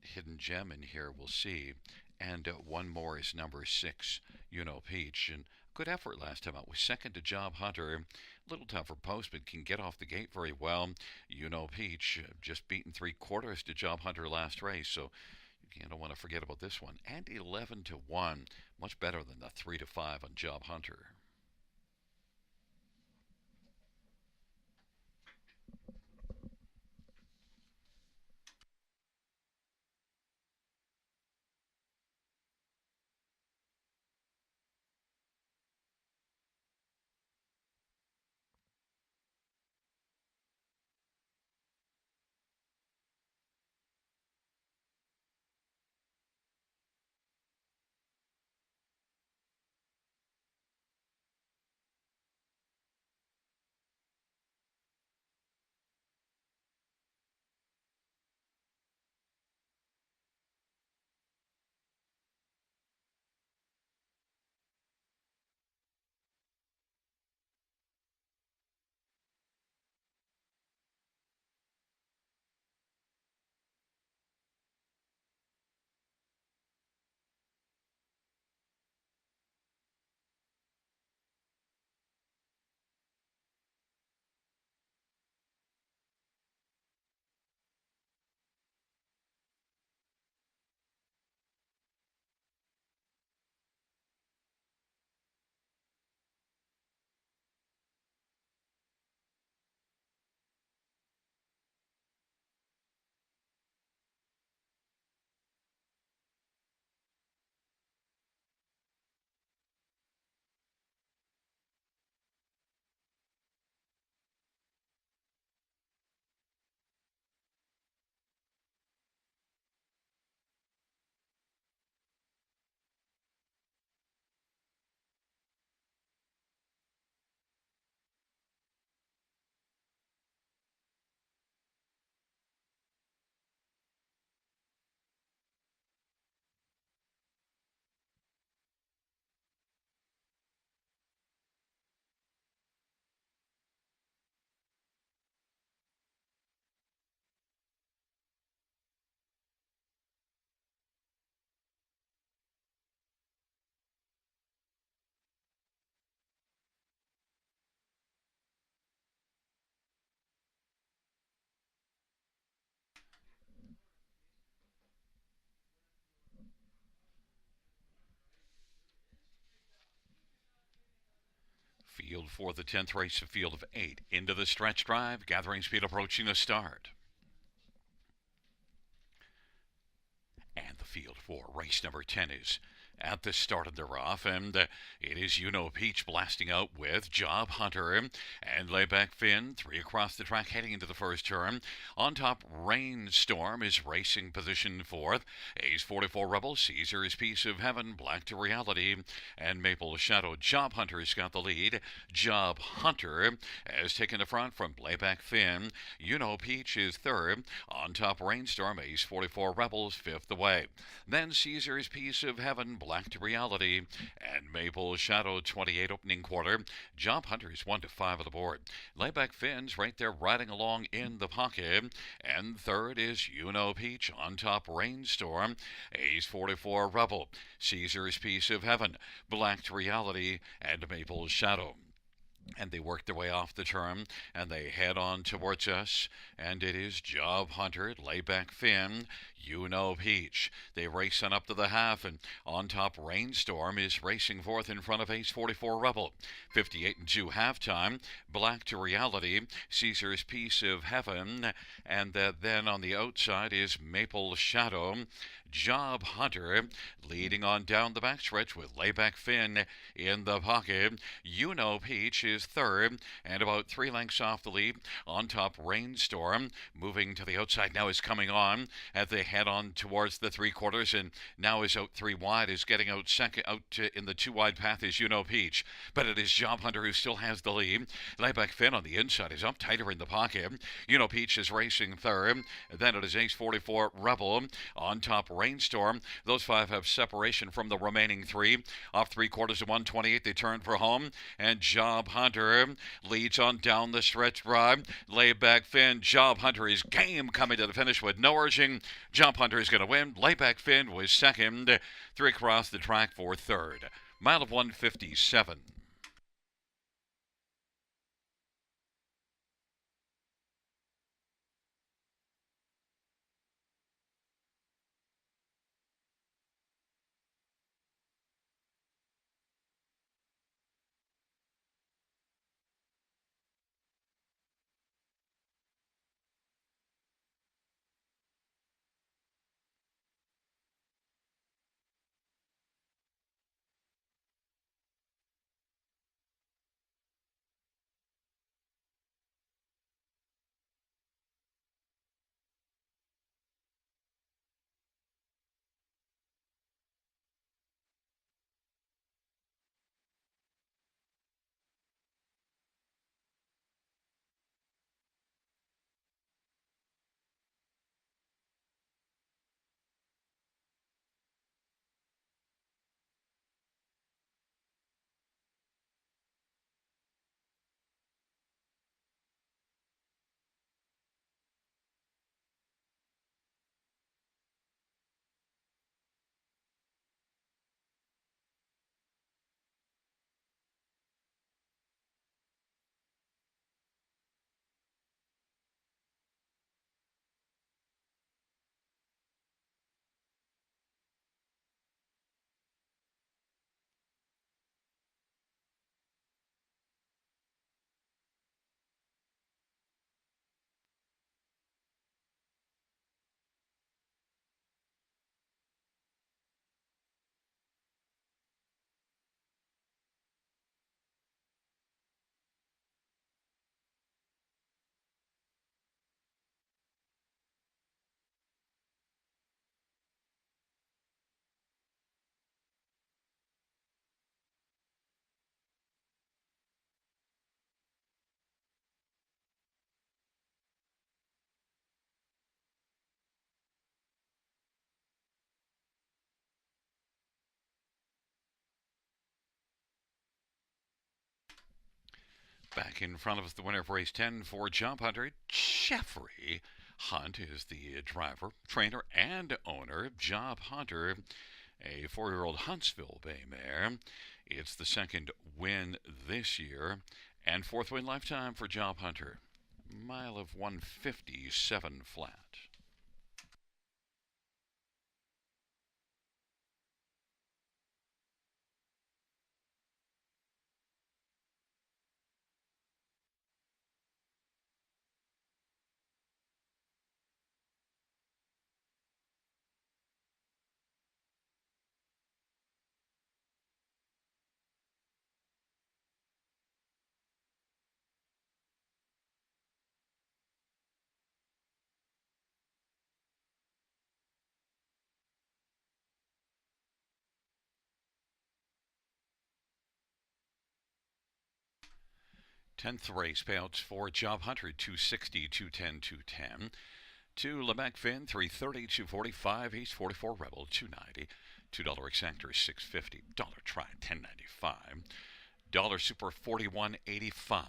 hidden gem in here. We'll see. And one more is number 6, You Know Peach. And good effort last time out. Was second to Job Hunter. A little tougher post, but can get off the gate very well. You Know Peach just beaten 3/4 to Job Hunter last race. So you don't want to forget about this one. And 11-1. Much better than the 3-5 on Job Hunter. Field for the 10th race, a field of 8. Into the stretch drive, gathering speed approaching the start. And the field for race number 10 is at the start of the rough, and it is Peach blasting out with Job Hunter and Layback Finn, 3 across the track heading into the first turn. On top, Rainstorm is racing position 4th. Ace 44 Rebel, Caesar's Piece of Heaven, Black to Reality, and Maple Shadow. Job Hunter's got the lead. Job Hunter has taken the front from Layback Finn. Peach is 3rd. On top, Rainstorm, Ace 44 Rebels 5th away. Then Caesar's Piece of Heaven, Black to Reality, and Maple Shadow 28 opening quarter. Job Hunter's 1 to 5 of the board. Layback Finn's right there riding along in the pocket. And 3rd is Peach. On top, Rainstorm, Ace 44 Rebel, Caesar's Piece of Heaven, Black to Reality, and Maple Shadow. And they work their way off the turn, and they head on towards us, and it is Job Hunter, Layback Finn, Peach. They race on up to the half, and on top, Rainstorm is racing 4th in front of Ace 44 Rebel. 58 and 2 halftime, Black to Reality, Caesar's Piece of Heaven, and then on the outside is Maple Shadow. Job Hunter leading on down the backstretch with Layback Finn in the pocket. Peach is 3rd and about 3 lengths off the lead. On top, Rainstorm moving to the outside now is coming on as they head on towards the 3/4, and now is out 3 wide, is getting out second. In the 2 wide path is Peach, but it is Job Hunter who still has the lead. Layback Finn on the inside is up tighter in the pocket. Peach is racing 3rd. Then it is Ace 44 Rebel. On top, Rainstorm. Those 5 have separation from the remaining 3. Off 3/4 to 128, they turn for home, and Job Hunter leads on down the stretch drive. Layback Finn. Job Hunter is game coming to the finish with no urging. Job Hunter is going to win. Layback Finn was 2nd. 3 across the track for 3rd. Mile of 157. Back in front of us, the winner of race 10 for Job Hunter, Jeffrey Hunt is the driver, trainer, and owner. Job Hunter, a 4-year-old Huntsville Bay mare. It's the 2nd win this year and 4th win lifetime for Job Hunter. Mile of 157 flat. 10th race payouts for Job Hunter 260, 210, 210. To Lamech Finn 330, 245. East 44 Rebel 290. $2 exactor 650. Dollar try 1095. Dollar super 41.85.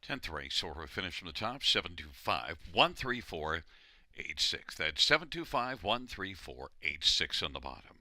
10th race, or a finish from the top, 725 134 86. That's 725 134 86 on the bottom.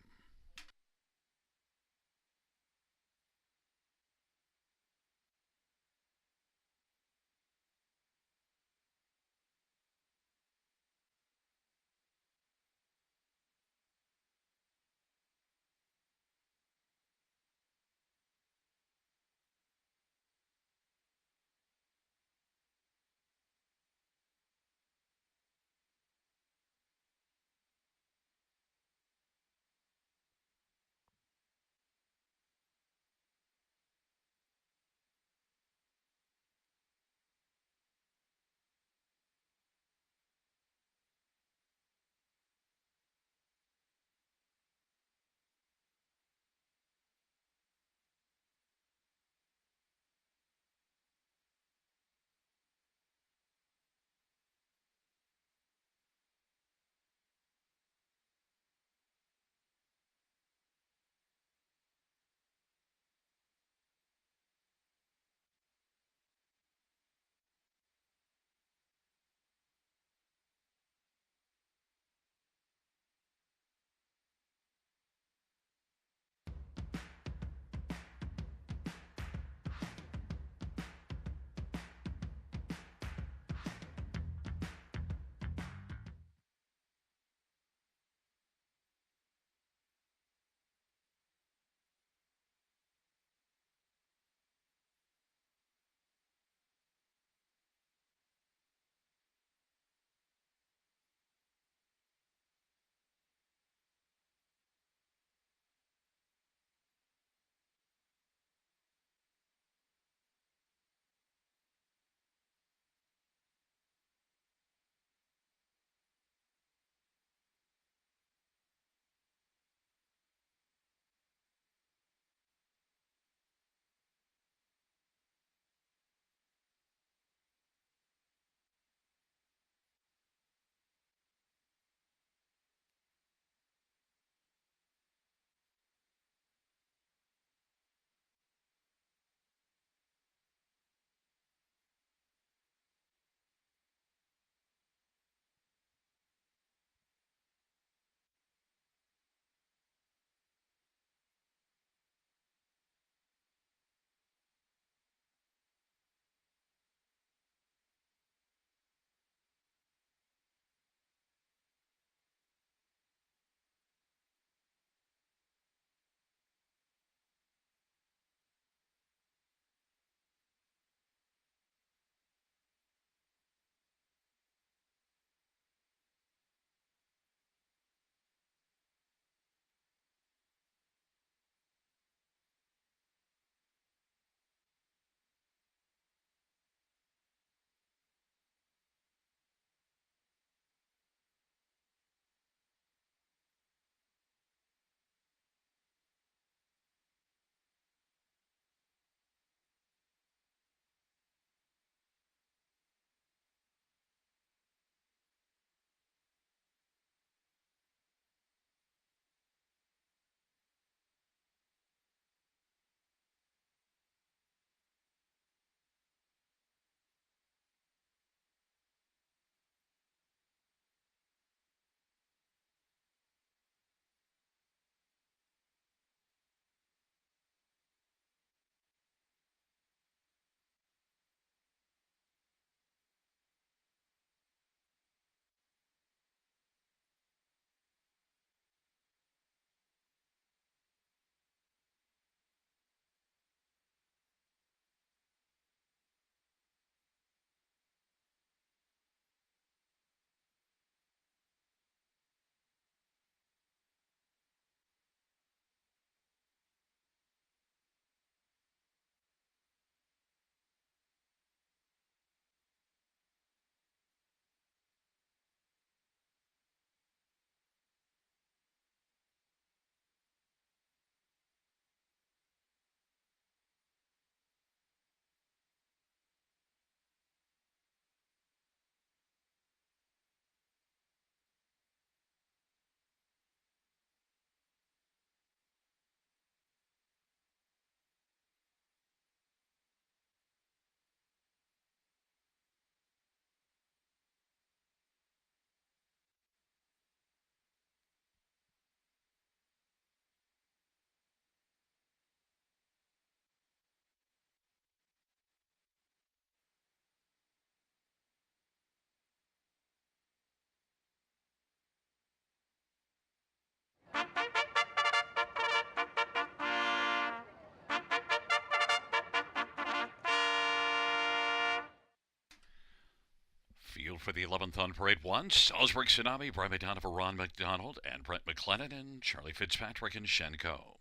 for the 11th on Parade 1, Salzburg Tsunami, Brian McDonough, Ron McDonald, and Brent McLennan, and Charlie Fitzpatrick and Shenko.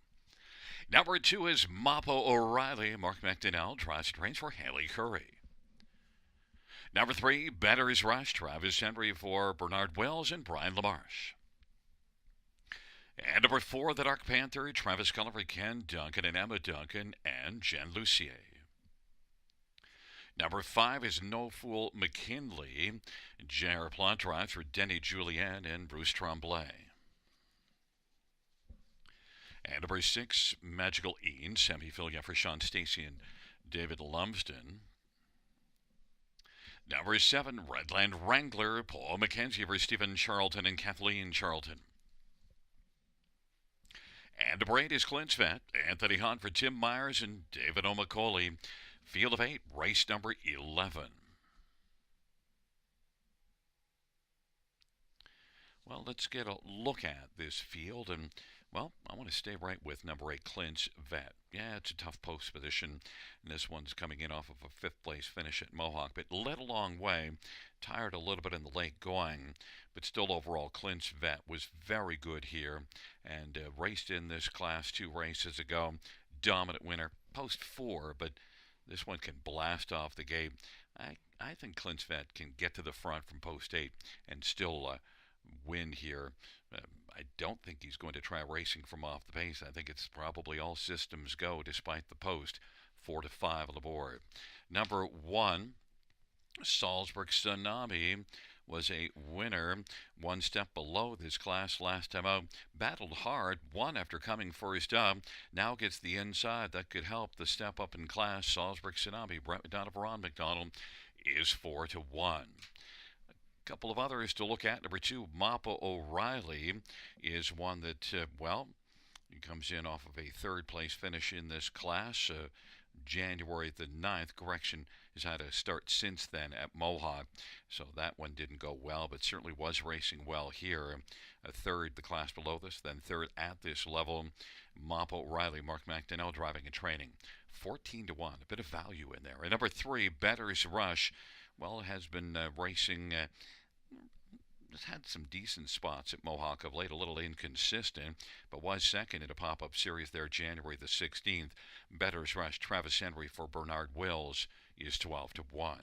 Number 2 is Mappo O'Reilly. Mark McDonnell tries to trains for Haley Curry. Number 3, Bettor's Rush, Travis Henry for Bernard Wells and Brian LaMarche. And number 4, the Dark Panther, Travis Culliver, Ken Duncan, and Emma Duncan, and Jen Lucier. Number 5 is No Fool McKinley, J.R. Plot drives for Denny Julien and Bruce Tremblay. And number 6, Magical Ian, Sammy Filia for Sean Stacy and David Lumsden. Number 7, Redland Wrangler, Paul McKenzie for Stephen Charlton and Kathleen Charlton. And number 8 is Clint's Vet, Anthony Hunt for Tim Myers and David O'Macaulay. Field of 8, race number 11. Well, let's get a look at this field, and, well, I want to stay right with number 8, Clint's Vet. Yeah, it's a tough post position, and this one's coming in off of a 5th place finish at Mohawk, but led a long way, tired a little bit in the late going, but still overall, Clint's Vet was very good here, and raced in this class 2 races ago. Dominant winner, post 4, but this one can blast off the gate. I think Clint's Vet can get to the front from post 8 and still win here. I don't think he's going to try racing from off the pace. I think it's probably all systems go despite the post. 4 to 5 on the board. Number 1, Salzburg Tsunami, was a winner, one step below this class last time out. Battled hard, won after coming first up. Now gets the inside. That could help the step up in class. Salzburg Tsunami, Brent McDonough, Ron McDonald, is 4 to 1. A couple of others to look at. Number 2, Mappo O'Reilly, is one that, he comes in off of a 3rd place finish in this class. January the 9th, correction, has had a start since then at Mohawk, so that one didn't go well, but certainly was racing well here. A 3rd, the class below this, then 3rd at this level. Mappo O'Reilly, Mark McDonnell driving and training. 14 to 1, a bit of value in there. And number 3, Bettor's Rush, has been racing. Has had some decent spots at Mohawk of late, a little inconsistent, but was second in a pop-up series there January the 16th. Bettor's Rush, Travis Henry for Bernard Wills, is 12 to 1.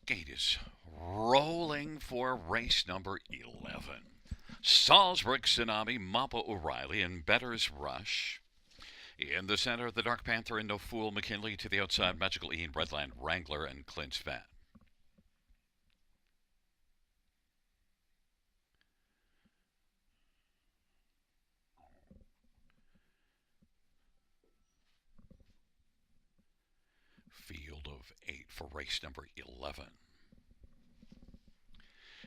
Gate is rolling for race number 11. Salzburg Tsunami, Mappa O'Reilly, and Better's Rush. In the center, the Dark Panther and No Fool McKinley. To the outside, Magical Ian, Redland Wrangler, and Clint's Vat. Field of 8 for race number 11.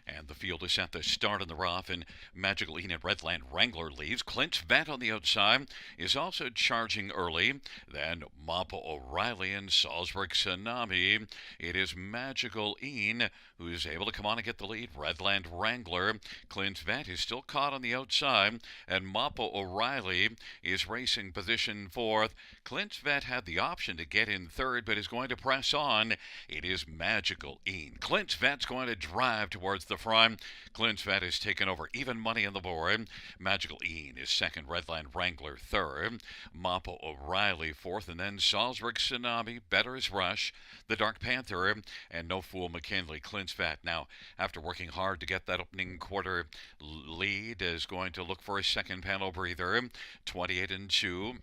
And the field is set to start in the rough, and Magical Ian and Redland Wrangler leads. Clint's Vat on the outside is also charging early. Then Mappa O'Reilly and Salzburg Tsunami. It is Magical Ian who's able to come on and get the lead. Redland Wrangler. Clint's Vat is still caught on the outside, and Mappa O'Reilly is racing position fourth. Clint's Vat had the option to get in third, but is going to press on. It is Magical Ian. Clint's Vat's going to drive towards the front. Clint's Vat has taken over even money on the board. Magical Ian is second. Redland Wrangler third. Mappa O'Reilly fourth, and then Salzburg Tsunami, Better's Rush, the Dark Panther, and No Fool McKinley. Clint's Vat now, after working hard to get that opening quarter lead, is going to look for a second panel breather. 28-2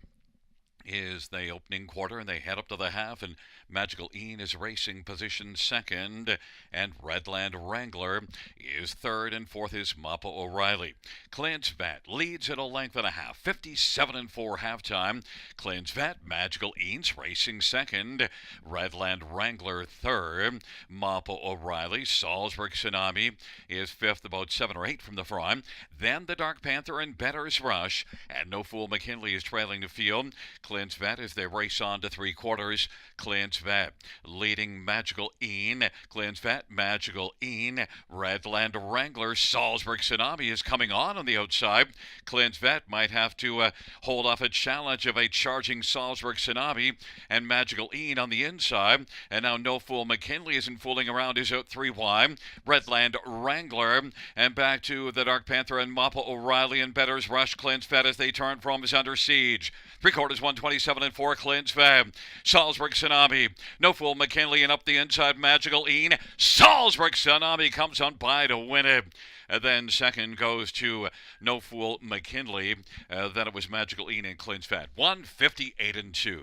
is the opening quarter, and they head up to the half, and Magical Ian is racing position second, and Redland Wrangler is third, and fourth is Mappa O'Reilly. Clint's Vat leads at a length and a half, 57-4 halftime. Clint's Vat, Magical Ian's racing second, Redland Wrangler third, Mappa O'Reilly, Salzburg Tsunami is fifth, about 7 or 8 from the front. Then the Dark Panther and Better's Rush, and No Fool McKinley is trailing the field. Clint's Vat as they race on to three quarters. Clint's Vat leading Magical Ian. Clint's Vat, Magical Ian. Redland Wrangler, Salzburg Tsunami is coming on the outside. Clint's Vat might have to hold off a challenge of a charging Salzburg Tsunami, and Magical Ian on the inside. And now No Fool McKinley isn't fooling around, is out 3 wide. Redland Wrangler, and back to the Dark Panther and Mappa O'Reilly and Better's Rush. Clint's Vat as they turn from is under siege. Three quarters, 127-4. Clint's Vat. Salzburg Tsunami. No Fool McKinley, and up the inside, Magical Ian. Salzburg Tsunami comes on by to win it. And then second goes to No Fool McKinley. Then it was Magical Ian and Clint's Vat. 158-2.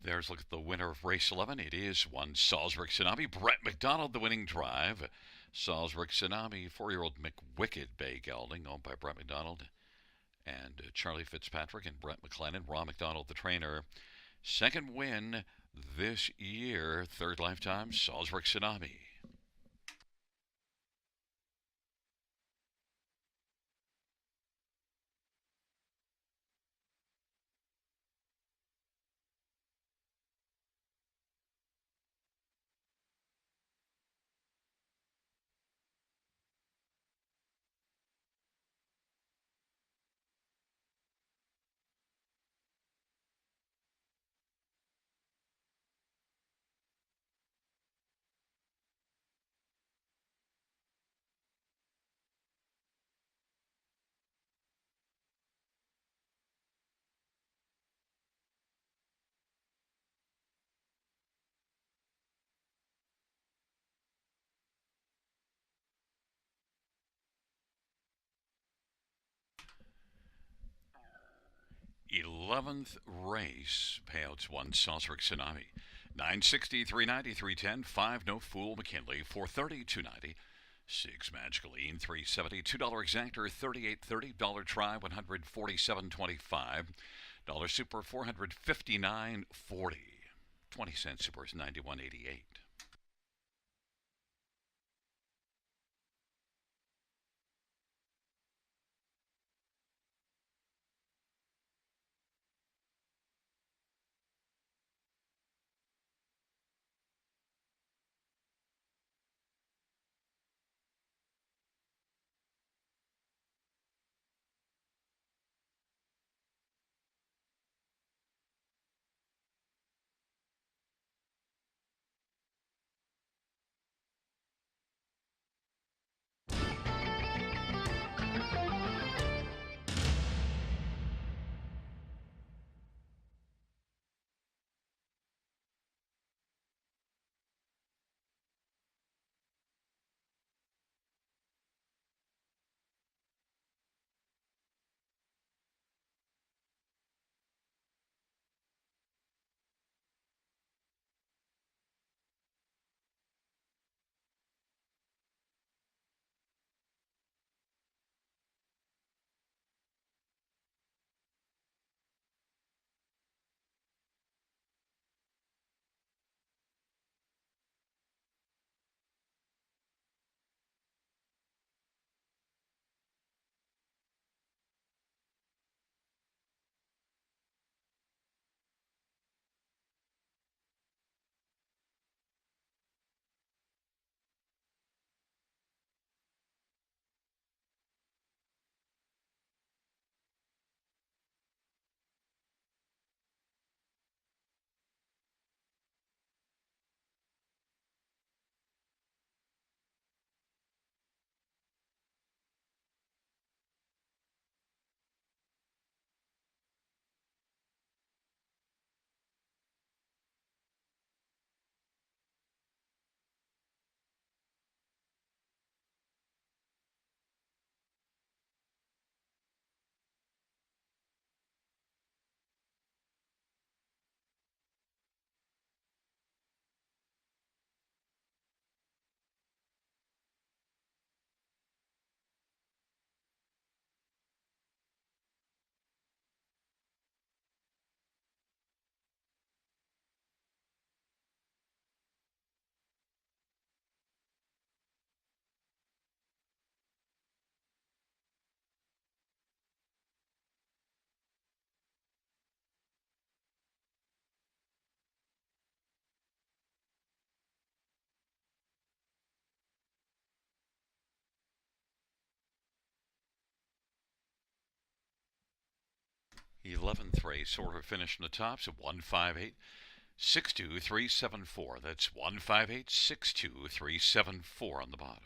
There's a look at the winner of race 11. It is one Salzburg Tsunami. Brett McDonald, the winning drive. Salzburg Tsunami, 4-year-old McWicked Bay Gelding, owned by Brett McDonald and Charlie Fitzpatrick and Brett McLennan. Ron McDonald, the trainer. Second win this year, third lifetime, Salzburg Tsunami. '11th race, payouts one Salzburg Tsunami. 960, 390, 310, 5 No Fool McKinley, 430, 290. 6 Magical Lean, 370. $2 Exactor, 38.30. Dollar Try, 147.25. Dollar Super, 459.40. 20-cent Super is 91.88. The 11th race order finish in the tops at 158.62374. That's 158.62374 on the bottom.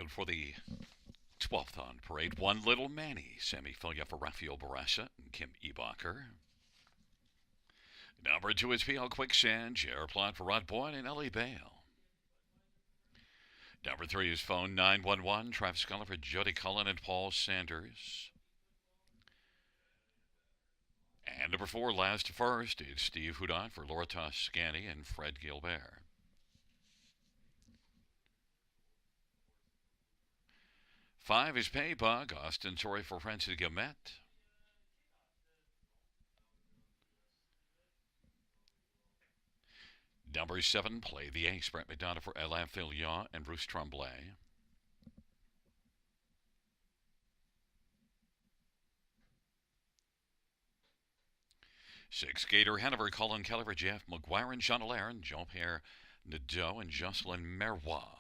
And for the 12th on parade, One Little Manny, Sammy Filia for Rafael Barassa and Kim Ebacher. Number 2 is PL Quicksand, Airplane for Rod Boyd and Ellie Bale. Number 3 is Phone 911, Travis Sculler for Jody Cullen and Paul Sanders. And number 4, Last First, is Steve Houdon for Laura Toscani and Fred Gilbert. 5 is Paybug, Austin Torrey for Francis Gamet. Number 7, Play the Ace, Brent McDonough for Alain Filion and Bruce Tremblay. 6, Gator Hanover, Colin Kelly for Jeff McGuire and Jean Allaire, Jean-Pierre Nadeau and Jocelyn Merrois.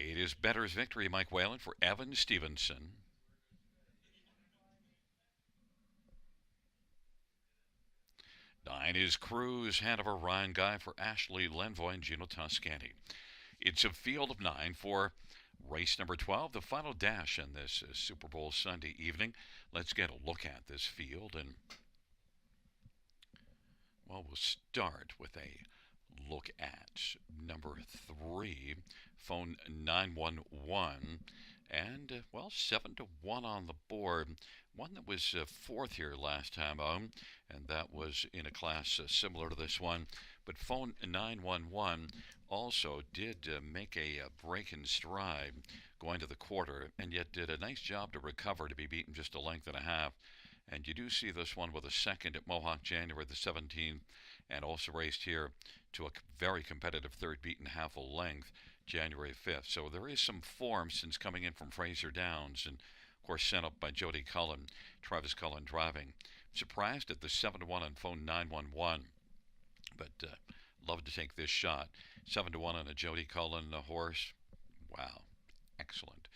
8 is Better's Victory, Mike Whalen for Evan Stevenson. 9 is Cruz Hanover, Ryan Guy for Ashley Lenvoy and Gino Toscani. It's a field of 9 for race number 12, the final dash in this Super Bowl Sunday evening. Let's get a look at this field, and well, we'll start with a look at number 3, Phone 911, and well, 7-1 on the board. One that was fourth here last time on, and that was in a class similar to this one. But Phone 911 also did make a break in stride going to the quarter, and yet did a nice job to recover to be beaten just a length and a half. And you do see this one with a second at Mohawk January the 17th, and also raced here to a very competitive third, beaten half a length January 5th. So there is some form since coming in from Fraser Downs, and of course sent up by Jody Cullen, Travis Cullen driving. Surprised at the 7-1 on Phone 911, but love to take this shot. 7-1 on a Jody Cullen horse. Wow, excellent.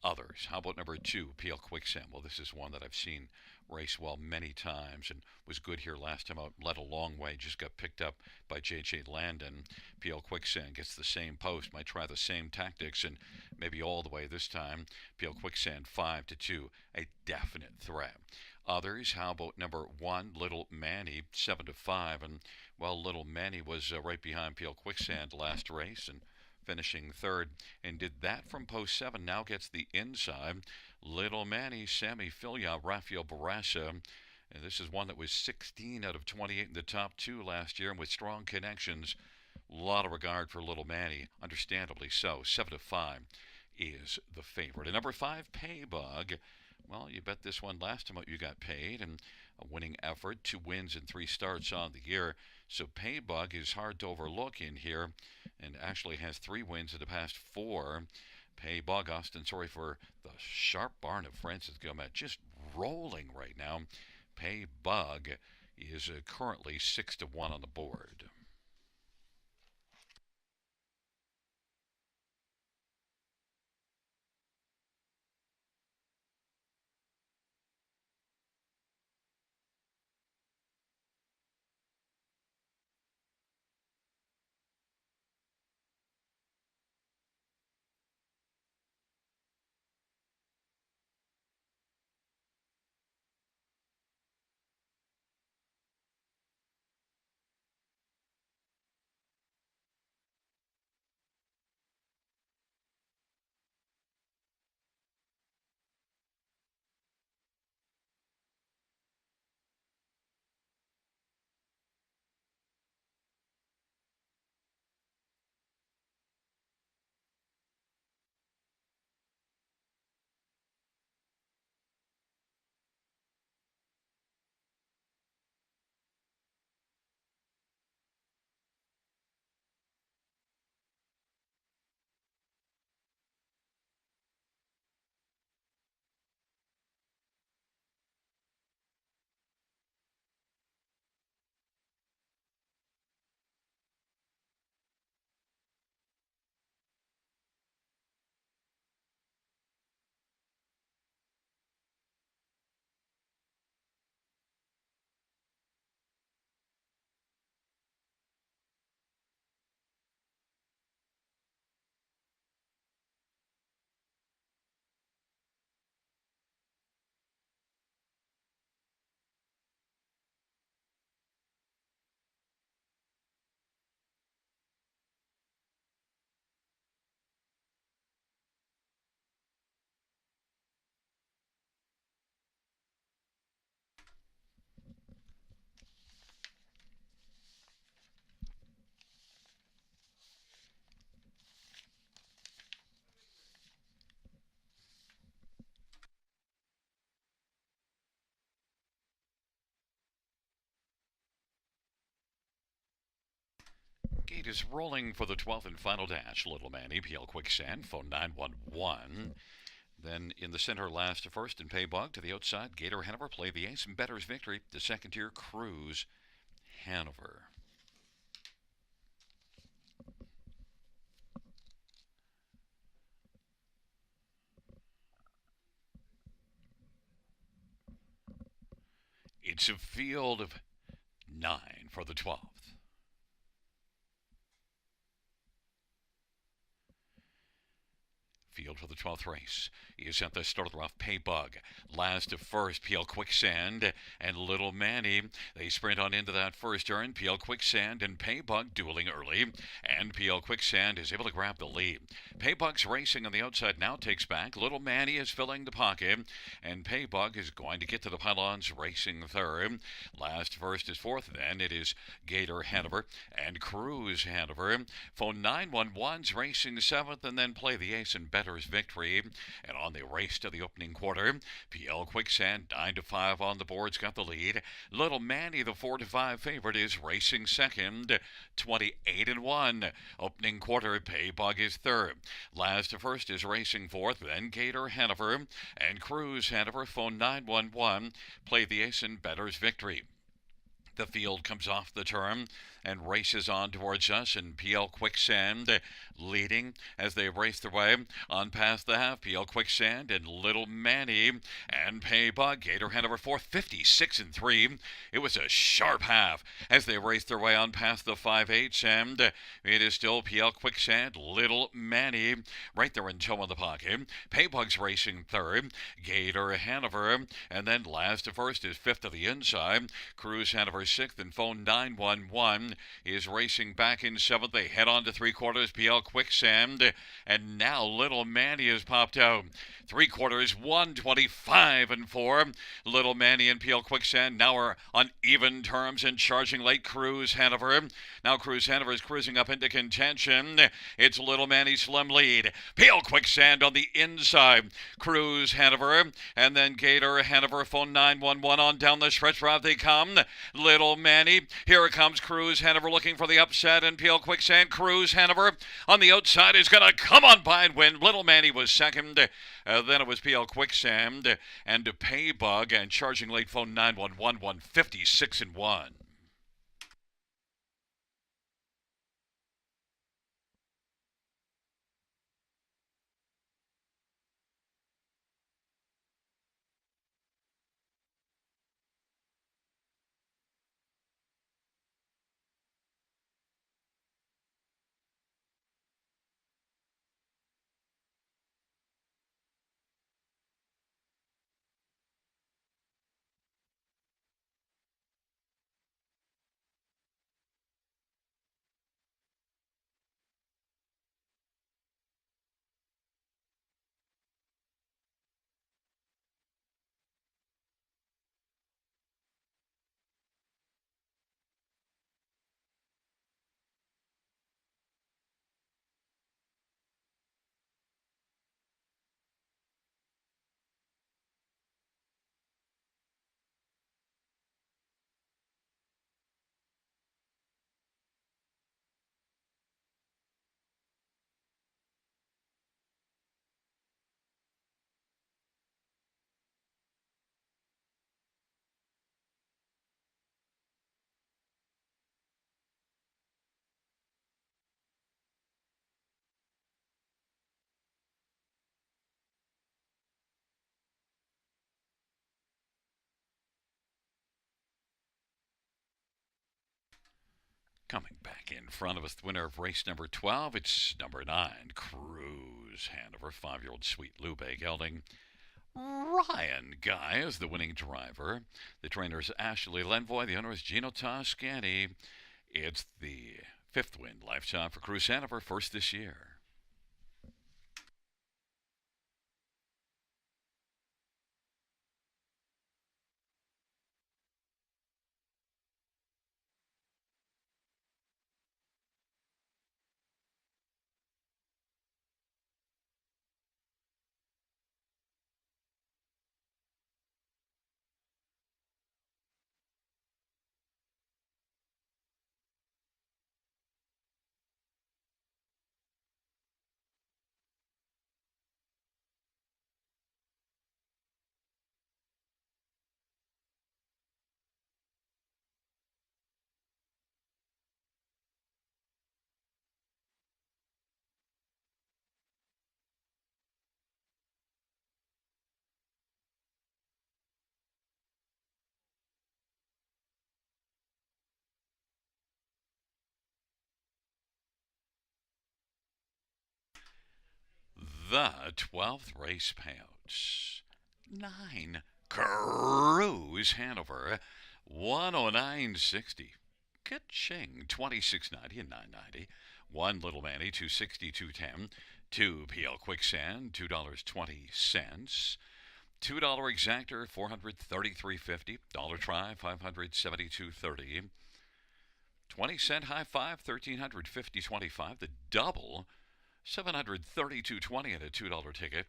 Others, how about number 2, PL Quicksand? Well, this is one that I've seen race well many times and was good here last time out, led a long way, just got picked up by J.J. Landon. PL Quicksand gets the same post, might try the same tactics and maybe all the way this time. PL Quicksand 5-2, a definite threat. Others, how about number 1, Little Manny, 7-5, and well, Little Manny was right behind PL Quicksand last race and finishing third, and did that from post 7. Now gets the inside. Little Manny, Sammy Filia, Rafael Barassa. And this is one that was 16 out of 28 in the top 2 last year, and with strong connections. A lot of regard for Little Manny, understandably so. 7-5 is the favorite. And number 5, Paybug. Well, you bet this one last time out you got paid, and a winning effort, 2 wins and 3 starts on the year. So Paybug is hard to overlook in here, and actually has 3 wins in the past 4. Paybug, Austin, sorry for the sharp barn of Francis Gomez, just rolling right now. Paybug is currently 6-1 on the board. lead is rolling for the 12th and final dash. Little Manny, PL Quicksand, phone 911. Then in the center, last to first, and Paybog to the outside. Gator Hanover play the ace and Better's Victory. The second tier, Cruise Hanover. It's a field of 9 for the 12th. Field for the 12th race is at the start of the rough. Paybug last to first. PL Quicksand and Little Manny. They sprint on into that first turn. PL Quicksand and Paybug dueling early, and PL Quicksand is able to grab the lead. Paybug's racing on the outside now, takes back. Little Manny is filling the pocket, and Paybug is going to get to the pylons, racing third. Last first is fourth. Then it is Gator Hanover and Cruise Hanover. Phone 911's racing seventh, and then play the ace and Better's Victory. And on the race to the opening quarter, PL Quicksand 9-5 on the board's got the lead. Little Manny, the 4-5 favorite, is racing second, 28-1. Opening quarter, Paybug is third. Last to first is racing fourth, then Gator Hanover and Cruise Hanover. Phone 911. Play the ace and Better's Victory. The field comes off the turn and races on towards us, and PL Quicksand leading as they race their way on past the half. PL Quicksand and Little Manny and Paybug. Gator Hanover 456-3. It was a sharp half as they race their way on past the 5/8, and it is still PL Quicksand, Little Manny right there in tow in the pocket. Paybug's racing third. Gator Hanover, and then last to first is fifth to the inside. Cruise Hanover sixth, and phone 911 is racing back in seventh. They head on to three quarters. PL Quicksand, and now Little Manny has popped out. Three quarters, 125-4. Little Manny and PL Quicksand now are on even terms and charging late. Cruise Hanover. Now Cruise Hanover is cruising up into contention. It's Little Manny's slim lead. PL Quicksand on the inside. Cruise Hanover, and then Gator Hanover. Phone 911 on down the stretch route they come. Little Manny, here comes Cruise Hanover looking for the upset, and PL Quicksand. Cruise Hanover on the outside is going to come on by and win. Little Manny was second. Then it was PL Quicksand and Paybug, and charging late. Phone 911, 156-1. Coming back in front of us, the winner of race number 12, it's number 9, Cruise Hanover, 5-year-old Sweet Lube gelding. Ryan Guy is the winning driver. The trainer is Ashley Lenvoy. The owner is Gino Toscani. It's the 5th win lifetime for Cruise Hanover, first this year. The 12th race payouts. 9. Cruise Hanover, 109.60. Ka-ching, 26.90 and 9.90. 1 Little Manny, 260, 210. 2 PL Quicksand, $2.20. $2 Exactor, $433.50. Dollar Try, $572.30. 20-cent High Five, $1,350.25. The double, $732.20 and a $2 ticket.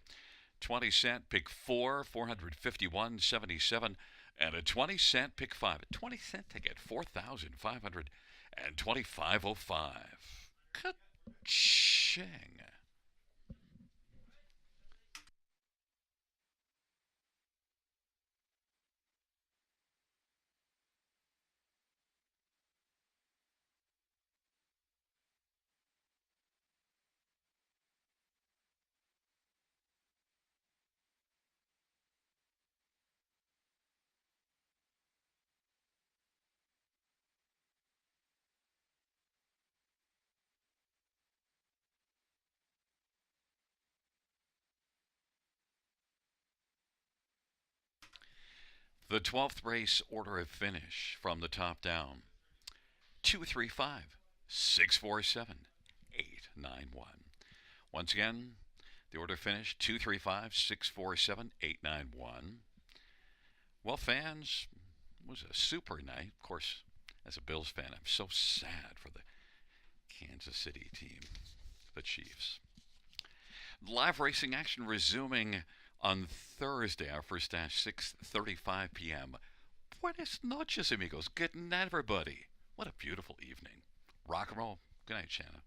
20-cent Pick 4, $451.77. And a 20-cent Pick 5, a 20-cent ticket, $4,525.05. Ka-ching. The 12th race order of finish from the top down: 235, 647, 891. Once again, the order finished: 235, 647, 891. Well, fans, it was a super night. Of course, as a Bills fan, I'm so sad for the Kansas City team, the Chiefs. Live racing action resuming on Thursday, our first dash, 6:35 p.m. Buenas noches, amigos. Good night, everybody. What a beautiful evening. Rock and roll. Good night, Shanna.